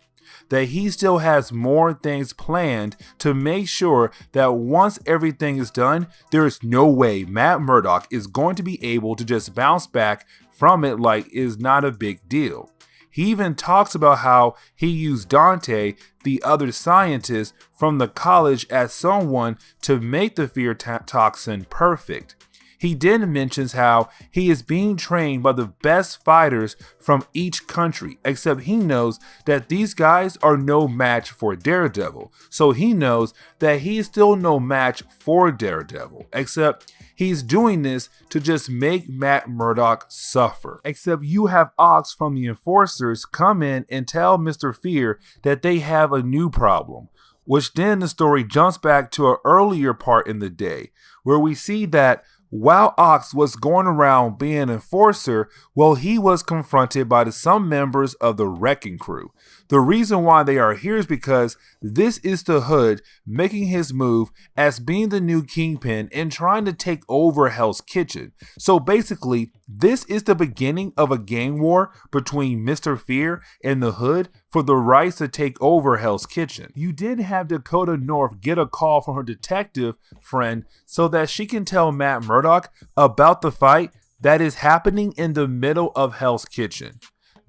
that he still has more things planned to make sure that once everything is done, there is no way Matt Murdock is going to be able to just bounce back from it like it's not a big deal. He even talks about how he used Dante, the other scientist from the college, as someone to make the Fear toxin perfect. He then mentions how he is being trained by the best fighters from each country, except he knows that these guys are no match for Daredevil. So he knows that he is still no match for Daredevil, except he's doing this to just make Matt Murdock suffer. Except you have Ox from the Enforcers come in and tell Mr. Fear that they have a new problem, which then the story jumps back to an earlier part in the day, where we see that while Ox was going around being an enforcer, well, he was confronted by some members of the Wrecking Crew. The reason why they are here is because this is the Hood making his move as being the new Kingpin and trying to take over Hell's Kitchen. So basically, this is the beginning of a gang war between Mr. Fear and the Hood for the rights to take over Hell's Kitchen. You did have Dakota North get a call from her detective friend so that she can tell Matt Murdock about the fight that is happening in the middle of Hell's Kitchen.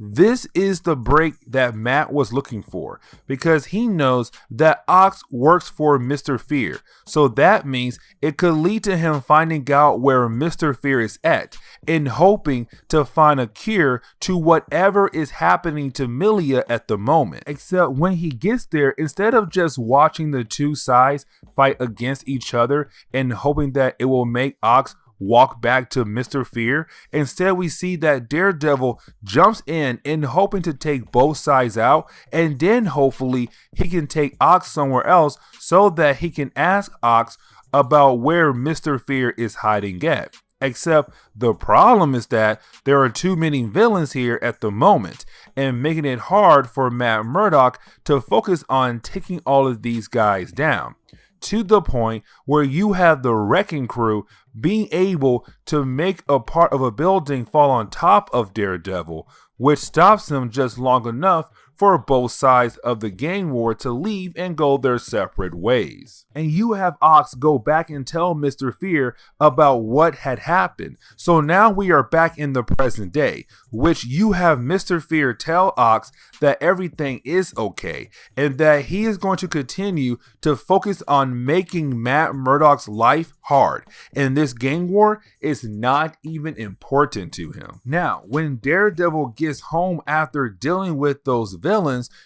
This is the break that Matt was looking for because he knows that Ox works for Mr. Fear. So that means it could lead to him finding out where Mr. Fear is at and hoping to find a cure to whatever is happening to Milia at the moment. Except when he gets there, instead of just watching the two sides fight against each other and hoping that it will make Ox walk back to Mr. Fear, instead we see that Daredevil jumps in hoping to take both sides out, and then hopefully he can take Ox somewhere else so that he can ask Ox about where Mr. Fear is hiding at. Except the problem is that there are too many villains here at the moment and making it hard for Matt Murdock to focus on taking all of these guys down, to the point where you have the Wrecking Crew being able to make a part of a building fall on top of Daredevil, which stops him just long enough for both sides of the gang war to leave and go their separate ways. And you have Ox go back and tell Mr. Fear about what had happened. So now we are back in the present day, which you have Mr. Fear tell Ox that everything is okay and that he is going to continue to focus on making Matt Murdock's life hard. And this gang war is not even important to him. Now, when Daredevil gets home after dealing with those villains,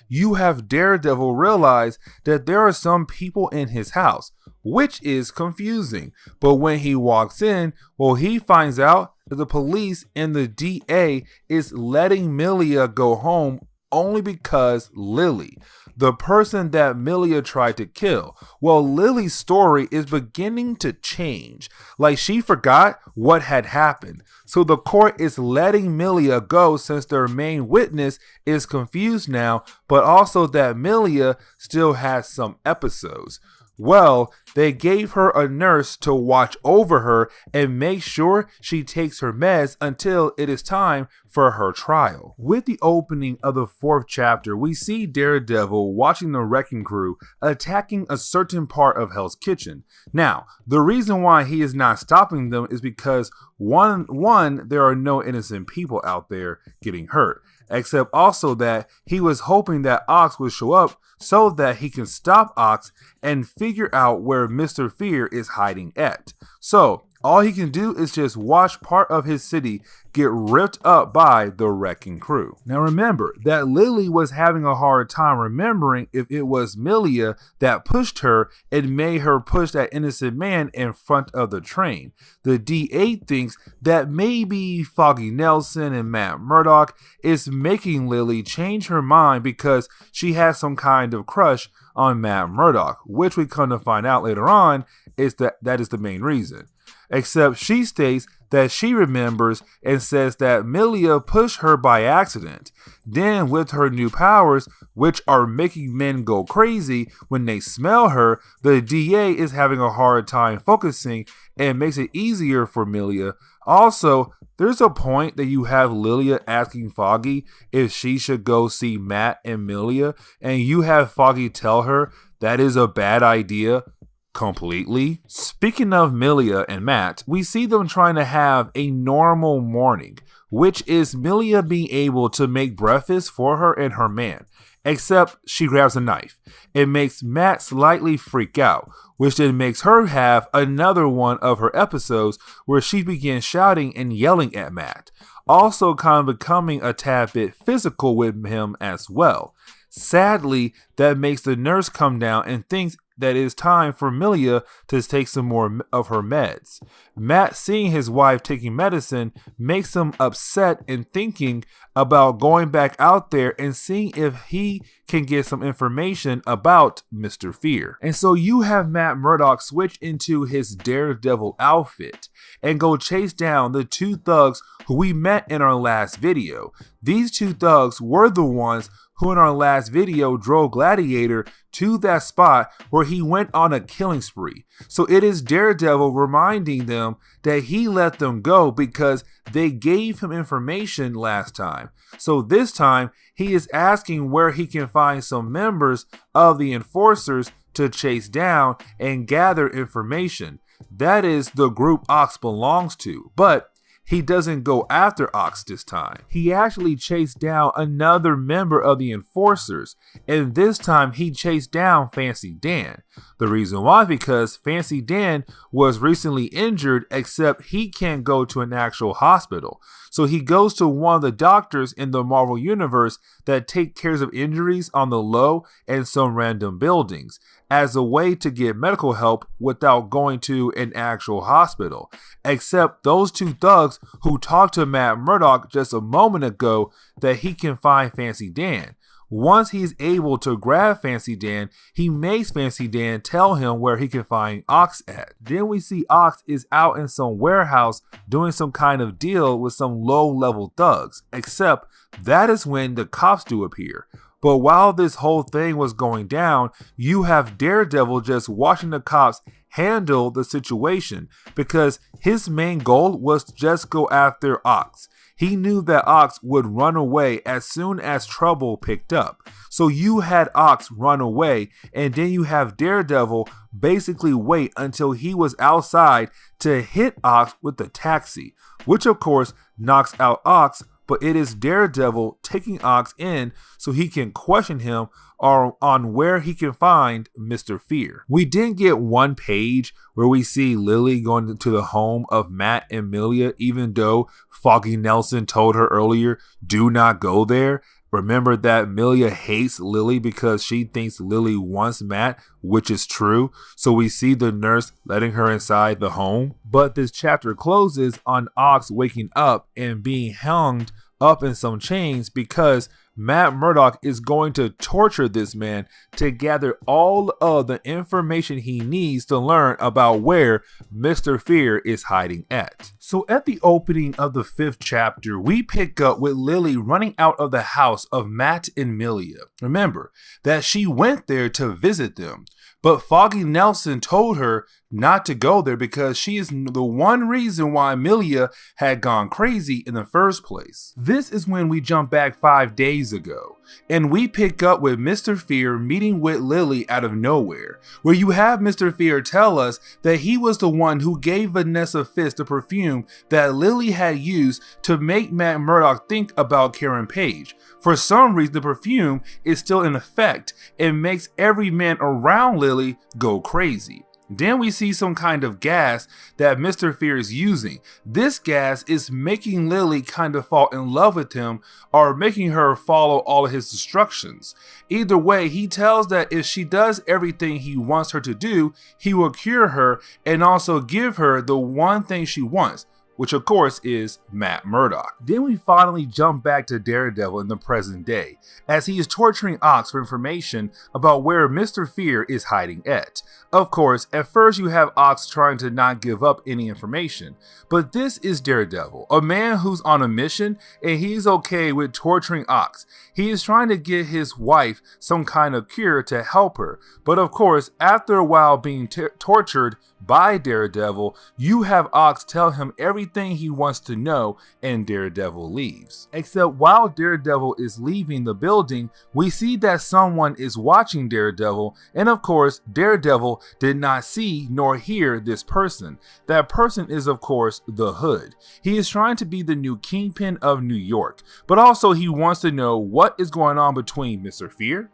you have Daredevil realize that there are some people in his house, which is confusing. But when he walks in, well, he finds out that the police and the DA is letting Milia go home only because Lilly, the person that Milia tried to kill. Well, Lily's story is beginning to change. Like she forgot what had happened. So the court is letting Milia go since their main witness is confused now, but also that Milia still has some episodes. Well, they gave her a nurse to watch over her and make sure she takes her meds until it is time for her trial. With the opening of the 4th chapter, we see Daredevil watching the Wrecking Crew attacking a certain part of Hell's Kitchen. Now, the reason why he is not stopping them is because one, there are no innocent people out there getting hurt. Except also that he was hoping that Ox would show up so that he can stop Ox and figure out where Mr. Fear is hiding at. So all he can do is just watch part of his city get ripped up by the Wrecking Crew. Now remember that Lilly was having a hard time remembering if it was Milia that pushed her and made her push that innocent man in front of the train. The DA thinks that maybe Foggy Nelson and Matt Murdock is making Lilly change her mind because she has some kind of crush on Matt Murdock, which we come to find out later on is that is the main reason. Except she states that she remembers and says that Milia pushed her by accident. Then with her new powers, which are making men go crazy when they smell her, the DA is having a hard time focusing and makes it easier for Milia. Also, there's a point that you have Lilia asking Foggy if she should go see Matt and Milia, and you have Foggy tell her that is a bad idea completely. Speaking of Milia and Matt, we see them trying to have a normal morning, which is Milia being able to make breakfast for her and her man. Except she grabs a knife. It makes Matt slightly freak out, which then makes her have another one of her episodes where she begins shouting and yelling at Matt, also kind of becoming a tad bit physical with him as well. Sadly, that makes the nurse come down and thinks that it's time for Milia to take some more of her meds. Matt, seeing his wife taking medicine, makes him upset and thinking about going back out there and seeing if he can get some information about Mr. Fear. And so you have Matt Murdock switch into his Daredevil outfit and go chase down the two thugs who we met in our last video. These two thugs were the ones who in our last video drove Gladiator to that spot where he went on a killing spree. So it is Daredevil reminding them that he let them go because they gave him information last time. So this time he is asking where he can find some members of the enforcers to chase down and gather information. That is the group Ox belongs to, but he doesn't go after Ox this time. He actually chased down another member of the enforcers, and this time he chased down Fancy Dan. The reason why is because Fancy Dan was recently injured, except he can't go to an actual hospital. So he goes to one of the doctors in the Marvel Universe that take care of injuries on the low and some random buildings, as a way to get medical help without going to an actual hospital. Except those two thugs who talked to Matt Murdock just a moment ago that he can find Fancy Dan. Once he's able to grab Fancy Dan, he makes Fancy Dan tell him where he can find Ox at. Then we see Ox is out in some warehouse doing some kind of deal with some low-level thugs, except that is when the cops do appear. But while this whole thing was going down, you have Daredevil just watching the cops handle the situation because his main goal was to just go after Ox. He knew that Ox would run away as soon as trouble picked up. So you had Ox run away, and then you have Daredevil basically wait until he was outside to hit Ox with the taxi, which of course knocks out Ox. But it is Daredevil taking Ox in so he can question him on where he can find Mr. Fear. We did get one page where we see Lilly going to the home of Matt and Milia, even though Foggy Nelson told her earlier, do not go there. Remember that Milia hates Lilly because she thinks Lilly wants Matt, which is true. So we see the nurse letting her inside the home. But this chapter closes on Ox waking up and being hung up in some chains because Matt Murdock is going to torture this man to gather all of the information he needs to learn about where Mr. Fear is hiding at. So at the opening of the 5th chapter, we pick up with Lilly running out of the house of Matt and Milia. Remember that she went there to visit them, but Foggy Nelson told her not to go there because she is the one reason why Milia had gone crazy in the first place. This is when we jump back 5 days ago, and we pick up with Mr. Fear meeting with Lilly out of nowhere, where you have Mr. Fear tell us that he was the one who gave Vanessa Fist the perfume that Lilly had used to make Matt Murdock think about Karen Page. For some reason, the perfume is still in effect and makes every man around Lilly go crazy. Then we see some kind of gas that Mr. Fear is using. This gas is making Lilly kind of fall in love with him or making her follow all of his instructions. Either way, he tells that if she does everything he wants her to do, he will cure her and also give her the one thing she wants, which of course is Matt Murdock. Then we finally jump back to Daredevil in the present day, as he is torturing Ox for information about where Mr. Fear is hiding at. Of course, at first you have Ox trying to not give up any information, but this is Daredevil, a man who's on a mission and he's okay with torturing Ox. He is trying to get his wife some kind of cure to help her, but of course, after a while being tortured by Daredevil, you have Ox tell him everything he wants to know and Daredevil leaves. Except while Daredevil is leaving the building, we see that someone is watching Daredevil, and of course, Daredevil did not see nor hear this person. That person is of course the Hood. He is trying to be the new Kingpin of New York, but also he wants to know what is going on between Mr. Fear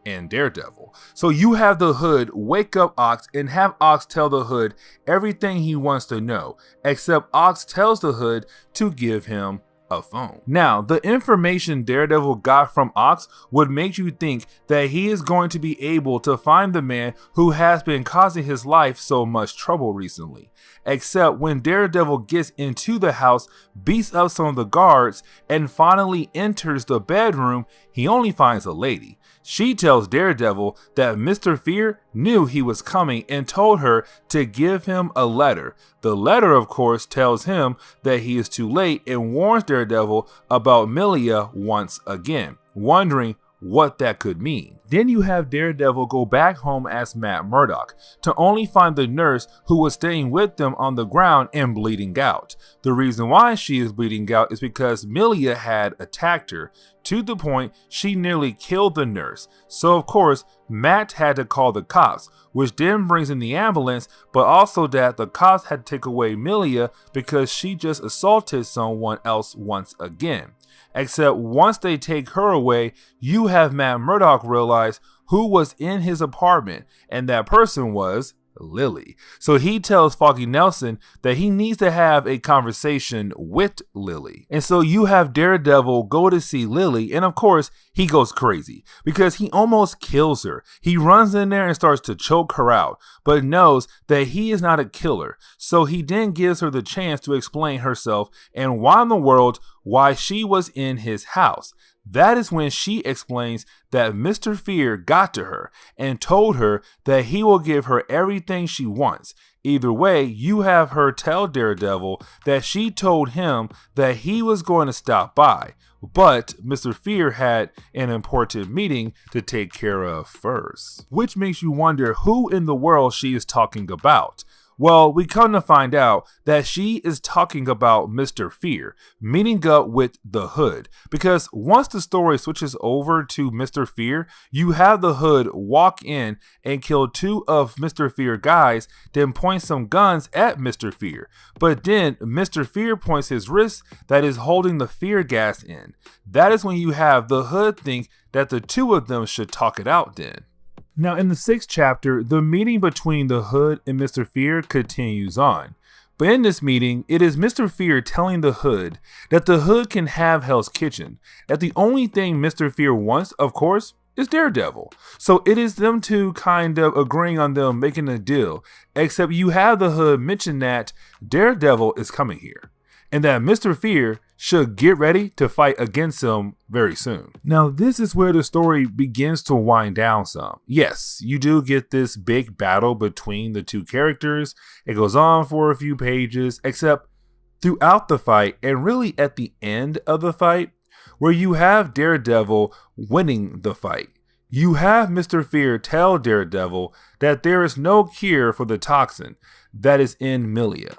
and Daredevil. So you have the Hood wake up Ox and have Ox tell the Hood everything he wants to know, except Ox tells the Hood to give him a phone. Now, the information Daredevil got from Ox would make you think that he is going to be able to find the man who has been causing his life so much trouble recently. Except when Daredevil gets into the house, beats up some of the guards, and finally enters the bedroom, he only finds a lady. She tells Daredevil that Mr. Fear knew he was coming and told her to give him a letter. The letter, of course, tells him that he is too late and warns Daredevil about Milia once again, wondering what that could mean. Then you have Daredevil go back home as Matt Murdock to only find the nurse who was staying with them on the ground and bleeding out. The reason why she is bleeding out is because Milia had attacked her to the point she nearly killed the nurse. So of course Matt had to call the cops, which then brings in the ambulance, but also that the cops had to take away Milia because she just assaulted someone else once again. Except once they take her away, you have Matt Murdock realize who was in his apartment, and that person was Lilly. So he tells Foggy Nelson that he needs to have a conversation with Lilly. And so you have Daredevil go to see Lilly, and of course he goes crazy because he almost kills her. He runs in there and starts to choke her out, but knows that he is not a killer. So he then gives her the chance to explain herself and why in the world why she was in his house. That is when she explains that Mr. Fear got to her and told her that he will give her everything she wants. Either way, you have her tell Daredevil that she told him that he was going to stop by, but Mr. Fear had an important meeting to take care of first. Which makes you wonder who in the world she is talking about. Well, we come to find out that she is talking about Mr. Fear, meeting up with the Hood, because once the story switches over to Mr. Fear, you have the Hood walk in and kill two of Mr. Fear guys, then point some guns at Mr. Fear. But then Mr. Fear points his wrist that is holding the fear gas in. That is when you have the Hood think that the two of them should talk it out then. Now in the 6th chapter, the meeting between the Hood and Mr. Fear continues on. But in this meeting, it is Mr. Fear telling the Hood that the Hood can have Hell's Kitchen, that the only thing Mr. Fear wants, of course, is Daredevil. So it is them two kind of agreeing on them making a deal, except you have the Hood mention that Daredevil is coming here, and that Mr. Fear should get ready to fight against him very soon. Now, this is where the story begins to wind down some. Yes, you do get this big battle between the two characters. It goes on for a few pages, except throughout the fight, and really at the end of the fight, where you have Daredevil winning the fight. You have Mr. Fear tell Daredevil that there is no cure for the toxin that is in Milia.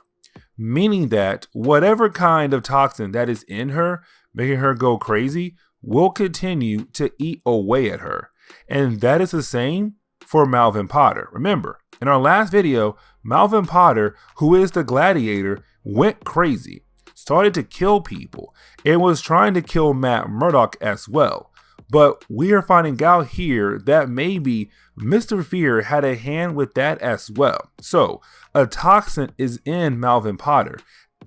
Meaning that whatever kind of toxin that is in her, making her go crazy, will continue to eat away at her. And that is the same for Malvin Potter. Remember, in our last video, Malvin Potter, who is the Gladiator, went crazy, started to kill people, and was trying to kill Matt Murdock as well. But we are finding out here that maybe Mr. Fear had a hand with that as well. So a toxin is in Malvin Potter,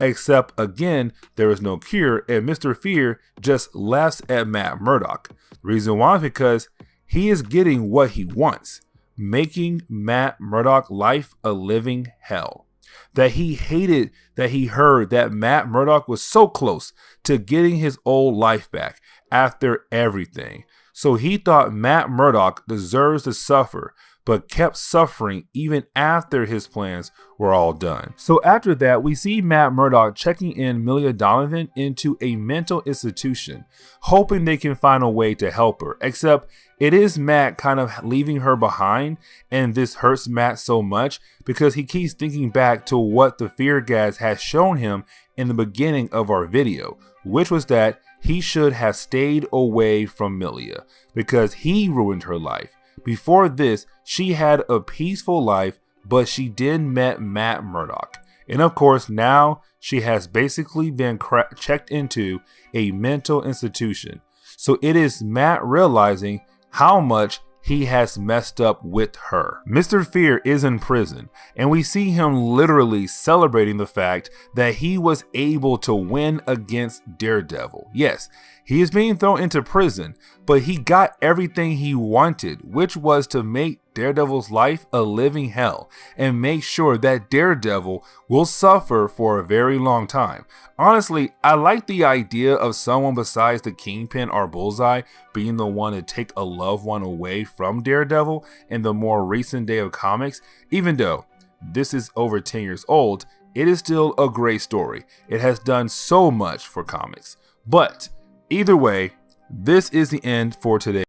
except again, there is no cure, and Mr. Fear just laughs at Matt Murdock. The reason why is because he is getting what he wants, making Matt Murdock life a living hell. That he hated that he heard that Matt Murdock was so close to getting his old life back after everything. So he thought Matt Murdock deserves to suffer, but kept suffering even after his plans were all done. So after that, we see Matt Murdock checking in Milia Donovan into a mental institution, hoping they can find a way to help her, except it is Matt kind of leaving her behind, and this hurts Matt so much because he keeps thinking back to what the fear gas has shown him in the beginning of our video, which was that he should have stayed away from Milia because he ruined her life. Before this, she had a peaceful life, but she then met Matt Murdock. And of course, now she has basically been checked into a mental institution. So it is Matt realizing how much he has messed up with her. Mr. Fear is in prison, and we see him literally celebrating the fact that he was able to win against Daredevil. Yes, he is being thrown into prison, but he got everything he wanted, which was to make Daredevil's life a living hell and make sure that Daredevil will suffer for a very long time. Honestly, I like the idea of someone besides the Kingpin or Bullseye being the one to take a loved one away from Daredevil in the more recent day of comics. Even though this is over 10 years old, it is still a great story. It has done so much for comics. But either way, this is the end for today.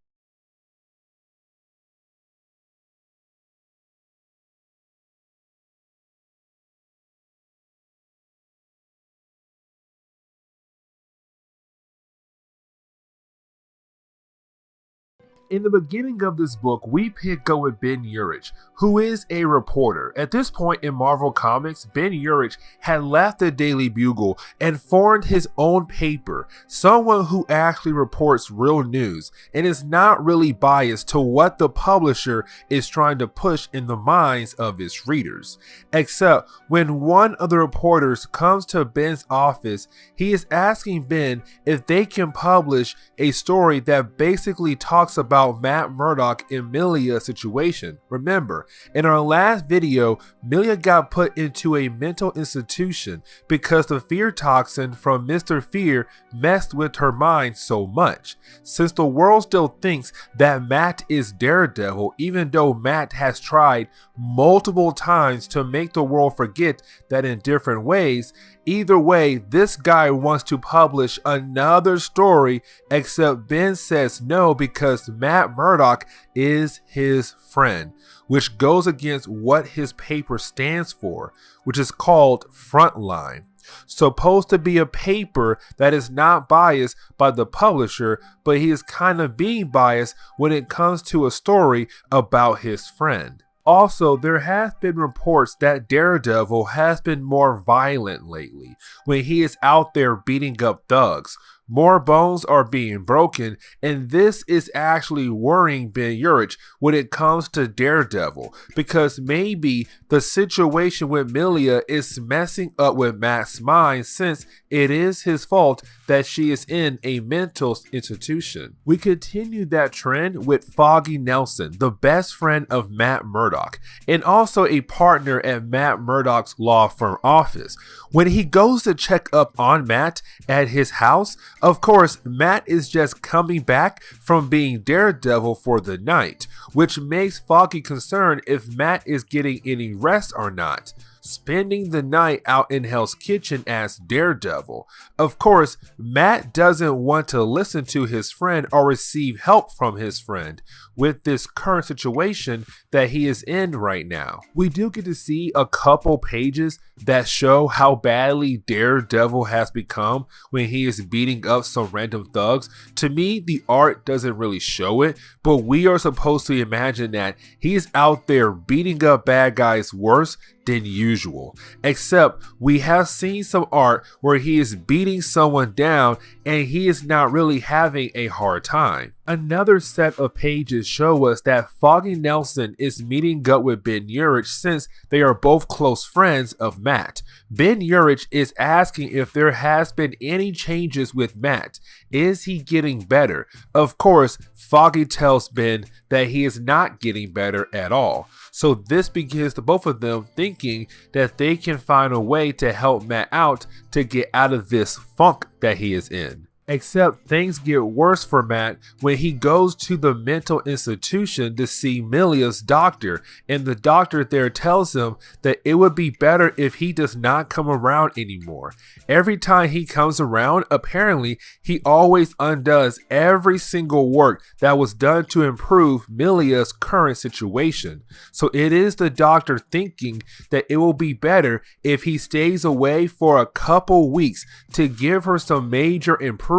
In the beginning of this book, we pick up with Ben Urich, who is a reporter. At this point in Marvel Comics, Ben Urich had left the Daily Bugle and formed his own paper, someone who actually reports real news and is not really biased to what the publisher is trying to push in the minds of its readers. Except when one of the reporters comes to Ben's office, he is asking Ben if they can publish a story that basically talks about Matt Murdock and Milia's situation. Remember, in our last video, Milia got put into a mental institution because the fear toxin from Mr. Fear messed with her mind so much. Since the world still thinks that Matt is Daredevil, even though Matt has tried multiple times to make the world forget that in different ways, either way, this guy wants to publish another story, except Ben says no because Matt Murdock is his friend, which goes against what his paper stands for, which is called Frontline. Supposed to be a paper that is not biased by the publisher, but he is kind of being biased when it comes to a story about his friend. Also, there have been reports that Daredevil has been more violent lately when he is out there beating up thugs. More bones are being broken, and this is actually worrying Ben Urich when it comes to Daredevil, because maybe the situation with Milia is messing up with Matt's mind, since it is his fault that she is in a mental institution. We continue that trend with Foggy Nelson, the best friend of Matt Murdock, and also a partner at Matt Murdock's law firm office. When he goes to check up on Matt at his house, of course, Matt is just coming back from being Daredevil for the night, which makes Foggy concerned if Matt is getting any rest or not, spending the night out in Hell's Kitchen as Daredevil. Of course, Matt doesn't want to listen to his friend or receive help from his friend with this current situation that he is in right now. We do get to see a couple pages that show how badly Daredevil has become when he is beating up some random thugs. To me, the art doesn't really show it, but we are supposed to imagine that he's out there beating up bad guys worse than usual. Except we have seen some art where he is beating someone down and he is not really having a hard time. Another set of pages show us that Foggy Nelson is meeting up with Ben Urich since they are both close friends of Matt. Ben Urich is asking if there has been any changes with Matt. Is he getting better? Of course, Foggy tells Ben that he is not getting better at all. So this begins the both of them thinking that they can find a way to help Matt out to get out of this funk that he is in. Except things get worse for Matt when he goes to the mental institution to see Milia's doctor, and the doctor there tells him that it would be better if he does not come around anymore. Every time he comes around, apparently he always undoes every single work that was done to improve Milia's current situation. So it is the doctor thinking that it will be better if he stays away for a couple weeks to give her some major improvements.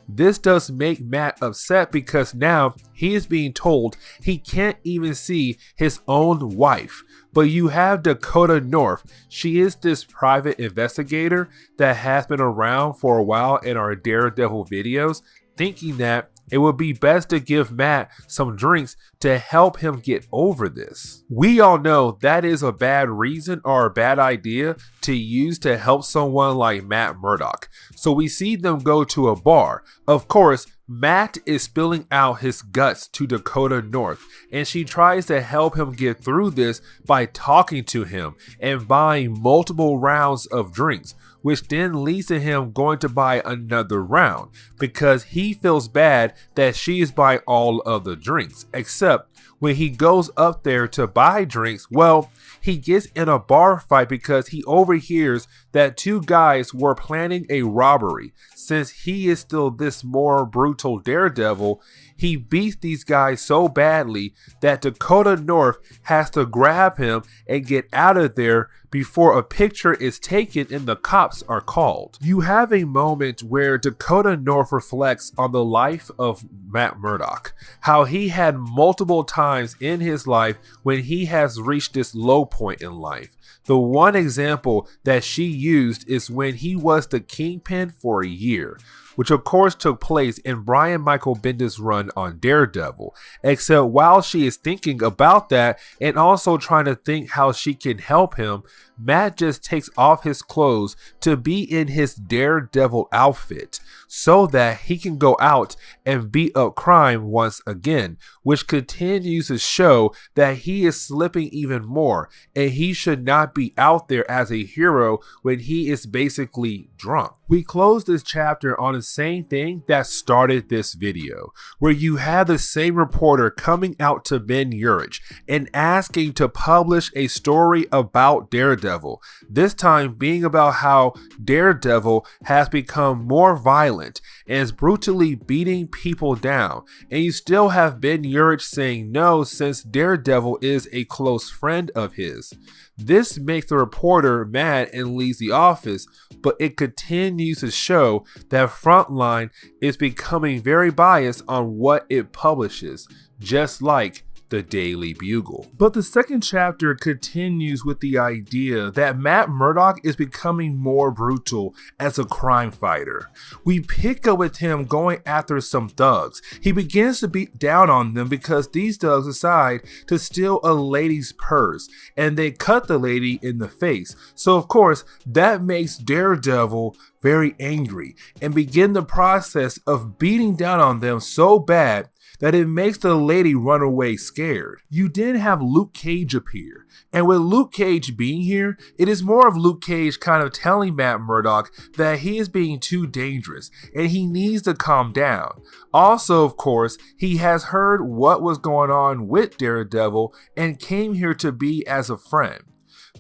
This does make Matt upset because now he is being told he can't even see his own wife. But you have Dakota North. She is this private investigator that has been around for a while in our Daredevil videos, thinking that It would be best to give Matt some drinks to help him get over this. We all know that is a bad reason or a bad idea to use to help someone like Matt Murdock. So we see them go to a bar. Of course, Matt is spilling out his guts to Dakota North, and she tries to help him get through this by talking to him and buying multiple rounds of drinks, which then leads to him going to buy another round because he feels bad that she is buying all of the drinks. Except when he goes up there to buy drinks, well, he gets in a bar fight because he overhears that two guys were planning a robbery. Since he is still this more brutal Daredevil, he beats these guys so badly that Dakota North has to grab him and get out of there before a picture is taken and the cops are called. You have a moment where Dakota North reflects on the life of Matt Murdock, how he had multiple times in his life when he has reached this low point in life. The one example that she used is when he was the Kingpin for a year, which of course took place in Brian Michael Bendis' run on Daredevil. Except while she is thinking about that and also trying to think how she can help him, Matt just takes off his clothes to be in his Daredevil outfit so that he can go out and beat up crime once again, which continues to show that he is slipping even more and he should not be out there as a hero when he is basically drunk. We close this chapter on the same thing that started this video, where you have the same reporter coming out to Ben Urich and asking to publish a story about Daredevil, this time being about how Daredevil has become more violent and is brutally beating people down, and you still have Ben Urich saying no since Daredevil is a close friend of his. This makes the reporter mad and leaves the office, but it continues to show that Frontline is becoming very biased on what it publishes, just like the Daily Bugle. But the second chapter continues with the idea that Matt Murdock is becoming more brutal as a crime fighter. We pick up with him going after some thugs. He begins to beat down on them because these thugs decide to steal a lady's purse and they cut the lady in the face. So of course that makes Daredevil very angry and begin the process of beating down on them so bad that it makes the lady run away scared. You then have Luke Cage appear, and with Luke Cage being here, it is more of Luke Cage kind of telling Matt Murdock that he is being too dangerous and he needs to calm down. Also, of course, he has heard what was going on with Daredevil and came here to be as a friend.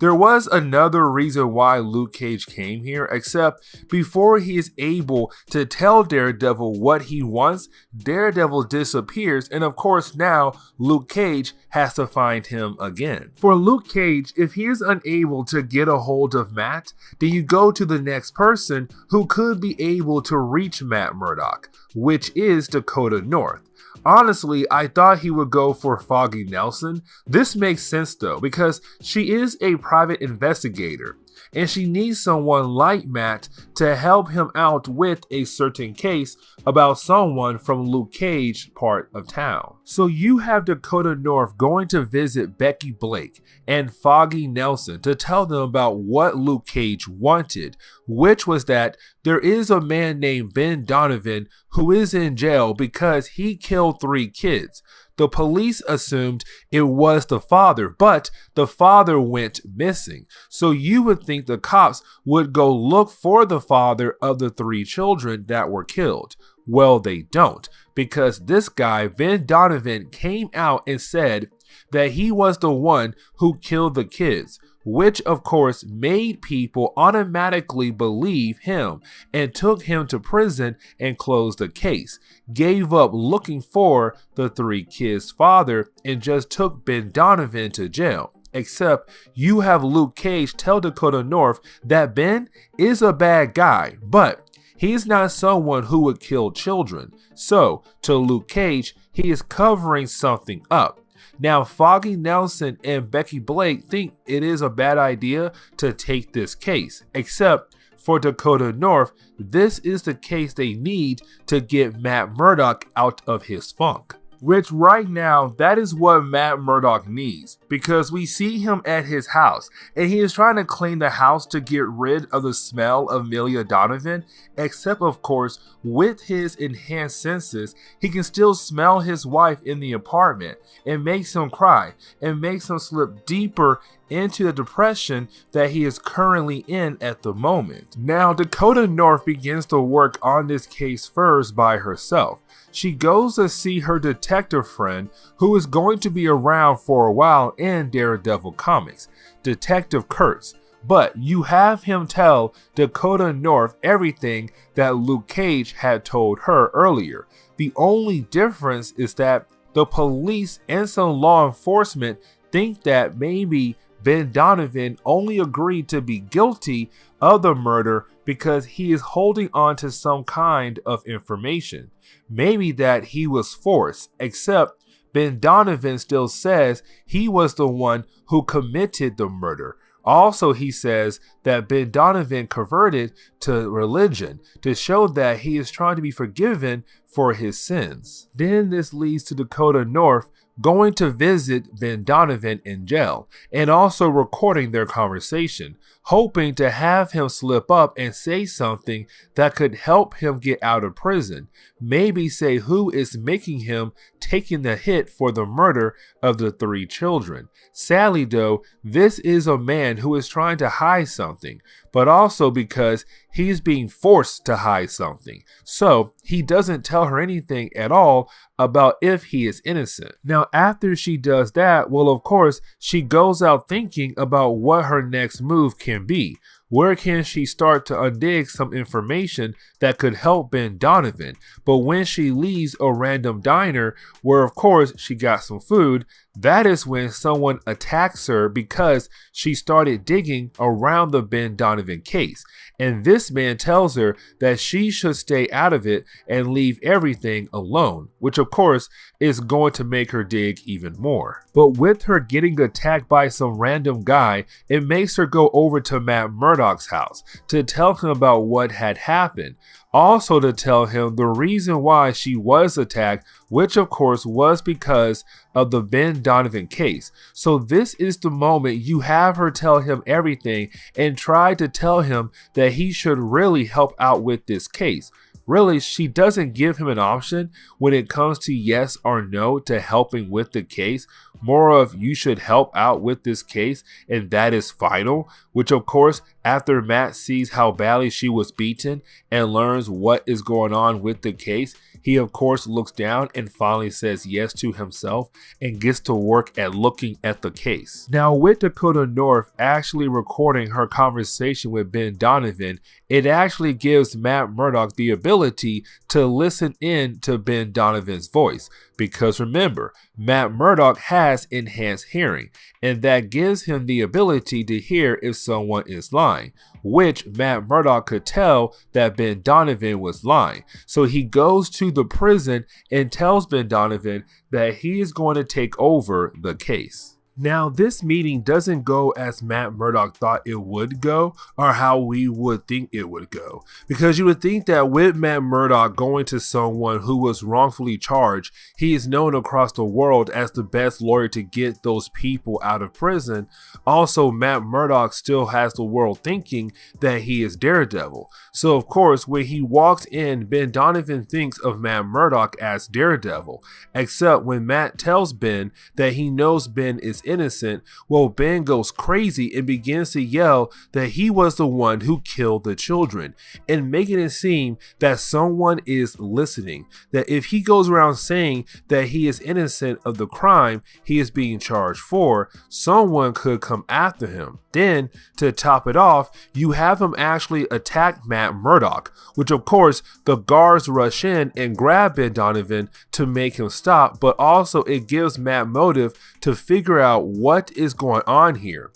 There was another reason why Luke Cage came here, except before he is able to tell Daredevil what he wants, Daredevil disappears, and of course now Luke Cage has to find him again. For Luke Cage, if he is unable to get a hold of Matt, then you go to the next person who could be able to reach Matt Murdock, which is Dakota North. Honestly, I thought he would go for Foggy Nelson. This makes sense though, because she is a private investigator and she needs someone like Matt to help him out with a certain case about someone from Luke Cage part of town. So you have Dakota North going to visit Becky Blake and Foggy Nelson to tell them about what Luke Cage wanted, which was that there is a man named Ben Donovan who is in jail because he killed 3 kids. The police assumed it was the father, but the father went missing. So you would think the cops would go look for the father of the 3 children that were killed. Well, they don't, because this guy, Ben Donovan, came out and said that he was the one who killed the kids, which of course made people automatically believe him and took him to prison and closed the case, gave up looking for the 3 kids' father and just took Ben Donovan to jail. Except you have Luke Cage tell Dakota North that Ben is a bad guy, but he's not someone who would kill children. So to Luke Cage, he is covering something up. Now, Foggy Nelson and Becky Blake think it is a bad idea to take this case, except for Dakota North, this is the case they need to get Matt Murdock out of his funk. Which right now, that is what Matt Murdock needs, because we see him at his house and he is trying to clean the house to get rid of the smell of Milia Donovan, except of course with his enhanced senses, he can still smell his wife in the apartment and makes him cry and makes him slip deeper into the depression that he is currently in at the moment. Now, Dakota North begins to work on this case first by herself. She goes to see her detective friend who is going to be around for a while in Daredevil comics, Detective Kurtz. But you have him tell Dakota North everything that Luke Cage had told her earlier. The only difference is that the police and some law enforcement think that maybe Ben Donovan only agreed to be guilty of the murder because he is holding on to some kind of information. Maybe that he was forced, except Ben Donovan still says he was the one who committed the murder. Also, he says that Ben Donovan converted to religion to show that he is trying to be forgiven for his sins. Then this leads to Dakota North going to visit Ben Donovan in jail and also recording their conversation, hoping to have him slip up and say something that could help him get out of prison. Maybe say who is making him taking the hit for the murder of the 3 children. Sadly though, this is a man who is trying to hide something, but also because he's being forced to hide something. So he doesn't tell her anything at all about if he is innocent. Now, after she does that, well, of course, she goes out thinking about what her next move can be. Where can she start to undig some information that could help Ben Donovan? But when she leaves a random diner, where of course she got some food, that is when someone attacks her because she started digging around the Ben Donovan case. And this man tells her that she should stay out of it and leave everything alone, which of course is going to make her dig even more. But with her getting attacked by some random guy, it makes her go over to Matt Murdock's house to tell him about what had happened. Also to tell him the reason why she was attacked, which of course was because of the Ben Donovan case. So this is the moment you have her tell him everything and try to tell him that he should really help out with this case. Really, she doesn't give him an option when it comes to yes or no to helping with the case. More of you should help out with this case and that is final, which of course after Matt sees how badly she was beaten and learns what is going on with the case, he of course looks down and finally says yes to himself and gets to work at looking at the case. Now with Dakota North actually recording her conversation with Ben Donovan, it actually gives Matt Murdock the ability to listen in to Ben Donovan's voice. Because remember, Matt Murdock has enhanced hearing, and that gives him the ability to hear if someone is lying, which Matt Murdock could tell that Ben Donovan was lying. So he goes to the prison and tells Ben Donovan that he is going to take over the case. Now, this meeting doesn't go as Matt Murdock thought it would go, or how we would think it would go. Because you would think that with Matt Murdock going to someone who was wrongfully charged, he is known across the world as the best lawyer to get those people out of prison. Also, Matt Murdock still has the world thinking that he is Daredevil. So, of course, when he walks in, Ben Donovan thinks of Matt Murdock as Daredevil. Except when Matt tells Ben that he knows Ben is innocent, well, Ben goes crazy and begins to yell that he was the one who killed the children, and making it seem that someone is listening, that if he goes around saying that he is innocent of the crime he is being charged for, someone could come after him. Then, to top it off, you have him actually attack Matt Murdock, which of course the guards rush in and grab Ben Donovan to make him stop, but also it gives Matt motive to figure out what is going on here.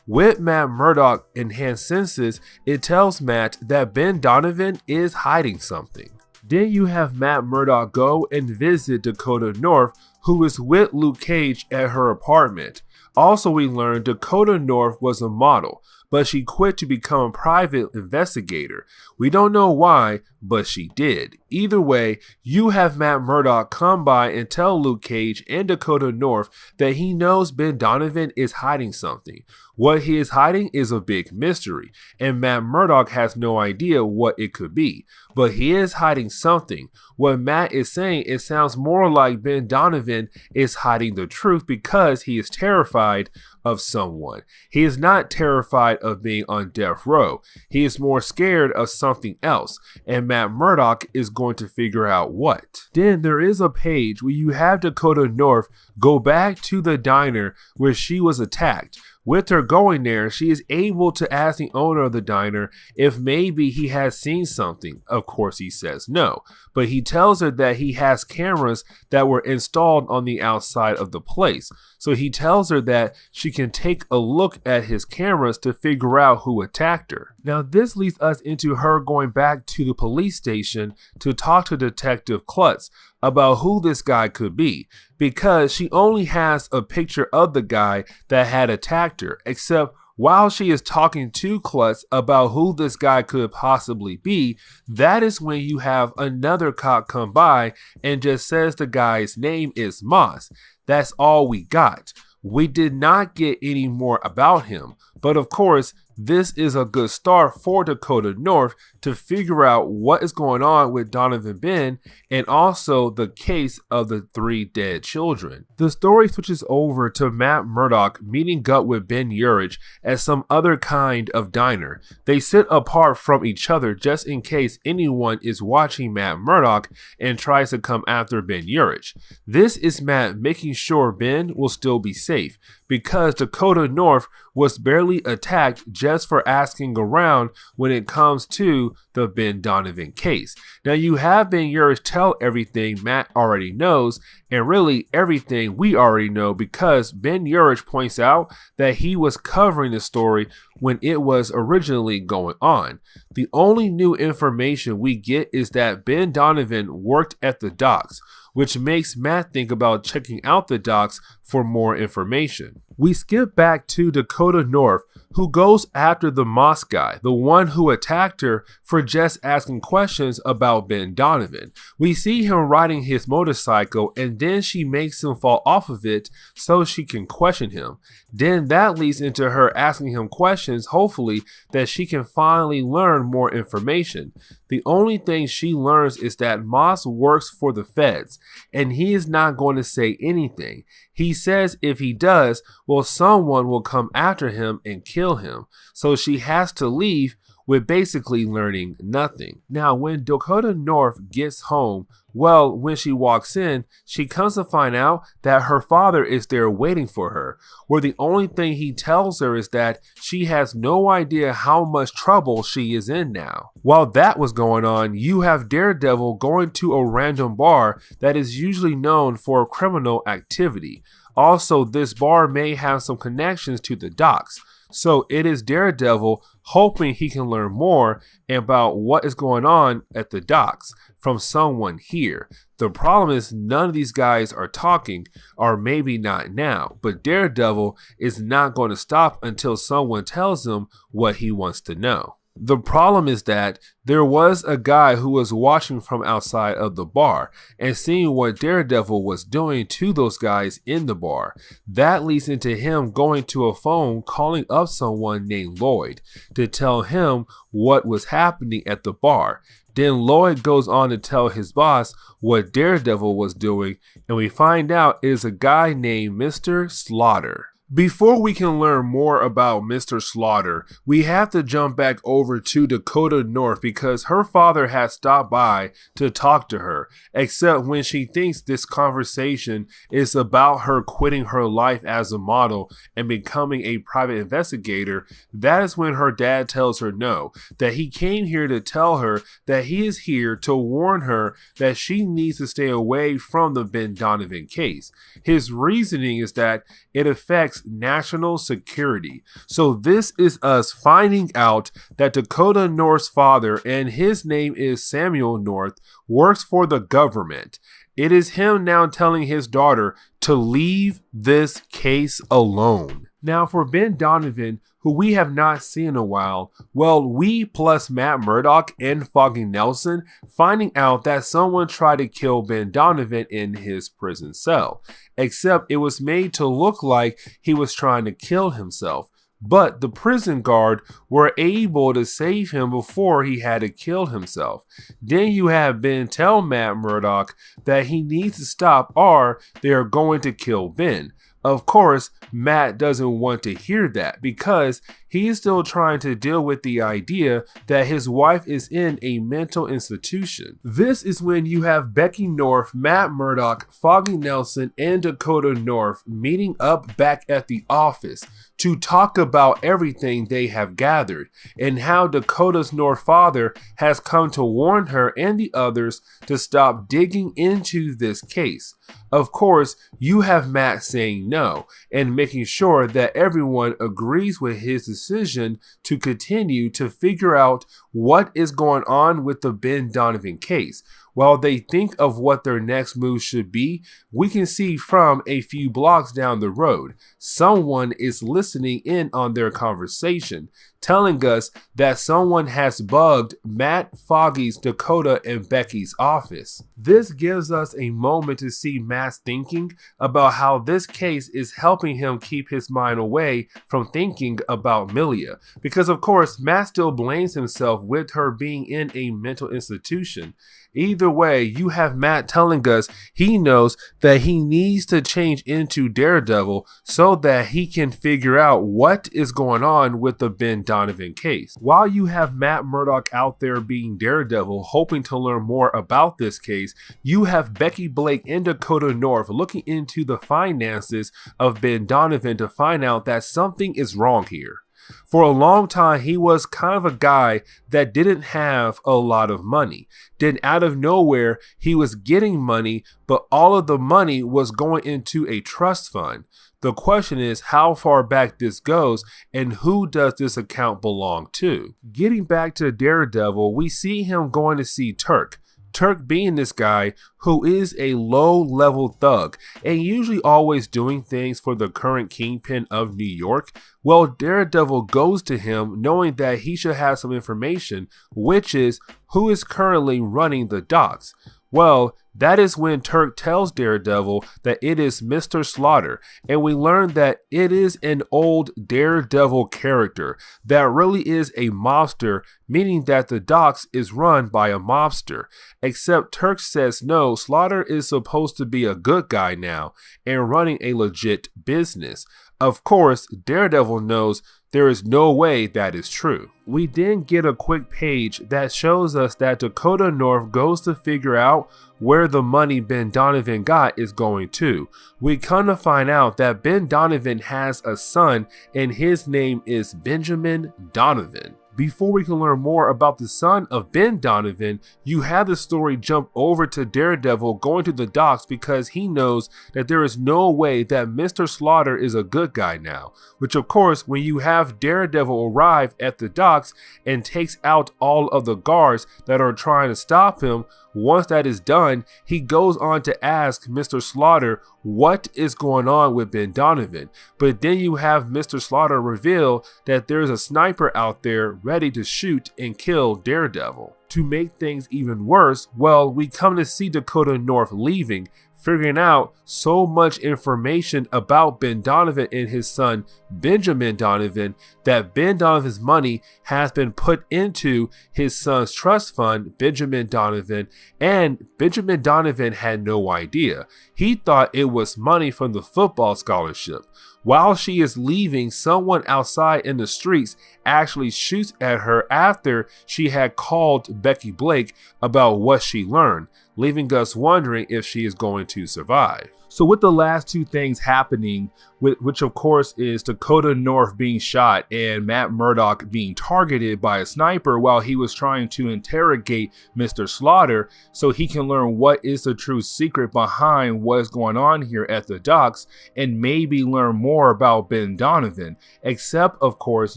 With Matt Murdock enhanced senses, it tells Matt that Ben Donovan is hiding something. Then you have Matt Murdock go and visit Dakota North, who is with Luke Cage at her apartment. Also, we learned Dakota North was a model, but she quit to become a private investigator. We don't know why, but she did. Either way, you have Matt Murdock come by and tell Luke Cage and Dakota North that he knows Ben Donovan is hiding something. What he is hiding is a big mystery, and Matt Murdock has no idea what it could be. But he is hiding something. What Matt is saying, it sounds more like Ben Donovan is hiding the truth because he is terrified of someone. He is not terrified of being on death row. He is more scared of something else, and Matt Murdock is going to figure out what. Then there is a page where you have Dakota North go back to the diner where she was attacked. With her going there, she is able to ask the owner of the diner if maybe he has seen something. Of course, he says no, but he tells her that he has cameras that were installed on the outside of the place. So he tells her that she can take a look at his cameras to figure out who attacked her. Now, this leads us into her going back to the police station to talk to Detective Klutz about who this guy could be, because she only has a picture of the guy that had attacked her, except while she is talking to Klutz about who this guy could possibly be, that is when you have another cop come by and just says the guy's name is Moss. That's all we got. We did not get any more about him, but of course, this is a good start for Dakota North to figure out what is going on with Donovan Ben and also the case of the 3 dead children. The story switches over to Matt Murdock meeting up with Ben Urich at some other kind of diner. They sit apart from each other just in case anyone is watching Matt Murdock and tries to come after Ben Urich. This is Matt making sure Ben will still be safe, because Dakota North was barely attacked just for asking around when it comes to the Ben Donovan case. Now you have Ben Urich tell everything Matt already knows, and really everything we already know, because Ben Urich points out that he was covering the story when it was originally going on. The only new information we get is that Ben Donovan worked at the docks, which makes Matt think about checking out the docks for more information. We skip back to Dakota North, who goes after the Moss guy, the one who attacked her for just asking questions about Ben Donovan. We see him riding his motorcycle, and then she makes him fall off of it so she can question him. Then that leads into her asking him questions, hopefully that she can finally learn more information. The only thing she learns is that Moss works for the feds, and he is not going to say anything. He says if he does, well, someone will come after him and kill him. So she has to leave with basically learning nothing. Now, when Dakota North gets home, well, when she walks in, she comes to find out that her father is there waiting for her, where the only thing he tells her is that she has no idea how much trouble she is in now. While that was going on, you have Daredevil going to a random bar that is usually known for criminal activity. Also, this bar may have some connections to the docks. So it is Daredevil hoping he can learn more about what is going on at the docks from someone here. The problem is none of these guys are talking, or maybe not now, but Daredevil is not going to stop until someone tells him what he wants to know. The problem is that there was a guy who was watching from outside of the bar and seeing what Daredevil was doing to those guys in the bar. That leads into him going to a phone, calling up someone named Lloyd to tell him what was happening at the bar. Then Lloyd goes on to tell his boss what Daredevil was doing, and we find out it is a guy named Mr. Slaughter. Before we can learn more about Mr. Slaughter, we have to jump back over to Dakota North because her father has stopped by to talk to her, except when she thinks this conversation is about her quitting her life as a model and becoming a private investigator. That is when her dad tells her no, that he came here to tell her that he is here to warn her that she needs to stay away from the Ben Donovan case. His reasoning is that it affects national security. So this is us finding out that Dakota North's father, and his name is Samuel North, works for the government. It is him now telling his daughter to leave this case alone. Now for Ben Donovan, who we have not seen in a while. Well, we plus Matt Murdock and Foggy Nelson finding out that someone tried to kill Ben Donovan in his prison cell, except it was made to look like he was trying to kill himself. But the prison guard were able to save him before he had to kill himself. Then you have Ben tell Matt Murdock that he needs to stop or they are going to kill Ben. Of course, Matt doesn't want to hear that because he's still trying to deal with the idea that his wife is in a mental institution. This is when you have Becky North, Matt Murdock, Foggy Nelson, and Dakota North meeting up back at the office to talk about everything they have gathered and how Dakota's North father has come to warn her and the others to stop digging into this case. Of course, you have Matt saying no and making sure that everyone agrees with his decision to continue to figure out what is going on with the Ben Donovan case. While they think of what their next move should be, we can see from a few blocks down the road, someone is listening in on their conversation, telling us that someone has bugged Matt, Foggy's, Dakota, and Becky's office. This gives us a moment to see Matt's thinking about how this case is helping him keep his mind away from thinking about Milia, because of course Matt still blames himself with her being in a mental institution. Either way, you have Matt telling us he knows that he needs to change into Daredevil so that he can figure out what is going on with the Ben Donovan case. While you have Matt Murdock out there being Daredevil, hoping to learn more about this case, you have Becky Blake and Dakota North looking into the finances of Ben Donovan to find out that something is wrong here. For a long time, he was kind of a guy that didn't have a lot of money. Then out of nowhere, he was getting money, but all of the money was going into a trust fund. The question is how far back this goes and who does this account belong to? Getting back to Daredevil, we see him going to see Turk. Turk being this guy who is a low-level thug and usually always doing things for the current Kingpin of New York. Well, Daredevil goes to him knowing that he should have some information, which is who is currently running the docks. Well, that is when Turk tells Daredevil that it is Mr. Slaughter, and we learn that it is an old Daredevil character that really is a mobster, meaning that the docks is run by a mobster. Except Turk says no, Slaughter is supposed to be a good guy now and running a legit business. Of course, Daredevil knows there is no way that is true. We then get a quick page that shows us that Dakota North goes to figure out where the money Ben Donovan got is going to. We come to find out that Ben Donovan has a son and his name is Benjamin Donovan. Before we can learn more about the son of Ben Donovan, you have the story jump over to Daredevil going to the docks because he knows that there is no way that Mr. Slaughter is a good guy now. Which of course, when you have Daredevil arrive at the docks and takes out all of the guards that are trying to stop him, once that is done, he goes on to ask Mr. Slaughter what is going on with Ben Donovan. But then you have Mr. Slaughter reveal that there's a sniper out there ready to shoot and kill Daredevil. To make things even worse, well, we come to see Dakota North leaving, figuring out so much information about Ben Donovan and his son Benjamin Donovan that Ben Donovan's money has been put into his son's trust fund, Benjamin Donovan, and Benjamin Donovan had no idea. He thought it was money from the football scholarship. While she is leaving, someone outside in the streets actually shoots at her after she had called Becky Blake about what she learned, leaving us wondering if she is going to survive. So with the last two things happening, which of course is Dakota North being shot and Matt Murdock being targeted by a sniper while he was trying to interrogate Mr. Slaughter so he can learn what is the true secret behind what is going on here at the docks and maybe learn more about Ben Donovan. Except of course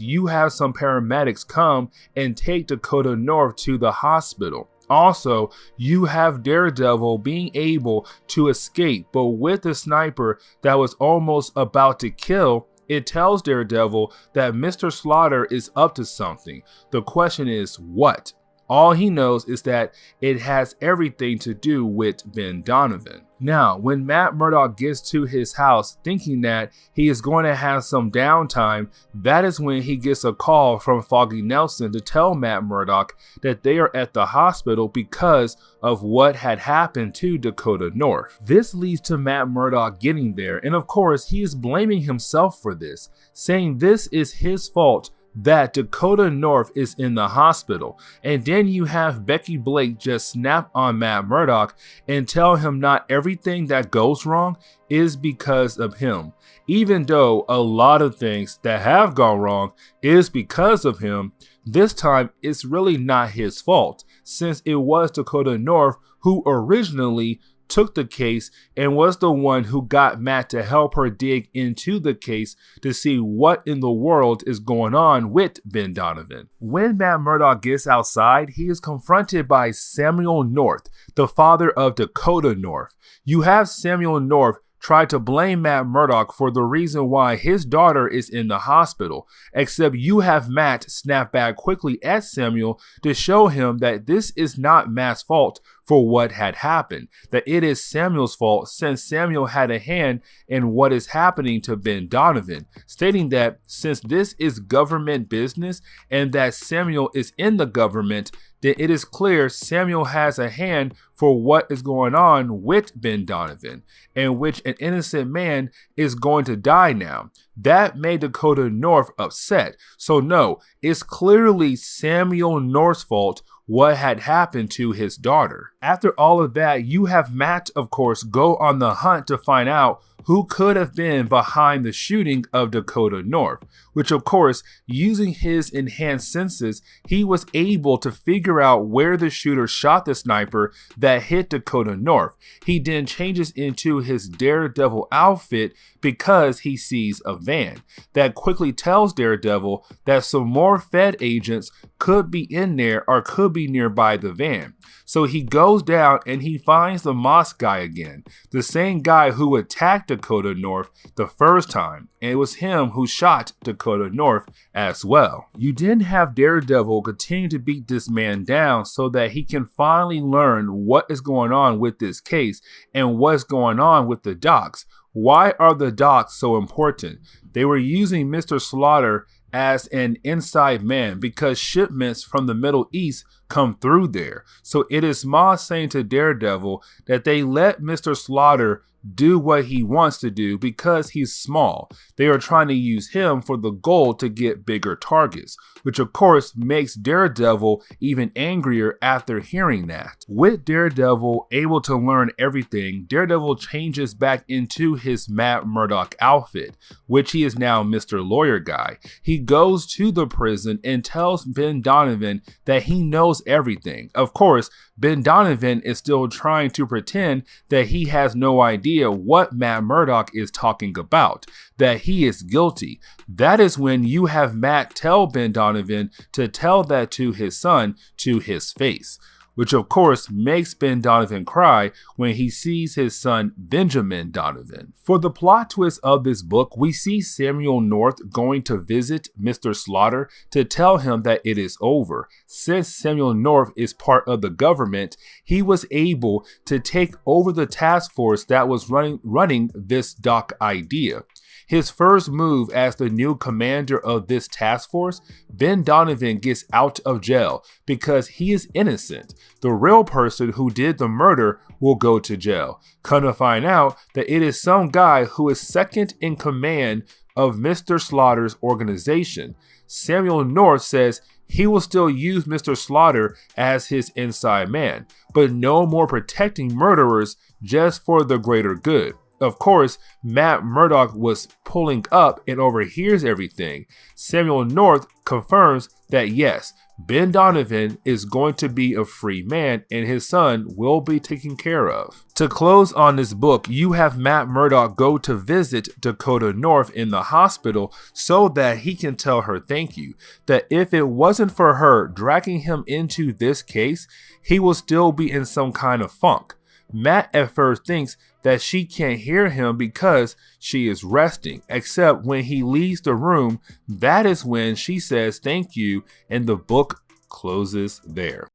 you have some paramedics come and take Dakota North to the hospital. Also, you have Daredevil being able to escape, but with the sniper that was almost about to kill It tells Daredevil that Mr. Slaughter is up to something. The question is what? All he knows is that it has everything to do with Ben Donovan. Now, when Matt Murdock gets to his house thinking that he is going to have some downtime, that is when he gets a call from Foggy Nelson to tell Matt Murdock that they are at the hospital because of what had happened to Dakota North. This leads to Matt Murdock getting there, and of course, he is blaming himself for this, saying this is his fault that Dakota North is in the hospital. And then you have Becky Blake just snap on Matt Murdock and tell him not everything that goes wrong is because of him. Even though a lot of things that have gone wrong is because of him, this time it's really not his fault, since it was Dakota North who originally took the case and was the one who got Matt to help her dig into the case to see what in the world is going on with Ben Donovan. When Matt Murdock gets outside, he is confronted by Samuel North, the father of Dakota North. You have Samuel North try to blame Matt Murdock for the reason why his daughter is in the hospital, except you have Matt snap back quickly at Samuel to show him that this is not Matt's fault for what had happened, that it is Samuel's fault since Samuel had a hand in what is happening to Ben Donovan, stating that since this is government business and that Samuel is in the government, then it is clear Samuel has a hand for what is going on with Ben Donovan, in which an innocent man is going to die now. That made Dakota North upset. So no, it's clearly Samuel North's fault what had happened to his daughter. After all of that, you have Matt, of course, go on the hunt to find out who could have been behind the shooting of Dakota North, which of course, using his enhanced senses, he was able to figure out where the shooter shot the sniper that hit Dakota North. He then changes into his Daredevil outfit because he sees a van that quickly tells Daredevil that some more Fed agents could be in there or could be nearby the van. So he goes down and he finds the Moss guy again, the same guy who attacked Dakota North the first time, and it was him who shot Dakota North as well. You then have Daredevil continue to beat this man down so that he can finally learn what is going on with this case and what's going on with the docks. Why are the docks so important? They were using Mr. Slaughter as an inside man because shipments from the Middle East come through there. So it is Moss saying to Daredevil that they let Mr. Slaughter do what he wants to do because he's small. They are trying to use him for the goal to get bigger targets, which of course makes Daredevil even angrier after hearing that. With Daredevil able to learn everything, Daredevil changes back into his Matt Murdock outfit, which he is now Mr. Lawyer Guy. He goes to the prison and tells Ben Donovan that he knows everything. Of course, Ben Donovan is still trying to pretend that he has no idea what Matt Murdock is talking about, that he is guilty. That is when you have Matt tell Ben Donovan to tell that to his son to his face, which of course makes Ben Donovan cry when he sees his son Benjamin Donovan. For the plot twist of this book, we see Samuel North going to visit Mr. Slaughter to tell him that it is over. Since Samuel North is part of the government, he was able to take over the task force that was running this dock idea. His first move as the new commander of this task force, Ben Donovan gets out of jail because he is innocent. The real person who did the murder will go to jail. Come to find out that it is some guy who is second in command of Mr. Slaughter's organization. Samuel North says he will still use Mr. Slaughter as his inside man, but no more protecting murderers, just for the greater good. Of course, Matt Murdock was pulling up and overhears everything. Samuel North confirms that yes, Ben Donovan is going to be a free man and his son will be taken care of. To close on this book, you have Matt Murdock go to visit Dakota North in the hospital so that he can tell her thank you. That if it wasn't for her dragging him into this case, he will still be in some kind of funk. Matt at first thinks that she can't hear him because she is resting, except when he leaves the room, that is when she says thank you, and the book closes there.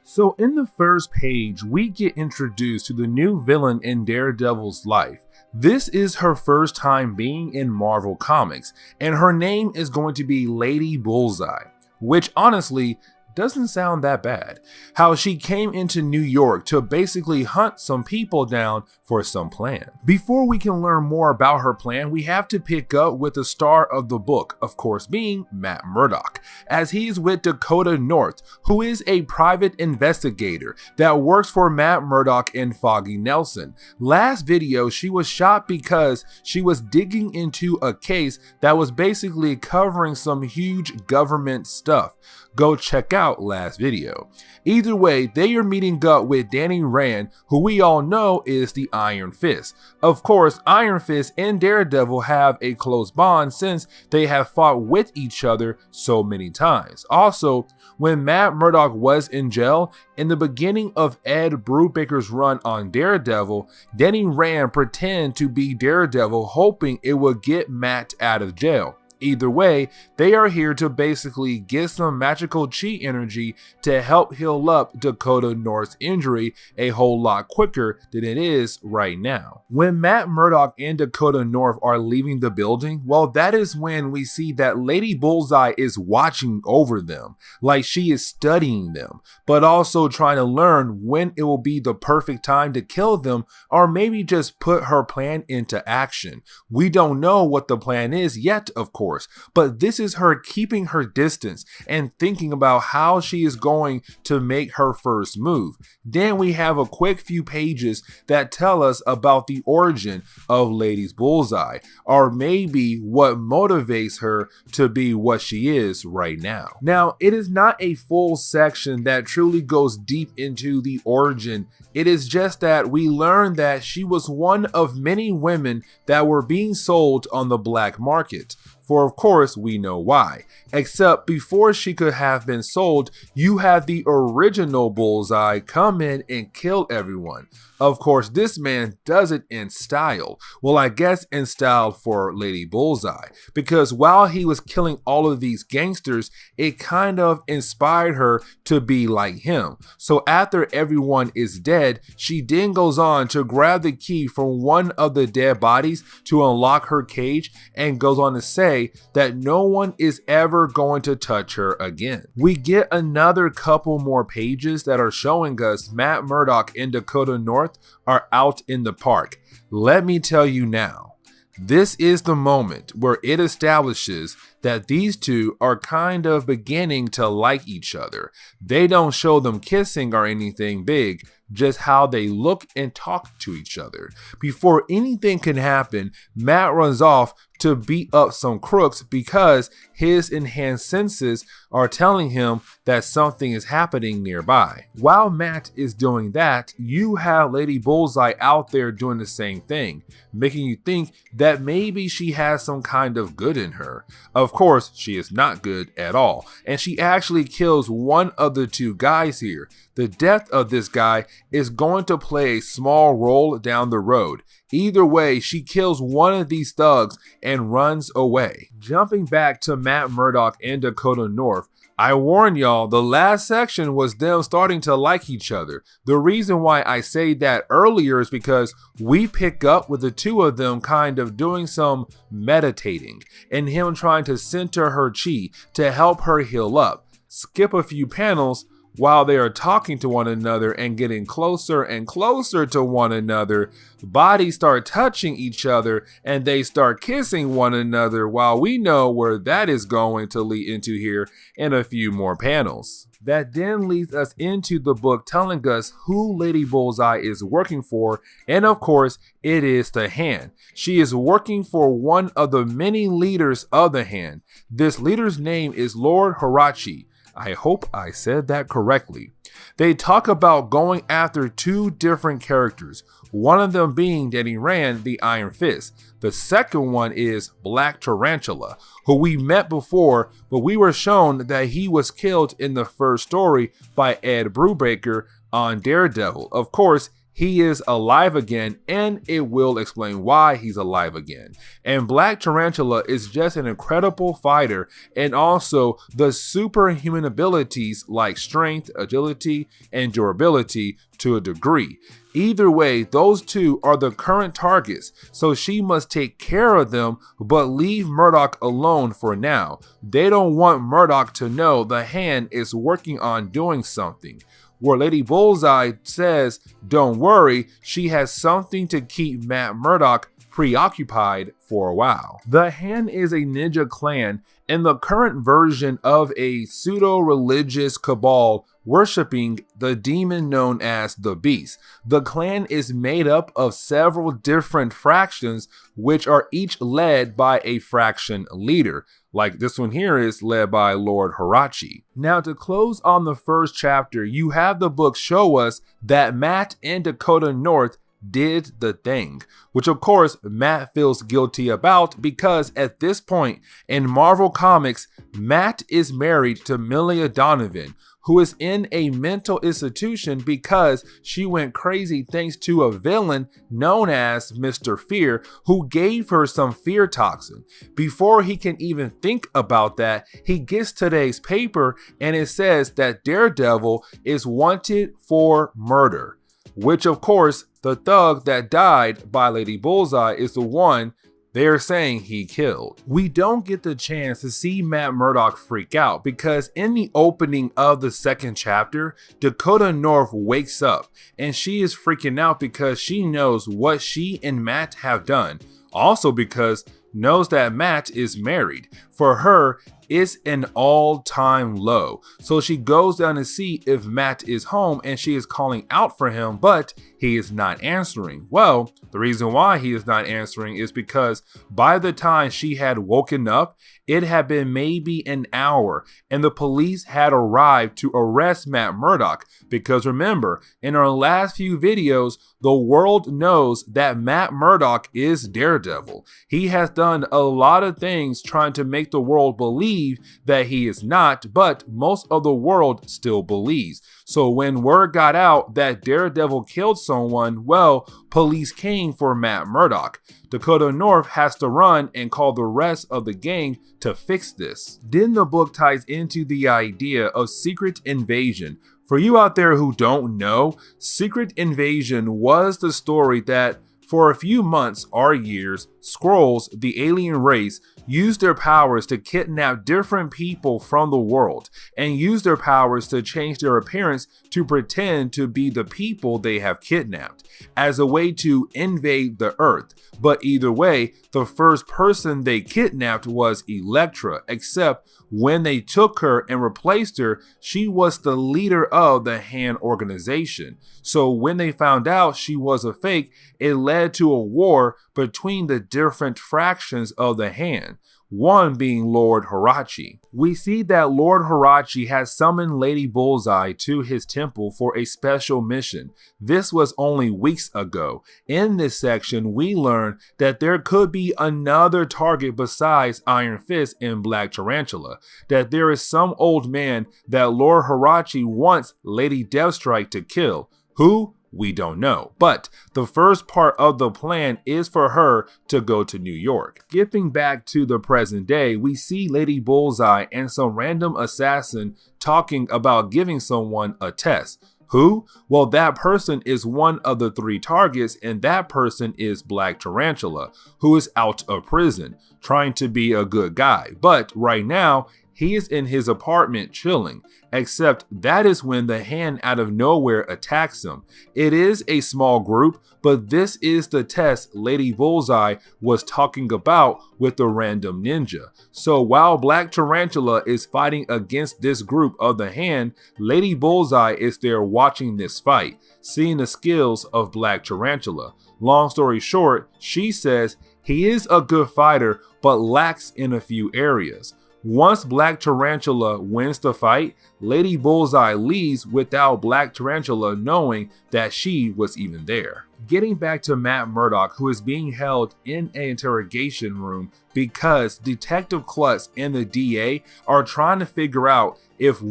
So in the first page, we get introduced to the new villain in Daredevil's life. This is her first time being in Marvel Comics, and her name is going to be Lady Bullseye, which honestly doesn't sound that bad. How she came into New York to basically hunt some people down for some plan. Before we can learn more about her plan, we have to pick up with the star of the book, of course being Matt Murdock, as he's with Dakota North, who is a private investigator that works for Matt Murdock and Foggy Nelson. Last video, she was shot because she was digging into a case that was basically covering some huge government stuff. Go check out last video. Either way, they are meeting up with Danny Rand, who we all know is the Iron Fist. Of course, Iron Fist and Daredevil have a close bond since they have fought with each other so many times. Also, when Matt Murdock was in jail, in the beginning of Ed Brubaker's run on Daredevil, Danny Rand pretended to be Daredevil, hoping it would get Matt out of jail. Either way, they are here to basically get some magical chi energy to help heal up Dakota North's injury a whole lot quicker than it is right now. When Matt Murdock and Dakota North are leaving the building, well, that is when we see that Lady Bullseye is watching over them, like she is studying them, but also trying to learn when it will be the perfect time to kill them, or maybe just put her plan into action. We don't know what the plan is yet, of course, but this is her keeping her distance and thinking about how she is going to make her first move. Then we have a quick few pages that tell us about the origin of Lady Bullseye, or maybe what motivates her to be what she is right now. Now, it is not a full section that truly goes deep into the origin. It is just that we learn that she was one of many women that were being sold on the black market. For of course we know why. Except before she could have been sold, you have the original Bullseye come in and kill everyone. Of course, this man does it in style. Well, I guess in style for Lady Bullseye, because while he was killing all of these gangsters, it kind of inspired her to be like him. So after everyone is dead, she then goes on to grab the key from one of the dead bodies to unlock her cage, and goes on to say that no one is ever going to touch her again. We get another couple more pages that are showing us Matt Murdock and Dakota North are out in the park. Let me tell you now, this is the moment where it establishes that these two are kind of beginning to like each other. They don't show them kissing or anything big, just how they look and talk to each other. Before anything can happen, Matt runs off to beat up some crooks because his enhanced senses are telling him that something is happening nearby. While Matt is doing that, you have Lady Bullseye out there doing the same thing, making you think that maybe she has some kind of good in her. Of course, she is not good at all, and she actually kills one of the two guys here. The death of this guy is going to play a small role down the road. Either way, she kills one of these thugs and runs away. Jumping back to Matt Murdock and Dakota North, I warn y'all, the last section was them starting to like each other. The reason why I say that earlier is because we pick up with the two of them kind of doing some meditating and him trying to center her chi to help her heal up. Skip a few panels. While they are talking to one another and getting closer and closer to one another, bodies start touching each other and they start kissing one another, while we know where that is going to lead into here in a few more panels. That then leads us into the book telling us who Lady Bullseye is working for, and of course, it is the Hand. She is working for one of the many leaders of the Hand. This leader's name is Lord Hirachi. I hope I said that correctly. They talk about going after two different characters, one of them being Danny Rand, the Iron Fist. The second one is Black Tarantula, who we met before, but we were shown that he was killed in the first story by Ed Brubaker on Daredevil. Of course, he is alive again, and it will explain why he's alive again. And Black Tarantula is just an incredible fighter, and also the superhuman abilities like strength, agility, and durability to a degree. Either way, those two are the current targets, so she must take care of them, but leave Murdoch alone for now. They don't want Murdoch to know the Hand is working on doing something. Where Lady Bullseye says, don't worry, she has something to keep Matt Murdock preoccupied for a while. The Hand is a ninja clan and the current version of a pseudo-religious cabal worshipping the demon known as the Beast. The clan is made up of several different fractions, which are each led by a fraction leader. Like this one here is led by Lord Hirachi. Now, to close on the first chapter, you have the book show us that Matt and Dakota North did the thing, which of course Matt feels guilty about because at this point in Marvel Comics, Matt is married to Milia Donovan, who is in a mental institution because she went crazy thanks to a villain known as Mr. Fear, who gave her some fear toxin. Before he can even think about that, he gets today's paper and it says that Daredevil is wanted for murder, which of course the thug that died by Lady Bullseye is the one they're saying he killed. We don't get the chance to see Matt Murdock freak out because in the opening of the second chapter, Dakota North wakes up and she is freaking out because she knows what she and Matt have done. Also because knows that Matt is married. For her, it's an all-time low. So she goes down to see if Matt is home and she is calling out for him, but he is not answering. Well, the reason why he is not answering is because by the time she had woken up, it had been maybe an hour and the police had arrived to arrest Matt Murdock. Because remember, in our last few videos, the world knows that Matt Murdock is Daredevil. He has done a lot of things trying to make the world believe that he is not, but most of the world still believes. So when word got out that Daredevil killed someone, well, police came for Matt Murdock. Dakota North has to run and call the rest of the gang to fix this. Then the book ties into the idea of Secret Invasion. For you out there who don't know, Secret Invasion was the story that for a few months or years, Skrulls, the alien race, used their powers to kidnap different people from the world and use their powers to change their appearance to pretend to be the people they have kidnapped as a way to invade the Earth. But either way, the first person they kidnapped was Elektra, except when they took her and replaced her, she was the leader of the Hand organization. So when they found out she was a fake, it led to a war between the different fractions of the Hand, one being Lord Hirachi. We see that Lord Hirachi has summoned Lady Bullseye to his temple for a special mission. This was only weeks ago. In this section, we learn that there could be another target besides Iron Fist and Black Tarantula, that there is some old man that Lord Hirachi wants Lady Deathstrike to kill. Who? We don't know. But the first part of the plan is for her to go to New York. Skipping back to the present day, we see Lady Bullseye and some random assassin talking about giving someone a test. Who? Well, that person is one of the three targets, and that person is Black Tarantula, who is out of prison, trying to be a good guy. But right now, he is in his apartment chilling, except that is when the Hand out of nowhere attacks him. It is a small group, but this is the test Lady Bullseye was talking about with the random ninja. So while Black Tarantula is fighting against this group of the Hand, Lady Bullseye is there watching this fight, seeing the skills of Black Tarantula. Long story short, she says he is a good fighter, but lacks in a few areas. Once Black Tarantula wins the fight, Lady Bullseye leaves without Black Tarantula knowing that she was even there. Getting back to Matt Murdock, who is being held in an interrogation room because Detective Klutz and the DA are trying to figure out if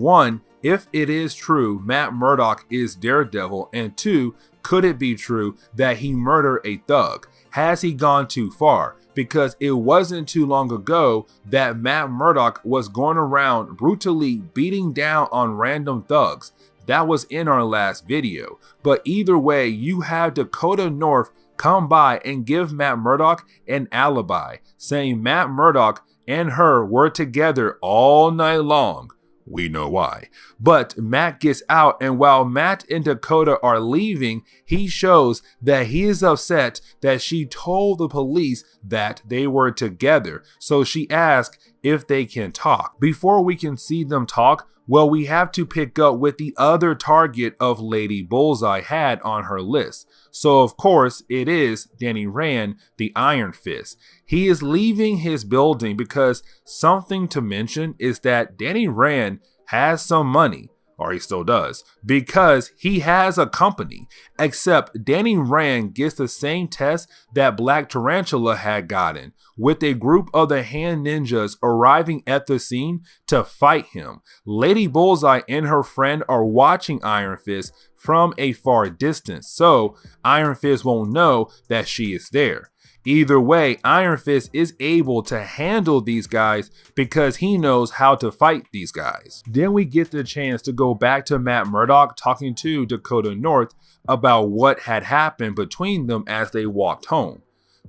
it is true Matt Murdock is Daredevil, and 2, could it be true that he murdered a thug? Has he gone too far? Because it wasn't too long ago that Matt Murdock was going around brutally beating down on random thugs. That was in our last video. But either way, you have Dakota North come by and give Matt Murdock an alibi, saying Matt Murdock and her were together all night long. We know why. But Matt gets out, and while Matt and Dakota are leaving, he shows that he is upset that she told the police that they were together. So she asks if they can talk. Before we can see them talk, well, we have to pick up with the other target of Lady Bullseye had on her list. So of course it is Danny Rand, the Iron Fist. He is leaving his building because something to mention is that Danny Rand has some money, or he still does, because he has a company. Except Danny Rand gets the same test that Black Tarantula had gotten, with a group of the Hand Ninjas arriving at the scene to fight him. Lady Bullseye and her friend are watching Iron Fist from a far distance, so Iron Fist won't know that she is there. Either way, Iron Fist is able to handle these guys because he knows how to fight these guys. Then we get the chance to go back to Matt Murdock talking to Dakota North about what had happened between them as they walked home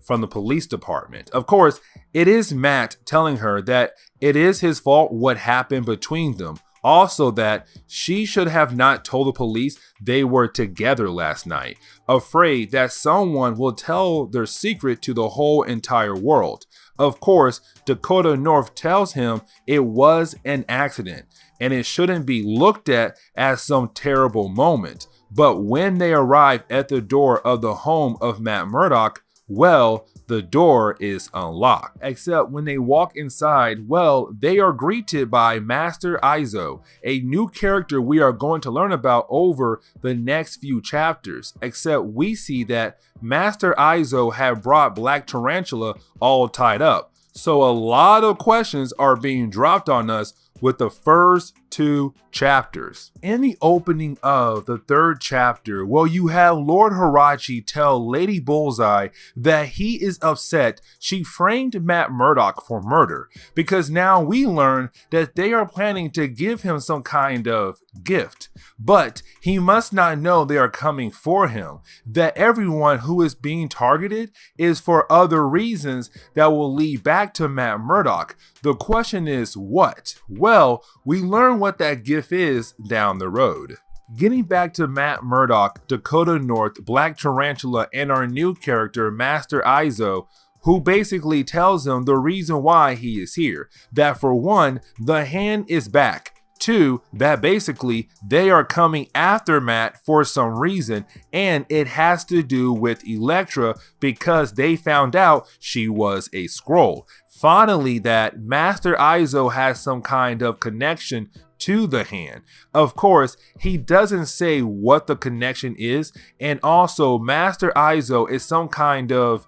from the police department. Of course, it is Matt telling her that it is his fault what happened between them. Also that she should have not told the police they were together last night, afraid that someone will tell their secret to the whole entire world. Of course, Dakota North tells him it was an accident and it shouldn't be looked at as some terrible moment. But when they arrive at the door of the home of Matt Murdock, well, the door is unlocked. Except when they walk inside, well, they are greeted by Master Izo, a new character we are going to learn about over the next few chapters. Except we see that Master Izo had brought Black Tarantula all tied up. So a lot of questions are being dropped on us with the first 2 chapters. In the opening of the 3rd chapter, well, you have Lord Hirachi tell Lady Bullseye that he is upset she framed Matt Murdock for murder, because now we learn that they are planning to give him some kind of gift. But he must not know they are coming for him, that everyone who is being targeted is for other reasons that will lead back to Matt Murdock. The question is what? Well, we learn what that gift is down the road. Getting back to Matt Murdock, Dakota North, Black Tarantula, and our new character, Master Izo, who basically tells him the reason why he is here. That for one, the Hand is back. 2, that basically they are coming after Matt for some reason, and it has to do with Elektra because they found out she was a Skrull. Finally, that Master Izo has some kind of connection to the Hand. Of course, he doesn't say what the connection is, and also Master Izo is some kind of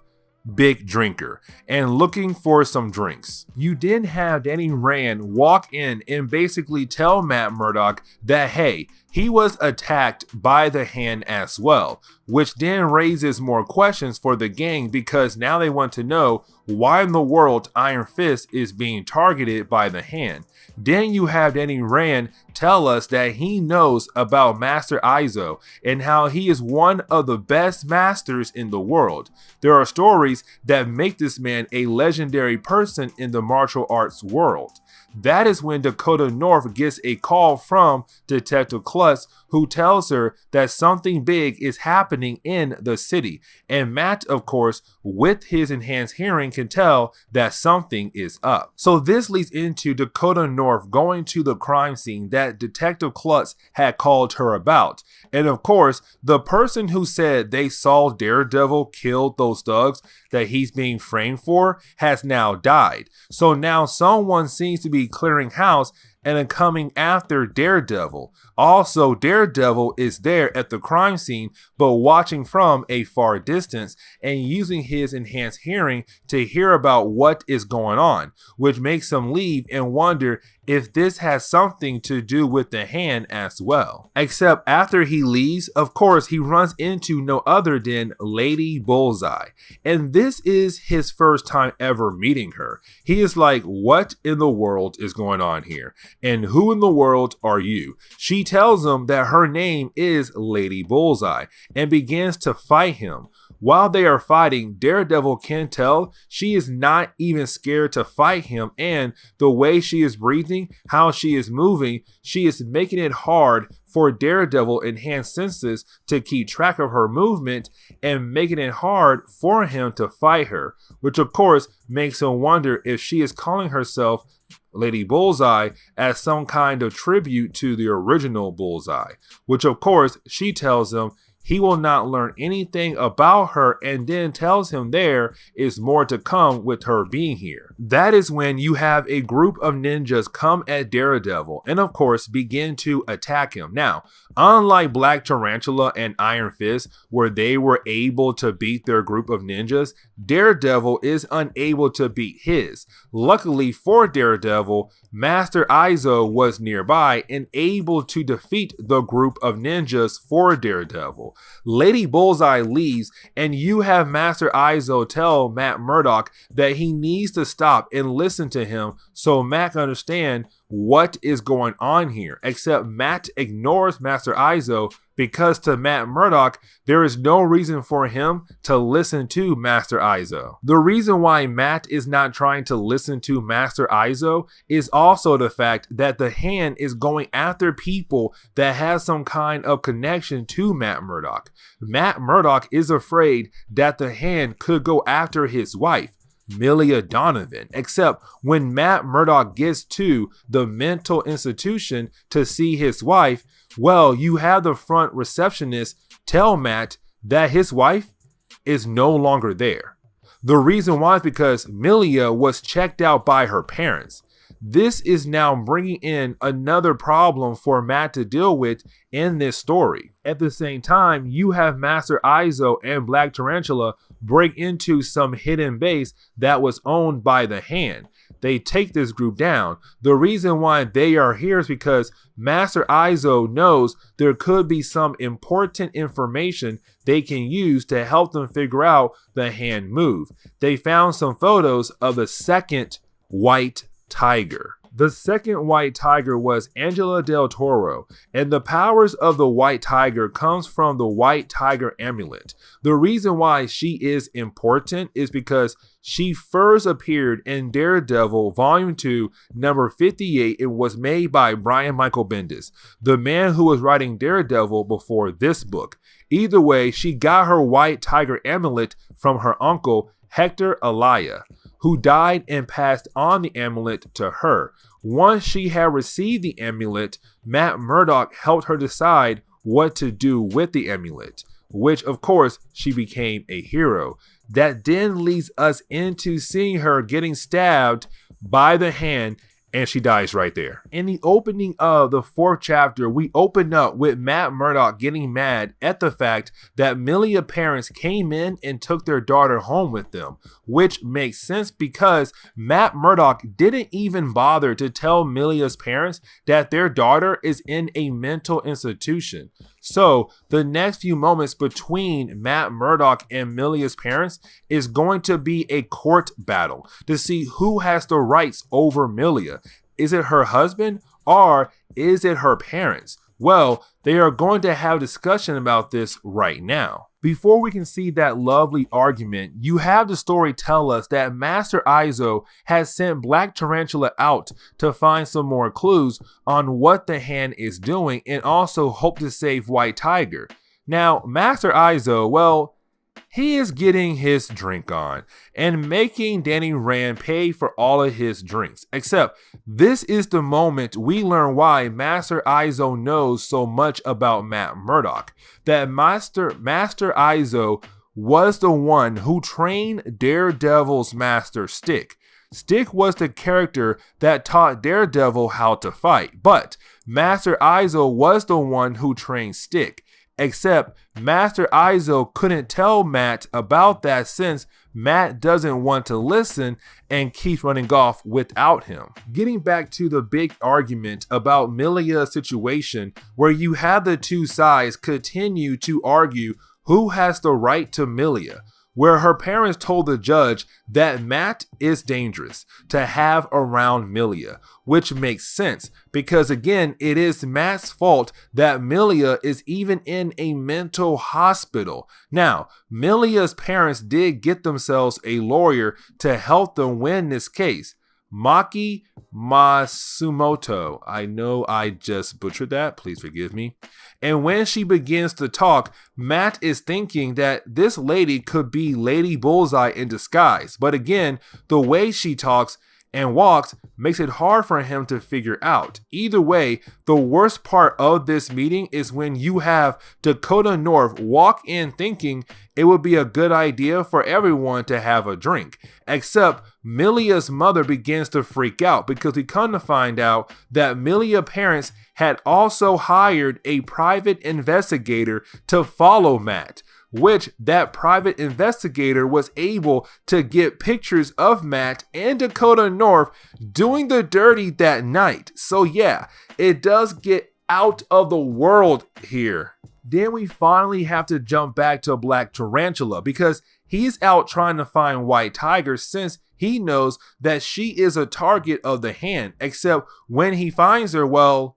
big drinker and looking for some drinks. You then have Danny Rand walk in and basically tell Matt Murdock that hey, he was attacked by the Hand as well, which then raises more questions for the gang because now they want to know why in the world Iron Fist is being targeted by the Hand. Then you have Danny Rand tell us that he knows about Master Izo and how he is one of the best masters in the world. There are stories that make this man a legendary person in the martial arts world. That is when Dakota North gets a call from Detective Klutz, who tells her that something big is happening in the city. And Matt, of course, with his enhanced hearing, can tell that something is up. So this leads into Dakota North going to the crime scene that Detective Klutz had called her about. And of course, the person who said they saw Daredevil kill those thugs that he's being framed for has now died. So now someone seems to be clearing house and coming after Daredevil. Also, Daredevil is there at the crime scene, but watching from a far distance and using his enhanced hearing to hear about what is going on, which makes him leave and wonder if this has something to do with the hand as well. Except after he leaves, of course, he runs into no other than Lady Bullseye. And this is his first time ever meeting her. He is like, what in the world is going on here? And who in the world are you? She tells him that her name is Lady Bullseye and begins to fight him. While they are fighting, Daredevil can tell she is not even scared to fight him, and the way she is breathing, how she is moving, she is making it hard for Daredevil enhanced senses to keep track of her movement and making it hard for him to fight her, which of course makes him wonder if she is calling herself Lady Bullseye as some kind of tribute to the original Bullseye, which of course she tells him he will not learn anything about her, and then tells him there is more to come with her being here. That is when you have a group of ninjas come at Daredevil and of course begin to attack him. Now, unlike Black Tarantula and Iron Fist, where they were able to beat their group of ninjas, Daredevil is unable to beat his. Luckily for Daredevil, Master Izo was nearby and able to defeat the group of ninjas for Daredevil. Lady Bullseye leaves, and you have Master Izo tell Matt Murdock that he needs to stop and listen to him so Matt can understand what is going on here. Except Matt ignores Master Izo because to Matt Murdock, there is no reason for him to listen to Master Izo. The reason why Matt is not trying to listen to Master Izo is also the fact that the hand is going after people that have some kind of connection to Matt Murdock. Matt Murdock is afraid that the hand could go after his wife, Milia Donovan, except when Matt Murdock gets to the mental institution to see his wife, well, you have the front receptionist tell Matt that his wife is no longer there. The reason why is because Milia was checked out by her parents. This is now bringing in another problem for Matt to deal with in this story. At the same time, you have Master Izo and Black Tarantula break into some hidden base that was owned by the Hand. They take this group down. The reason why they are here is because Master Izo knows there could be some important information they can use to help them figure out the Hand move. They found some photos of the second white tiger. The second white tiger was Angela Del Toro, and the powers of the white tiger comes from the white tiger amulet. The reason why she is important is because she first appeared in Daredevil Volume 2, number 58. It was made by Brian Michael Bendis, the man who was writing Daredevil before this book. Either way, she got her white tiger amulet from her uncle, Hector Alaya, who died and passed on the amulet to her. Once she had received the amulet, Matt Murdock helped her decide what to do with the amulet, which of course she became a hero. That then leads us into seeing her getting stabbed by the Hand, and she dies right there. In the opening of the 4th chapter, we open up with Matt Murdock getting mad at the fact that Milia parents came in and took their daughter home with them, which makes sense because Matt Murdock didn't even bother to tell Milia's parents that their daughter is in a mental institution. So the next few moments between Matt Murdock and Milia's parents is going to be a court battle to see who has the rights over Milia. Is it her husband or is it her parents? Well, they are going to have discussion about this right now. Before we can see that lovely argument, you have the story tell us that Master Izo has sent Black Tarantula out to find some more clues on what the Hand is doing and also hope to save White Tiger. Now, Master Izo, well, He is getting his drink on and making Danny Rand pay for all of his drinks. Except this is the moment we learn why Master Izo knows so much about Matt Murdock. That Master Izo was the one who trained Daredevil's master Stick. Stick was the character that taught Daredevil how to fight, but Master Izo was the one who trained Stick. Except Master Izo couldn't tell Matt about that since Matt doesn't want to listen and keeps running off without him. Getting back to the big argument about Milia's situation, where you have the two sides continue to argue who has the right to Milia, where her parents told the judge that Matt is dangerous to have around Milia, which makes sense because again, it is Matt's fault that Milia is even in a mental hospital. Now, Milia's parents did get themselves a lawyer to help them win this case. Maki Masumoto. I know I just butchered that. Please forgive me. And when she begins to talk, Matt is thinking that this lady could be Lady Bullseye in disguise. But again, the way she talks and walks makes it hard for him to figure out. Either way, the worst part of this meeting is when you have Dakota North walk in thinking it would be a good idea for everyone to have a drink. Except Milia's mother begins to freak out because we come to find out that Milia's parents had also hired a private investigator to follow Matt, which that private investigator was able to get pictures of Matt and Dakota North doing the dirty that night. So yeah, it does get out of the world here. Then we finally have to jump back to Black Tarantula because he's out trying to find White Tiger since he knows that she is a target of the hand, except when he finds her, well,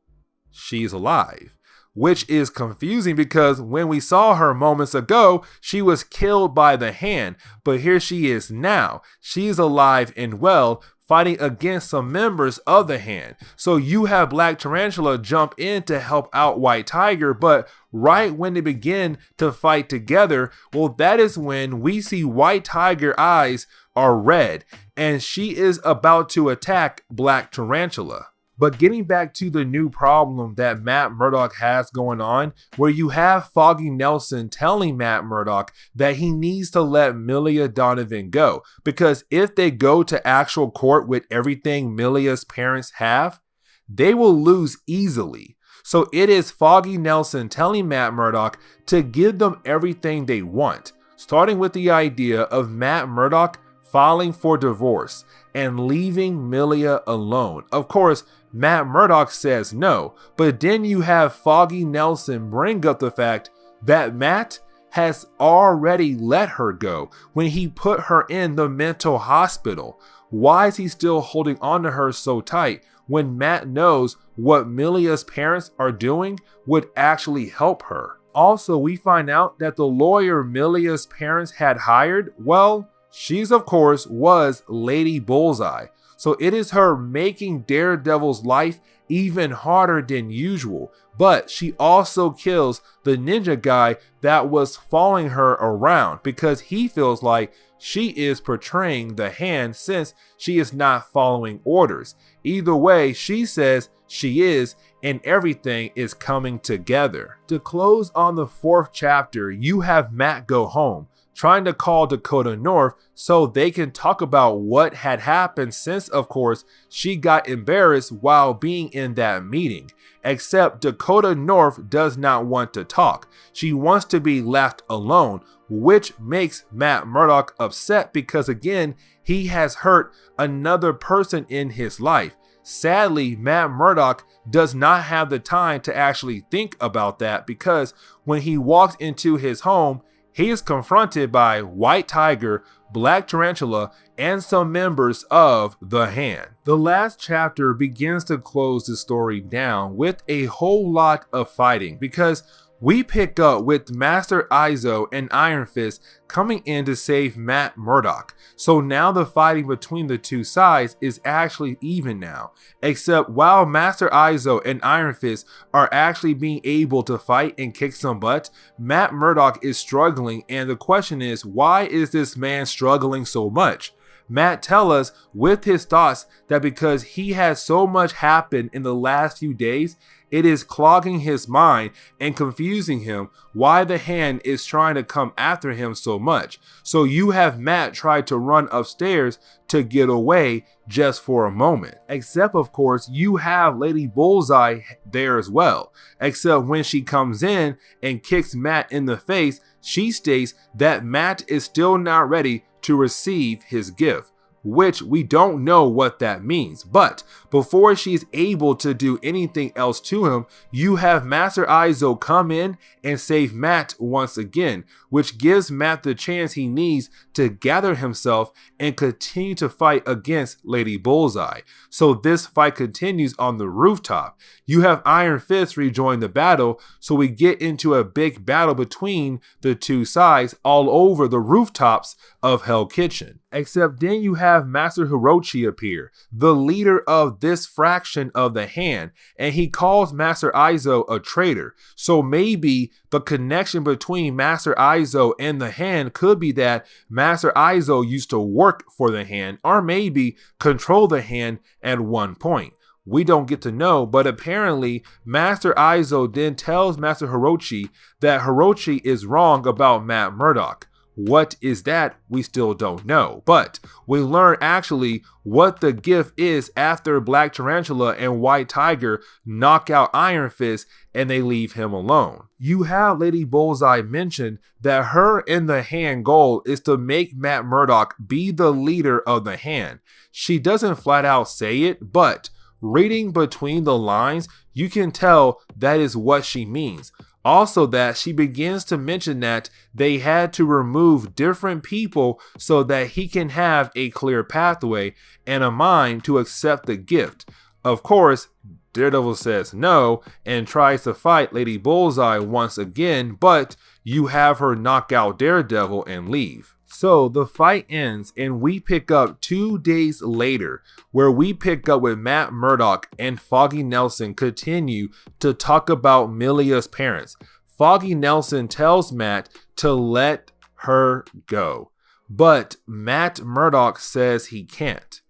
she's alive. Which is confusing because when we saw her moments ago, she was killed by the hand, but here she is now. She's alive and well, fighting against some members of the hand. So you have Black Tarantula jump in to help out White Tiger, but right when they begin to fight together, well, that is when we see White Tiger eyes are red, and she is about to attack Black Tarantula. But getting back to the new problem that Matt Murdock has going on, where you have Foggy Nelson telling Matt Murdock that he needs to let Milia Donovan go, because if they go to actual court with everything Milia's parents have, they will lose easily. So it is Foggy Nelson telling Matt Murdock to give them everything they want, starting with the idea of Matt Murdock filing for divorce and leaving Milia alone. Of course, Matt Murdock says no, but then you have Foggy Nelson bring up the fact that Matt has already let her go when he put her in the mental hospital. Why is he still holding on to her so tight when Matt knows what Milia's parents are doing would actually help her? Also, we find out that the lawyer Milia's parents had hired, well, she's of course was Lady Bullseye. So it is her making Daredevil's life even harder than usual. But she also kills the ninja guy that was following her around because he feels like she is portraying the hand since she is not following orders. Either way, she says she is, and everything is coming together. To close on the 4th chapter, you have Matt go home, trying to call Dakota North so they can talk about what had happened since, of course, she got embarrassed while being in that meeting. Except Dakota North does not want to talk. She wants to be left alone, which makes Matt Murdock upset because again, he has hurt another person in his life. Sadly, Matt Murdock does not have the time to actually think about that because when he walks into his home, he is confronted by White Tiger, Black Tarantula, and some members of the Hand. The last chapter begins to close the story down with a whole lot of fighting because we pick up with Master Izo and Iron Fist coming in to save Matt Murdock. So now the fighting between the two sides is actually even now. Except while Master Izo and Iron Fist are actually being able to fight and kick some butt, Matt Murdock is struggling, and the question is, why is this man struggling so much? Matt tells us with his thoughts that because he has so much happen in the last few days, it is clogging his mind and confusing him why the hand is trying to come after him so much. So you have Matt try to run upstairs to get away just for a moment. Except of course you have Lady Bullseye there as well. Except when she comes in and kicks Matt in the face, she states that Matt is still not ready to receive his gift, which we don't know what that means. But before she's able to do anything else to him, you have Master Izo come in and save Matt once again, which gives Matt the chance he needs to gather himself and continue to fight against Lady Bullseye. So this fight continues on the rooftop. You have Iron Fist rejoin the battle, so we get into a big battle between the two sides all over the rooftops of Hell Kitchen. Except then you have Master Hirochi appear, the leader of this fraction of the hand, and he calls Master Izo a traitor. So maybe the connection between Master Izo and the hand could be that Master Izo used to work for the hand, or maybe control the hand at one point. We don't get to know, but apparently Master Izo then tells Master Hirochi that Hirochi is wrong about Matt Murdock. What is that? We still don't know. But we learn actually what the gift is after Black Tarantula and White Tiger knock out Iron Fist and they leave him alone. You have Lady Bullseye mention that her and the hand goal is to make Matt Murdock be the leader of the hand. She doesn't flat out say it, but reading between the lines, you can tell that is what she means. Also that she begins to mention that they had to remove different people so that he can have a clear pathway and a mind to accept the gift. Of course, Daredevil says no and tries to fight Lady Bullseye once again, but you have her knock out Daredevil and leave. So the fight ends and we pick up 2 days later, where we pick up with Matt Murdock and Foggy Nelson continue to talk about Milia's parents. Foggy Nelson tells Matt to let her go, but Matt Murdock says he can't.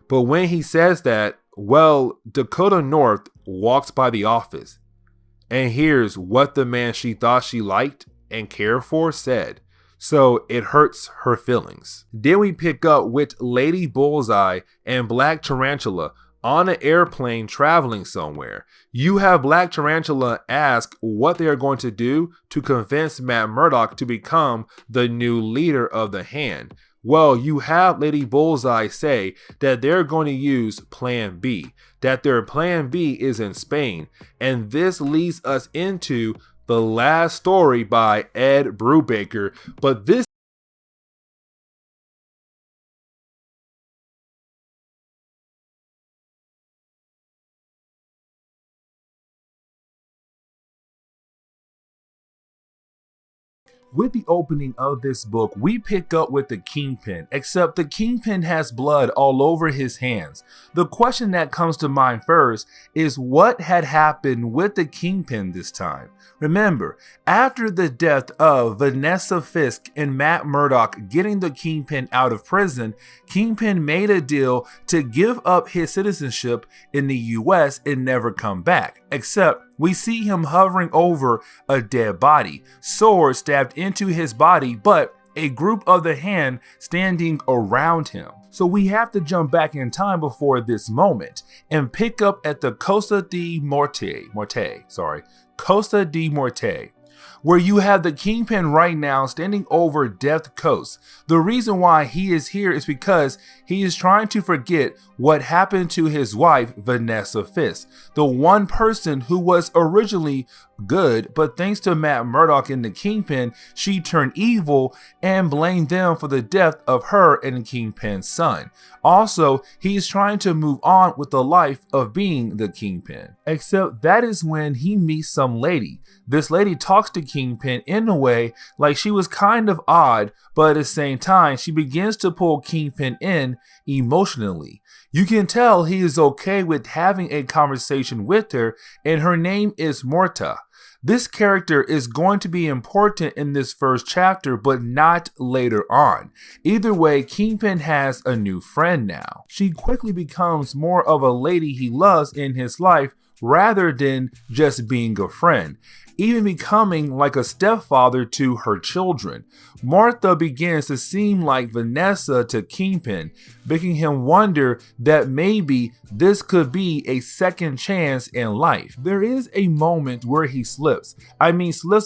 But when he says that, well, Dakota North walks by the office and hears what the man she thought she liked and cared for said. So it hurts her feelings. Then we pick up with Lady Bullseye and Black Tarantula on an airplane traveling somewhere. You have Black Tarantula ask what they are going to do to convince Matt Murdock to become the new leader of the hand. Well, you have Lady Bullseye say that they're going to use Plan B, that their Plan B is in Spain, and this leads us into the last story by Ed Brubaker, but this with the opening of this book, we pick up with the Kingpin, except the Kingpin has blood all over his hands. The question that comes to mind first is what had happened with the Kingpin this time. Remember, after the death of Vanessa Fisk and Matt Murdock getting the Kingpin out of prison, Kingpin made a deal to give up his citizenship in the US and never come back, except we see him hovering over a dead body, sword stabbed into his body, but a group of the hand standing around him. So we have to jump back in time before this moment and pick up at the Costa de Morte, where you have the Kingpin right now standing over Death Coast. The reason why he is here is because he is trying to forget what happened to his wife, Vanessa Fisk, the one person who was originally good, but thanks to Matt Murdock and the Kingpin, she turned evil and blamed them for the death of her and the Kingpin's son. Also, he's trying to move on with the life of being the Kingpin. Except that is when he meets some lady. This lady talks to Kingpin in a way like she was kind of odd, but at the same time, she begins to pull Kingpin in emotionally. You can tell he is okay with having a conversation with her, and her name is Morta. This character is going to be important in this first chapter, but not later on. Either way, Kingpin has a new friend now. She quickly becomes more of a lady he loves in his life rather than just being a friend, even becoming like a stepfather to her children. Martha begins to seem like Vanessa to Kingpin, making him wonder that maybe this could be a second chance in life. There is a moment where he slips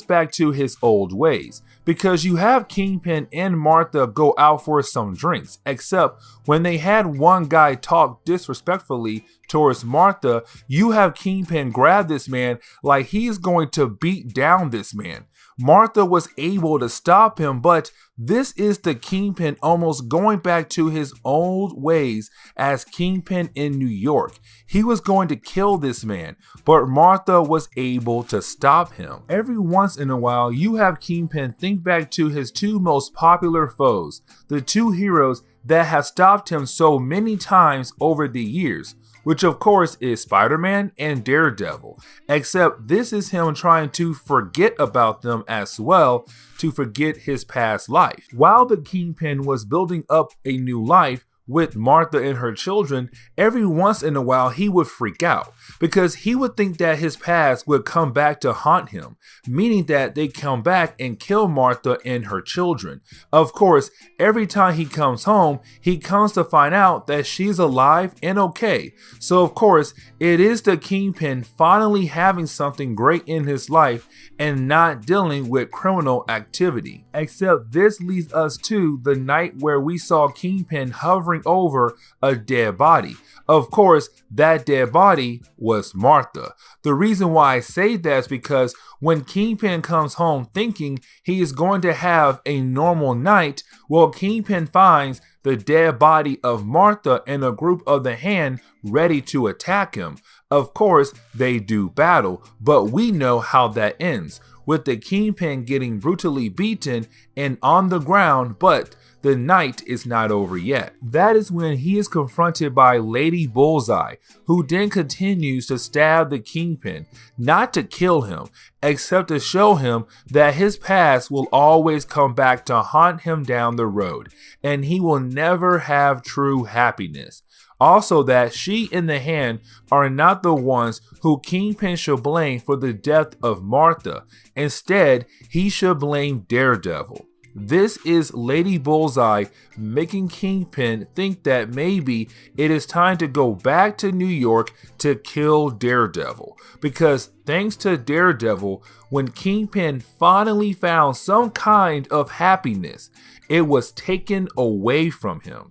back to his old ways, because you have Kingpin and Martha go out for some drinks, except when they had one guy talk disrespectfully towards Martha, you have Kingpin grab this man like he's going to beat down this man. Martha was able to stop him, but this is the Kingpin almost going back to his old ways as Kingpin in New York. He was going to kill this man, but Martha was able to stop him. Every once in a while, you have Kingpin think back to his two most popular foes, the two heroes that have stopped him so many times over the years, which of course is Spider-Man and Daredevil, except this is him trying to forget about them as well, to forget his past life. While the Kingpin was building up a new life with Martha and her children, every once in a while he would freak out because he would think that his past would come back to haunt him, meaning that they come back and kill Martha and her children. Of course, every time he comes home, he comes to find out that she's alive and okay. So of course, it is the Kingpin finally having something great in his life and not dealing with criminal activity. Except this leads us to the night where we saw Kingpin hovering over a dead body. Of course, that dead body was Martha. The reason why I say that is because when Kingpin comes home thinking he is going to have a normal night, well, Kingpin finds the dead body of Martha and a group of the Hand ready to attack him. Of course, they do battle, but we know how that ends, with the Kingpin getting brutally beaten and on the ground, but the night is not over yet. That is when he is confronted by Lady Bullseye, who then continues to stab the Kingpin, not to kill him, except to show him that his past will always come back to haunt him down the road, and he will never have true happiness. Also that she and the Hand are not the ones who Kingpin should blame for the death of Martha. Instead, he should blame Daredevil. This is Lady Bullseye making Kingpin think that maybe it is time to go back to New York to kill Daredevil. Because thanks to Daredevil, when Kingpin finally found some kind of happiness, it was taken away from him.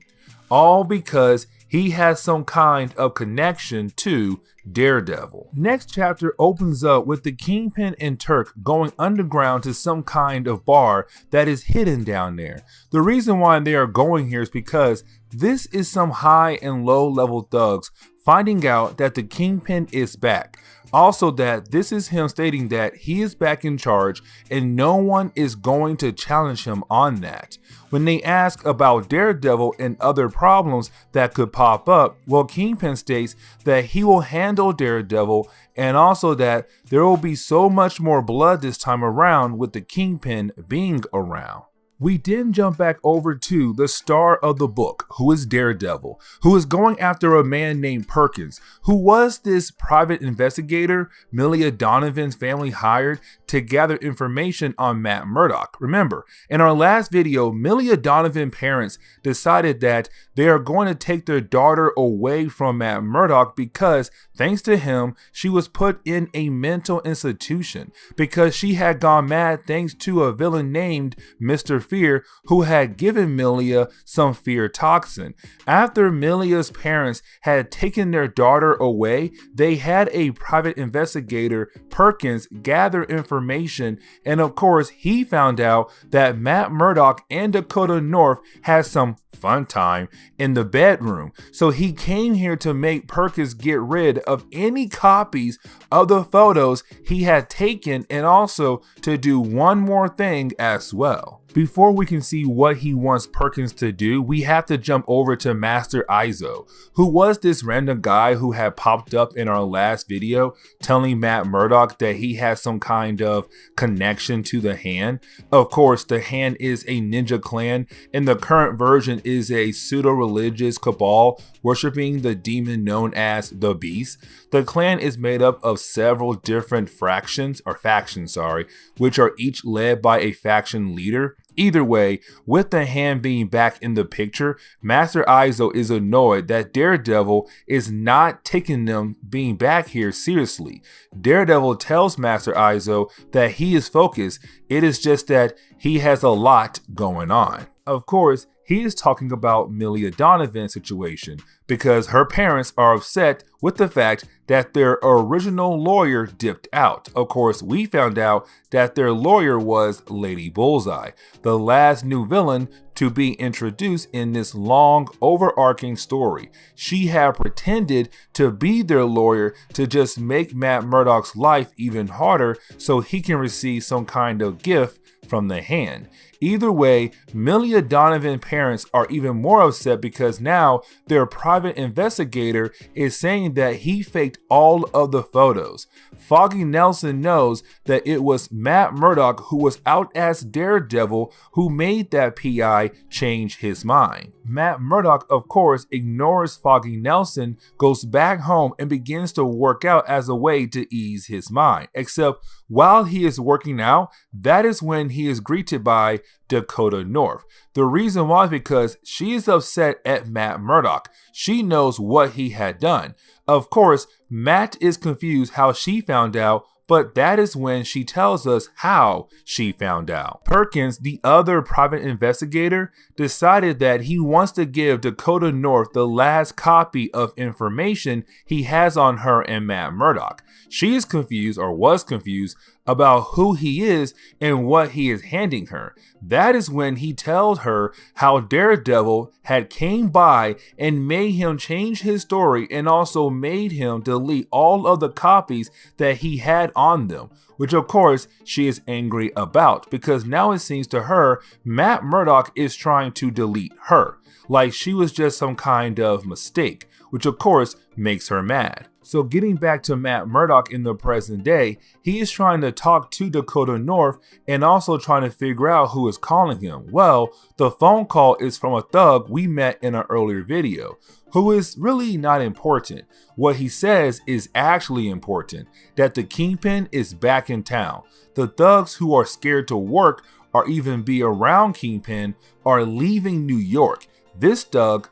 All because he has some kind of connection to Daredevil. Next chapter opens up with the Kingpin and Turk going underground to some kind of bar that is hidden down there. The reason why they are going here is because this is some high and low level thugs finding out that the Kingpin is back. Also that this is him stating that he is back in charge and no one is going to challenge him on that. When they ask about Daredevil and other problems that could pop up, well, Kingpin states that he will handle Daredevil and also that there will be so much more blood this time around with the Kingpin being around. We then jump back over to the star of the book, who is Daredevil, who is going after a man named Perkins, who was this private investigator Milia Donovan's family hired to gather information on Matt Murdock. Remember, in our last video, Milia Donovan's parents decided that they are going to take their daughter away from Matt Murdock because, thanks to him, she was put in a mental institution because she had gone mad thanks to a villain named Mr. Fear, who had given Milia some fear toxin. After Milia's parents had taken their daughter away, they had a private investigator, Perkins, gather information, and of course he found out that Matt Murdock and Dakota North had some fun time in the bedroom. So he came here to make Perkins get rid of any copies of the photos he had taken, and also to do one more thing as well. Before we can see what he wants Perkins to do, we have to jump over to Master Izo, who was this random guy who had popped up in our last video telling Matt Murdock that he has some kind of connection to the Hand. Of course, the Hand is a ninja clan, and the current version is a pseudo-religious cabal worshipping the demon known as the Beast. The clan is made up of several different factions, which are each led by a faction leader. Either way, with the Hand being back in the picture, Master Izo is annoyed that Daredevil is not taking them being back here seriously. Daredevil tells Master Izo that he is focused, it is just that he has a lot going on. Of course, he is talking about Milia Donovan's situation because her parents are upset with the fact that their original lawyer dipped out. Of course, we found out that their lawyer was Lady Bullseye, the last new villain to be introduced in this long, overarching story. She had pretended to be their lawyer to just make Matt Murdock's life even harder so he can receive some kind of gift from the Hand. Either way, Milia Donovan's parents are even more upset because now their private investigator is saying that he faked all of the photos. Foggy Nelson knows that it was Matt Murdock, who was out as Daredevil, who made that PI change his mind. Matt Murdock, of course, ignores Foggy Nelson, goes back home, and begins to work out as a way to ease his mind. Except while he is working out, that is when he is greeted by Dakota North. The reason why is because she is upset at Matt Murdock. She knows what he had done. Of course, Matt is confused how she found out, but that is when she tells us how she found out. Perkins, the other private investigator, decided that he wants to give Dakota North the last copy of information he has on her and Matt Murdock. She is confused, or was confused, about who he is and what he is handing her. That is when he tells her how Daredevil had came by and made him change his story, and also made him delete all of the copies that he had on them, which of course she is angry about because now it seems to her Matt Murdock is trying to delete her, like she was just some kind of mistake, which of course makes her mad. So getting back to Matt Murdock in the present day, he is trying to talk to Dakota North and also trying to figure out who is calling him. Well, the phone call is from a thug we met in an earlier video, who is really not important. What he says is actually important, that the Kingpin is back in town. The thugs who are scared to work or even be around Kingpin are leaving New York. This thug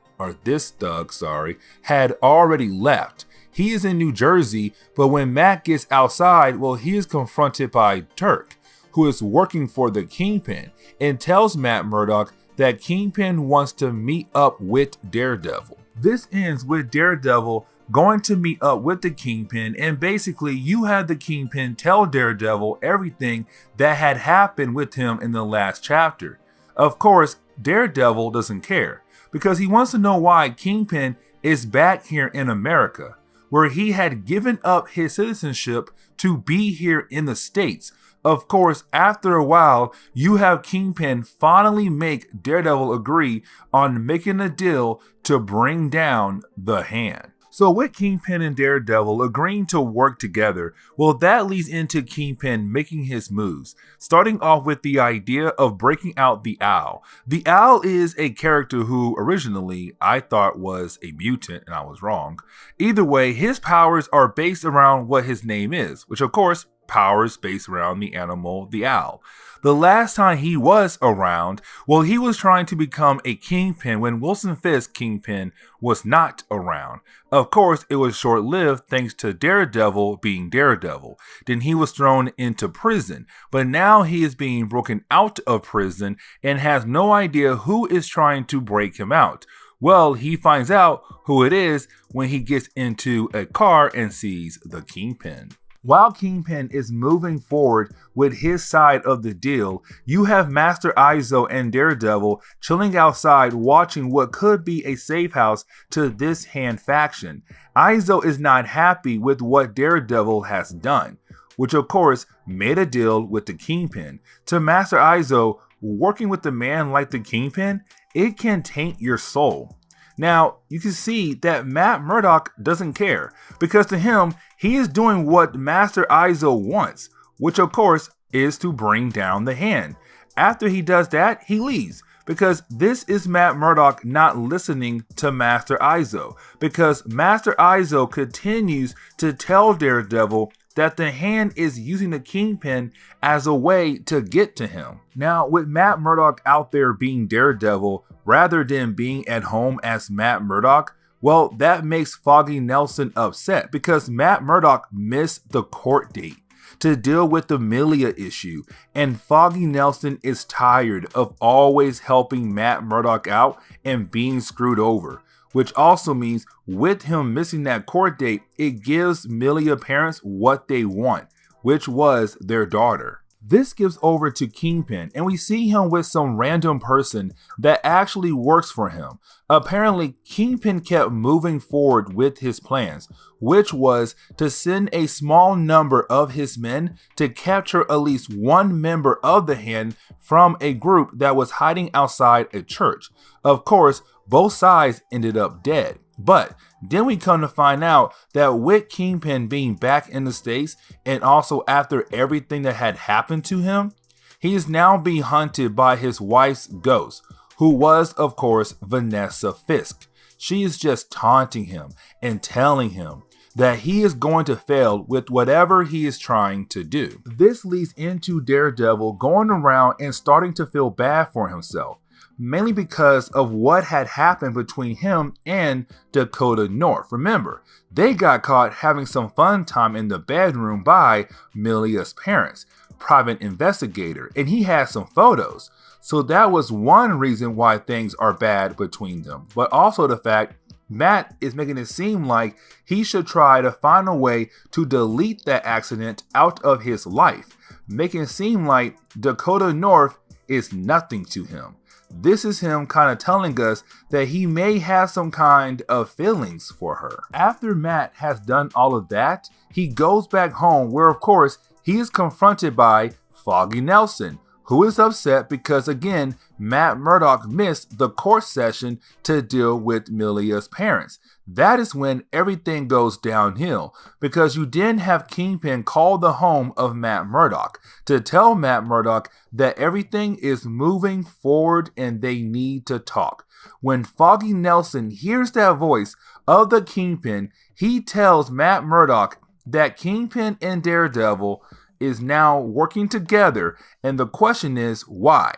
had already left. He is in New Jersey, but when Matt gets outside, well, he is confronted by Turk, who is working for the Kingpin, and tells Matt Murdock that Kingpin wants to meet up with Daredevil. This ends with Daredevil going to meet up with the Kingpin, and basically you have the Kingpin tell Daredevil everything that had happened with him in the last chapter. Of course, Daredevil doesn't care, because he wants to know why Kingpin is back here in America, where he had given up his citizenship to be here in the States. Of course, after a while, you have Kingpin finally make Daredevil agree on making a deal to bring down the Hand. So with Kingpin and Daredevil agreeing to work together, well, that leads into Kingpin making his moves, starting off with the idea of breaking out the Owl. The Owl is a character who originally I thought was a mutant, and I was wrong. Either way, his powers are based around what his name is, which of course, powers based around the animal, the owl. The last time he was around, well, he was trying to become a Kingpin when Wilson Fisk, Kingpin, was not around. Of course, it was short-lived thanks to Daredevil being Daredevil. Then he was thrown into prison, but now he is being broken out of prison and has no idea who is trying to break him out. Well, he finds out who it is when he gets into a car and sees the Kingpin. While Kingpin is moving forward with his side of the deal, you have Master Izo and Daredevil chilling outside watching what could be a safe house to this hand faction. Izo is not happy with what Daredevil has done, which of course made a deal with the Kingpin. To Master Izo, working with a man like the Kingpin, it can taint your soul. Now, you can see that Matt Murdock doesn't care, because to him, he is doing what Master Izo wants, which of course is to bring down the hand. After he does that, he leaves, because this is Matt Murdock not listening to Master Izo, because Master Izo continues to tell Daredevil that the hand is using the Kingpin as a way to get to him. Now, with Matt Murdock out there being Daredevil rather than being at home as Matt Murdock, well, that makes Foggy Nelson upset because Matt Murdock missed the court date to deal with the Milia issue, and Foggy Nelson is tired of always helping Matt Murdock out and being screwed over. Which also means with him missing that court date, it gives Milia parents what they want, which was their daughter. This gives over to Kingpin, and we see him with some random person that actually works for him. Apparently, Kingpin kept moving forward with his plans, which was to send a small number of his men to capture at least one member of the hand from a group that was hiding outside a church. Of course, both sides ended up dead. But then we come to find out that with Kingpin being back in the States, and also after everything that had happened to him, he is now being hunted by his wife's ghost, who was, of course, Vanessa Fisk. She is just taunting him and telling him that he is going to fail with whatever he is trying to do. This leads into Daredevil going around and starting to feel bad for himself, mainly because of what had happened between him and Dakota North. Remember, they got caught having some fun time in the bedroom by Milia's parents, private investigator, and he had some photos. So that was one reason why things are bad between them, but also the fact Matt is making it seem like he should try to find a way to delete that accident out of his life, making it seem like Dakota North is nothing to him. This is him kind of telling us that he may have some kind of feelings for her. After Matt has done all of that, he goes back home where of course he is confronted by Foggy Nelson, who is upset because again, Matt Murdock missed the court session to deal with Milia's parents. That is when everything goes downhill, because you then have Kingpin call the home of Matt Murdock to tell Matt Murdock that everything is moving forward and they need to talk. When Foggy Nelson hears that voice of the Kingpin, he tells Matt Murdock that Kingpin and Daredevil is now working together, and the question is why.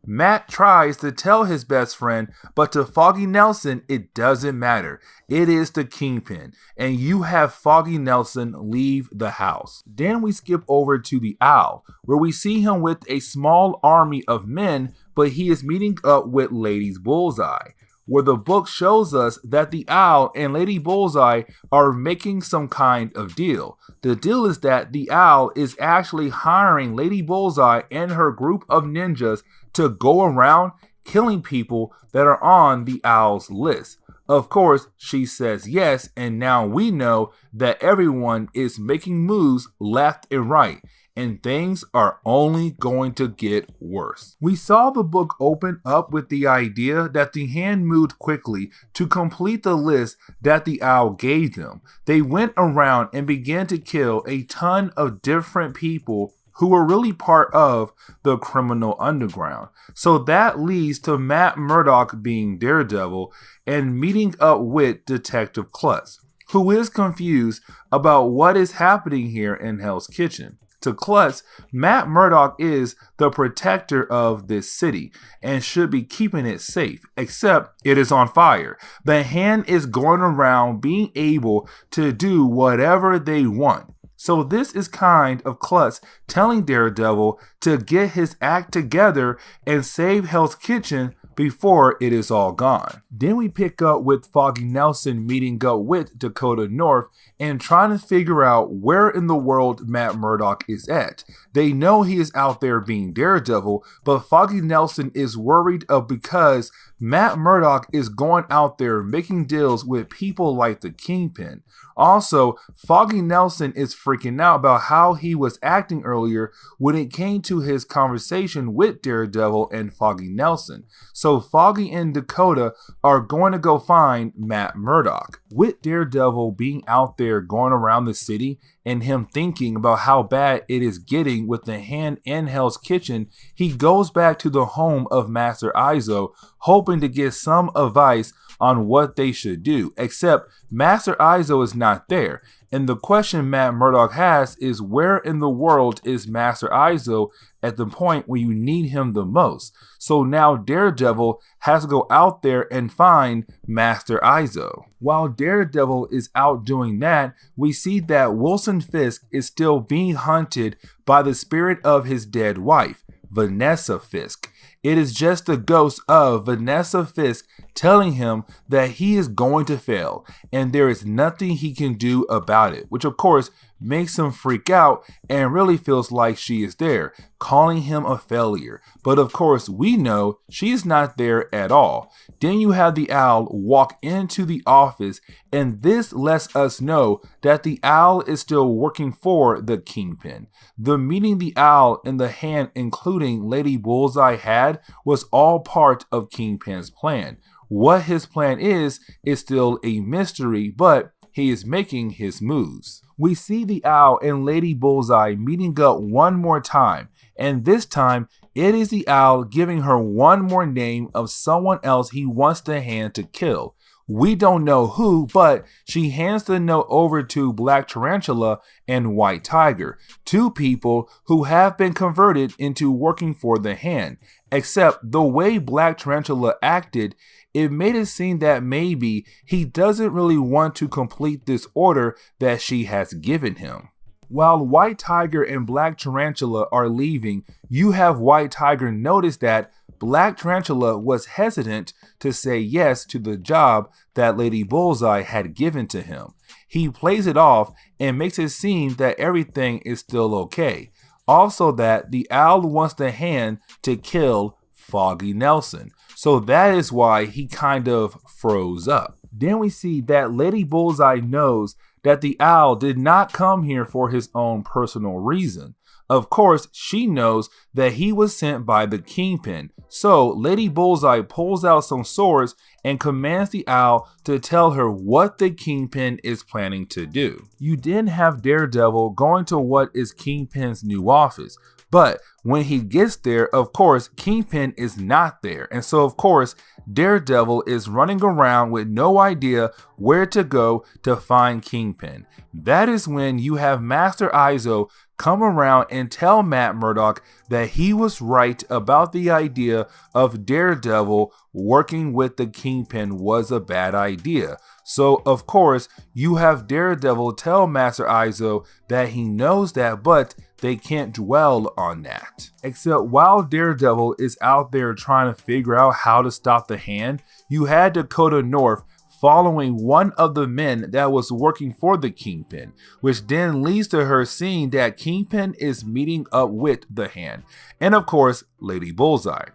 Matt tries to tell his best friend, but to Foggy Nelson, it doesn't matter. It is the Kingpin, and you have Foggy Nelson leave the house. Then we skip over to the Owl, where we see him with a small army of men, but he is meeting up with Lady Bullseye, where the book shows us that the Owl and Lady Bullseye are making some kind of deal. The deal is that the Owl is actually hiring Lady Bullseye and her group of ninjas to go around killing people that are on the Owl's list. Of course, she says yes, and now we know that everyone is making moves left and right, and things are only going to get worse. We saw the book open up with the idea that the hand moved quickly to complete the list that the Owl gave them. They went around and began to kill a ton of different people who were really part of the criminal underground. So that leads to Matt Murdock being Daredevil and meeting up with Detective Klutz, who is confused about what is happening here in Hell's Kitchen. To Klutz, Matt Murdock is the protector of this city and should be keeping it safe, except it is on fire. The Hand is going around being able to do whatever they want. So this is kind of Klutz telling Daredevil to get his act together and save Hell's Kitchen before it is all gone. Then we pick up with Foggy Nelson meeting up with Dakota North and trying to figure out where in the world Matt Murdock is at. They know he is out there being Daredevil, but Foggy Nelson is worried because Matt Murdock is going out there making deals with people like the Kingpin. Also, Foggy Nelson is freaking out about how he was acting earlier when it came to his conversation with Daredevil and Foggy Nelson. So Foggy and Dakota are going to go find Matt Murdock. With Daredevil being out there going around the city and him thinking about how bad it is getting with the Hand and Hell's Kitchen, he goes back to the home of Master Izo, hoping to get some advice on what they should do, except Master Izo is not there. And the question Matt Murdock has is, where in the world is Master Izo at the point when you need him the most? So now Daredevil has to go out there and find Master Izo. While Daredevil is out doing that, we see that Wilson Fisk is still being hunted by the spirit of his dead wife, Vanessa Fisk. It is just the ghost of Vanessa Fisk telling him that he is going to fail and there is nothing he can do about it, which of course makes him freak out and really feels like she is there, calling him a failure. But of course we know she is not there at all. Then you have the Owl walk into the office, and this lets us know that the Owl is still working for the Kingpin. The meeting the Owl and the Hand, including Lady Bullseye, had was all part of Kingpin's plan. What his plan is still a mystery, but he is making his moves. We see the Owl and Lady Bullseye meeting up one more time, and this time it is the Owl giving her one more name of someone else he wants the Hand to kill. We don't know who, but she hands the note over to Black Tarantula and White Tiger, two people who have been converted into working for the Hand. Except the way Black Tarantula acted, it made it seem that maybe he doesn't really want to complete this order that she has given him. While White Tiger and Black Tarantula are leaving, you have White Tiger notice that Black Tarantula was hesitant to say yes to the job that Lady Bullseye had given to him. He plays it off and makes it seem that everything is still okay. Also that the Owl wants the Hand to kill Foggy Nelson. So that is why he kind of froze up. Then we see that Lady Bullseye knows that the Owl did not come here for his own personal reason. Of course, she knows that he was sent by the Kingpin. So Lady Bullseye pulls out some swords and commands the Owl to tell her what the Kingpin is planning to do. You then have Daredevil going to what is Kingpin's new office. But when he gets there, of course, Kingpin is not there. And so, of course, Daredevil is running around with no idea where to go to find Kingpin. That is when you have Master Izo come around and tell Matt Murdock that he was right about the idea of Daredevil working with the Kingpin was a bad idea. So, of course, you have Daredevil tell Master Izo that he knows that, but they can't dwell on that. Except while Daredevil is out there trying to figure out how to stop the Hand, you had Dakota North following one of the men that was working for the Kingpin, which then leads to her seeing that Kingpin is meeting up with the Hand, and of course, Lady Bullseye.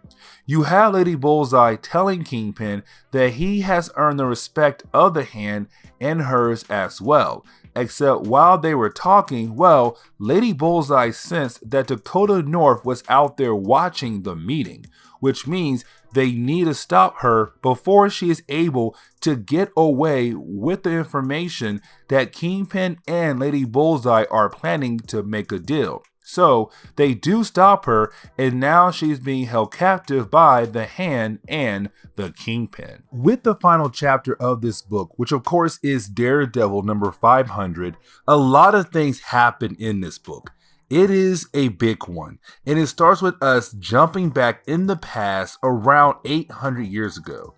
You have Lady Bullseye telling Kingpin that he has earned the respect of the Hand and hers as well. Except while they were talking, well, Lady Bullseye sensed that Dakota North was out there watching the meeting, which means they need to stop her before she is able to get away with the information that Kingpin and Lady Bullseye are planning to make a deal. So they do stop her, and now she's being held captive by the Hand and the Kingpin. With the final chapter of this book, which of course is Daredevil number 500, a lot of things happen in this book. It is a big one, and it starts with us jumping back in the past around 800 years ago.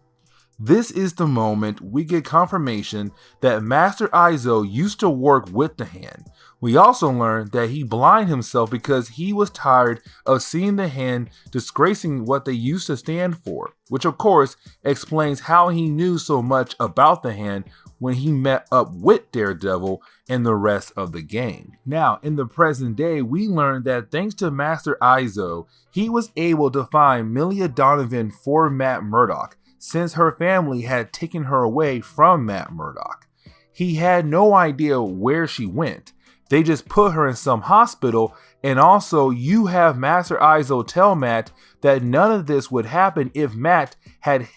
This is the moment we get confirmation that Master Izo used to work with the Hand. We also learn that he blinded himself because he was tired of seeing the Hand disgracing what they used to stand for, which of course explains how he knew so much about the Hand when he met up with Daredevil and the rest of the gang. Now, in the present day, we learn that thanks to Master Izo, he was able to find Milia Donovan for Matt Murdock, since her family had taken her away from Matt Murdock. He had no idea where she went. They just put her in some hospital, and also you have Master Izo tell Matt that none of this would happen if Matt had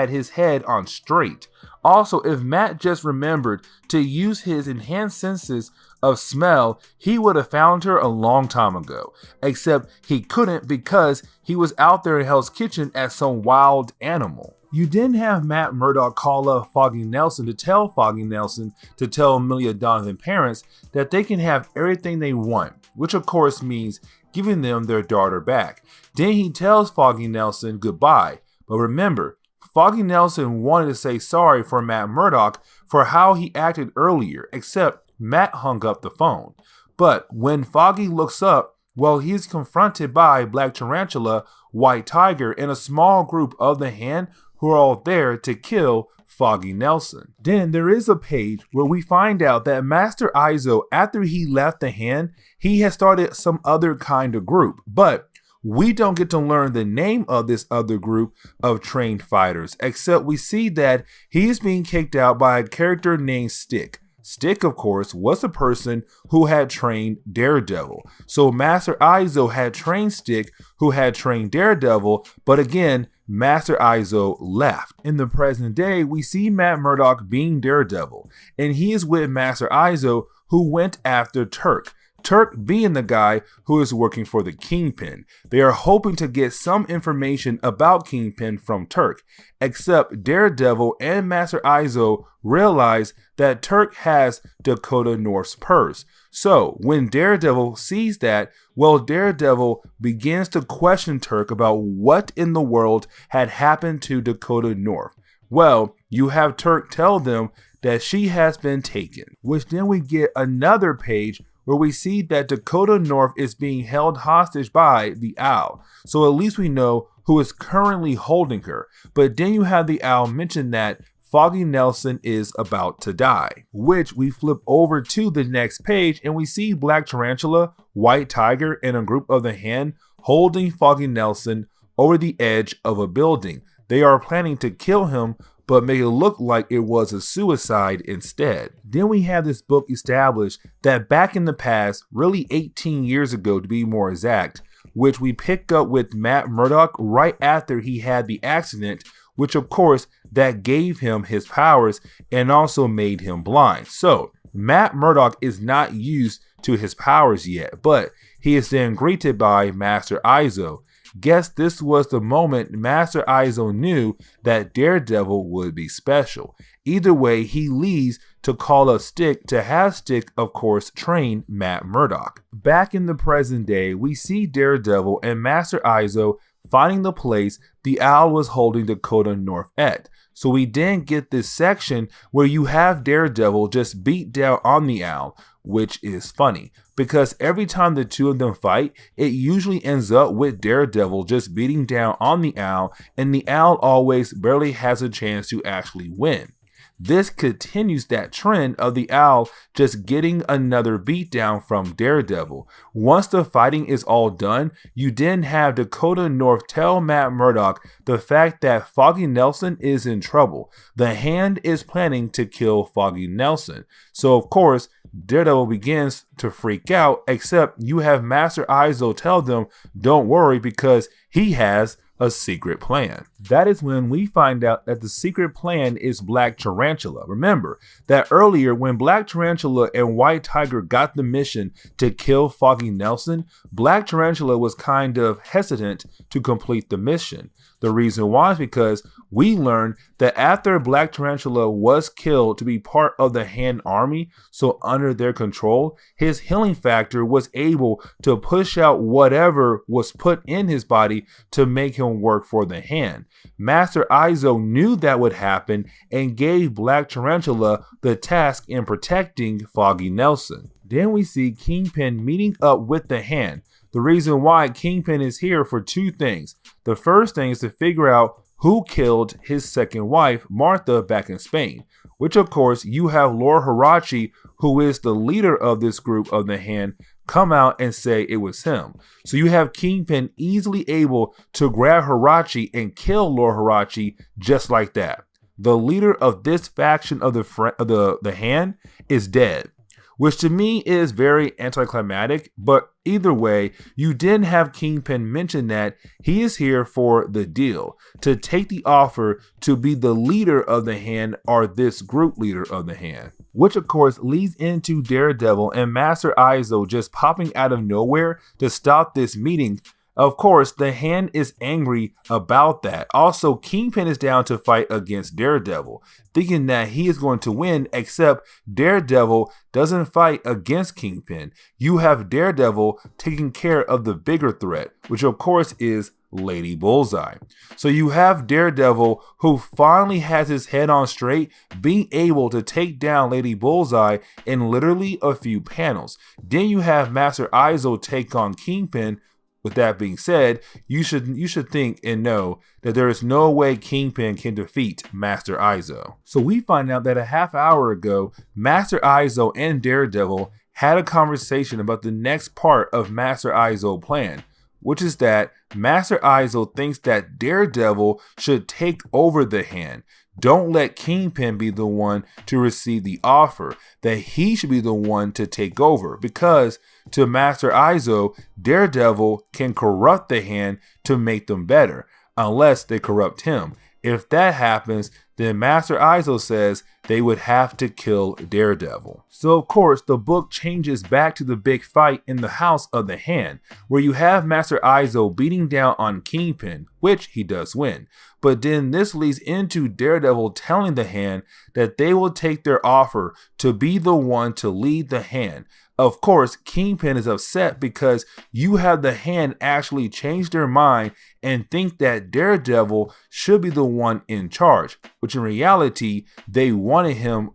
his head on straight. Also, if Matt just remembered to use his enhanced senses of smell, he would have found her a long time ago. Except he couldn't because he was out there in Hell's Kitchen as some wild animal. You then have Matt Murdock call up Foggy Nelson to tell Milia Donovan's parents that they can have everything they want, which of course means giving them their daughter back. Then he tells Foggy Nelson goodbye, but remember, Foggy Nelson wanted to say sorry for Matt Murdock for how he acted earlier, except Matt hung up the phone. But when Foggy looks up, well, he's confronted by Black Tarantula, White Tiger, and a small group of the Hand who are all there to kill Foggy Nelson. Then there is a page where we find out that Master Izo, after he left the Hand, he has started some other kind of group, but we don't get to learn the name of this other group of trained fighters, except we see that he's being kicked out by a character named Stick. Stick, of course, was the person who had trained Daredevil. So Master Izo had trained Stick, who had trained Daredevil, but again, Master Izo left. In the present day, we see Matt Murdock being Daredevil, and he is with Master Izo, who went after Turk. Turk being the guy who is working for the Kingpin. They are hoping to get some information about Kingpin from Turk, except Daredevil and Master Izo realize that Turk has Dakota North's purse. So when Daredevil sees that, well, Daredevil begins to question Turk about what in the world had happened to Dakota North. Well, you have Turk tell them that she has been taken, which then we get another page where we see that Dakota North is being held hostage by the Owl. So at least we know who is currently holding her. But then you have the Owl mention that Foggy Nelson is about to die, which we flip over to the next page and we see Black Tarantula, White Tiger, and a group of the Hand holding Foggy Nelson over the edge of a building. They are planning to kill him, but make it look like it was a suicide instead. Then we have this book established that back in the past, really 18 years ago to be more exact, which we pick up with Matt Murdock right after he had the accident, which of course that gave him his powers and also made him blind. So Matt Murdock is not used to his powers yet, but he is then greeted by Master Izo. Guess this was the moment Master Izo knew that Daredevil would be special. Either way, he leaves to call up Stick to have Stick, of course, train Matt Murdock. Back in the present day, we see Daredevil and Master Izo finding the place the Owl was holding Dakota North at. So we then get this section where you have Daredevil just beat down on the Owl, which is funny because every time the two of them fight, it usually ends up with Daredevil just beating down on the Owl, and the Owl always barely has a chance to actually win. This continues that trend of the Owl just getting another beatdown from Daredevil. Once the fighting is all done, you then have Dakota North tell Matt Murdock the fact that Foggy Nelson is in trouble. The Hand is planning to kill Foggy Nelson. So of course, Daredevil begins to freak out, except you have Master Izo tell them, don't worry because he has a secret plan. That is when we find out that the secret plan is Black Tarantula. Remember that earlier when Black Tarantula and White Tiger got the mission to kill Foggy Nelson, Black Tarantula was kind of hesitant to complete the mission. The reason why is because we learned that after Black Tarantula was killed to be part of the Hand Army, so under their control, his healing factor was able to push out whatever was put in his body to make him work for the Hand. Master Izo knew that would happen and gave Black Tarantula the task in protecting Foggy Nelson. Then we see Kingpin meeting up with the Hand. The reason why Kingpin is here for two things. The first thing is to figure out who killed his second wife, Martha, back in Spain. Which of course you have Lord Hirachi, who is the leader of this group of the Hand, come out and say it was him. So you have Kingpin easily able to grab Hirachi and kill Lord Hirachi just like that. The leader of this faction of the Hand is dead. Which to me is very anticlimactic, but either way, you didn't have Kingpin mention that he is here for the deal, to take the offer to be the leader of the Hand or this group leader of the Hand. Which of course leads into Daredevil and Master Izo just popping out of nowhere to stop this meeting. Of course, the Hand is angry about that. Also, Kingpin is down to fight against Daredevil, thinking that he is going to win, except Daredevil doesn't fight against Kingpin. You have Daredevil taking care of the bigger threat, which of course is Lady Bullseye. So you have Daredevil, who finally has his head on straight, being able to take down Lady Bullseye in literally a few panels. Then you have Master Izo take on Kingpin. With that being said, you should think and know that there is no way Kingpin can defeat Master Izo. So we find out that a half hour ago, Master Izo and Daredevil had a conversation about the next part of Master Izo's plan, which is that Master Izo thinks that Daredevil should take over the Hand. Don't let Kingpin be the one to receive the offer, that he should be the one to take over, because to Master Izo, Daredevil can corrupt the Hand to make them better, unless they corrupt him. If that happens, then Master Izo says they would have to kill Daredevil. So of course, the book changes back to the big fight in the House of the Hand, where you have Master Izo beating down on Kingpin, which he does win. But then this leads into Daredevil telling the Hand that they will take their offer to be the one to lead the Hand. Of course, Kingpin is upset because you have the Hand actually change their mind and think that Daredevil should be the one in charge, which in reality, they wanted him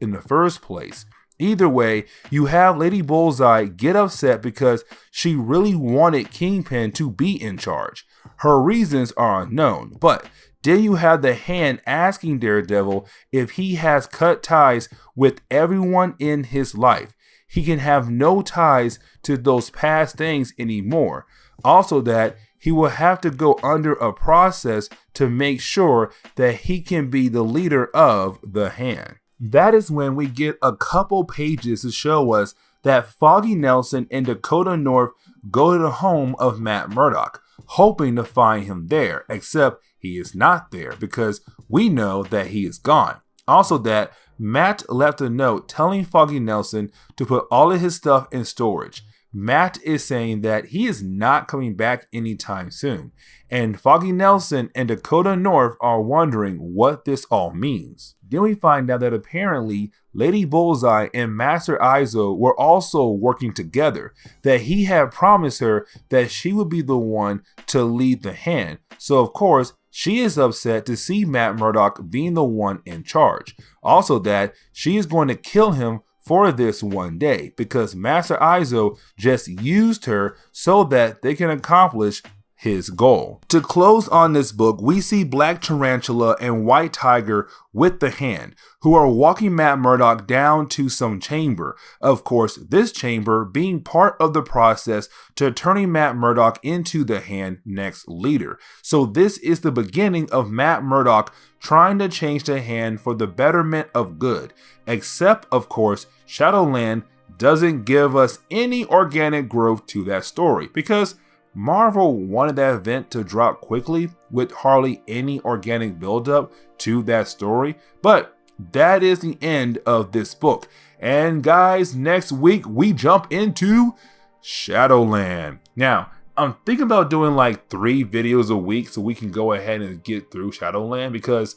in the first place. Either way, you have Lady Bullseye get upset because she really wanted Kingpin to be in charge. Her reasons are unknown, but then you have the Hand asking Daredevil if he has cut ties with everyone in his life. He can have no ties to those past things anymore. Also that he will have to go under a process to make sure that he can be the leader of the Hand. That is when we get a couple pages to show us that Foggy Nelson and Dakota North go to the home of Matt Murdock, hoping to find him there, except he is not there because we know that he is gone. Also that Matt left a note telling Foggy Nelson to put all of his stuff in storage. Matt is saying that he is not coming back anytime soon, and Foggy Nelson and Dakota North are wondering what this all means. Then we find out that apparently Lady Bullseye and Master Izo were also working together, that he had promised her that she would be the one to lead the Hand. So of course, she is upset to see Matt Murdock being the one in charge. Also that she is going to kill him for this one day because Master Izo just used her so that they can accomplish his goal. To close on this book, we see Black Tarantula and White Tiger with the Hand, who are walking Matt Murdock down to some chamber. Of course, this chamber being part of the process to turning Matt Murdock into the Hand next leader. So this is the beginning of Matt Murdock trying to change the Hand for the betterment of good. Except, of course, Shadowland doesn't give us any organic growth to that story because Marvel wanted that event to drop quickly with hardly any organic buildup to that story, but that is the end of this book. And guys, next week we jump into Shadowland. Now, I'm thinking about doing like 3 videos a week so we can go ahead and get through Shadowland, because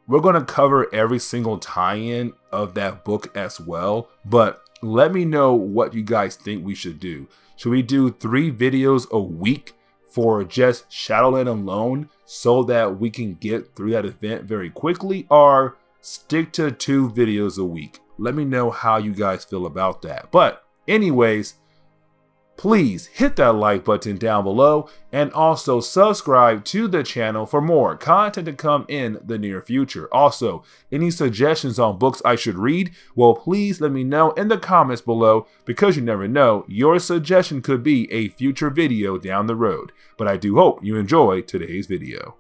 we're going to cover every single tie-in of that book as well. But let me know what you guys think we should do. Should we do 3 videos a week for just Shadowland alone so that we can get through that event very quickly, or stick to 2 videos a week? Let me know how you guys feel about that. But anyways, please hit that like button down below and also subscribe to the channel for more content to come in the near future. Also, any suggestions on books I should read, well, please let me know in the comments below, because you never know, your suggestion could be a future video down the road. But I do hope you enjoy today's video.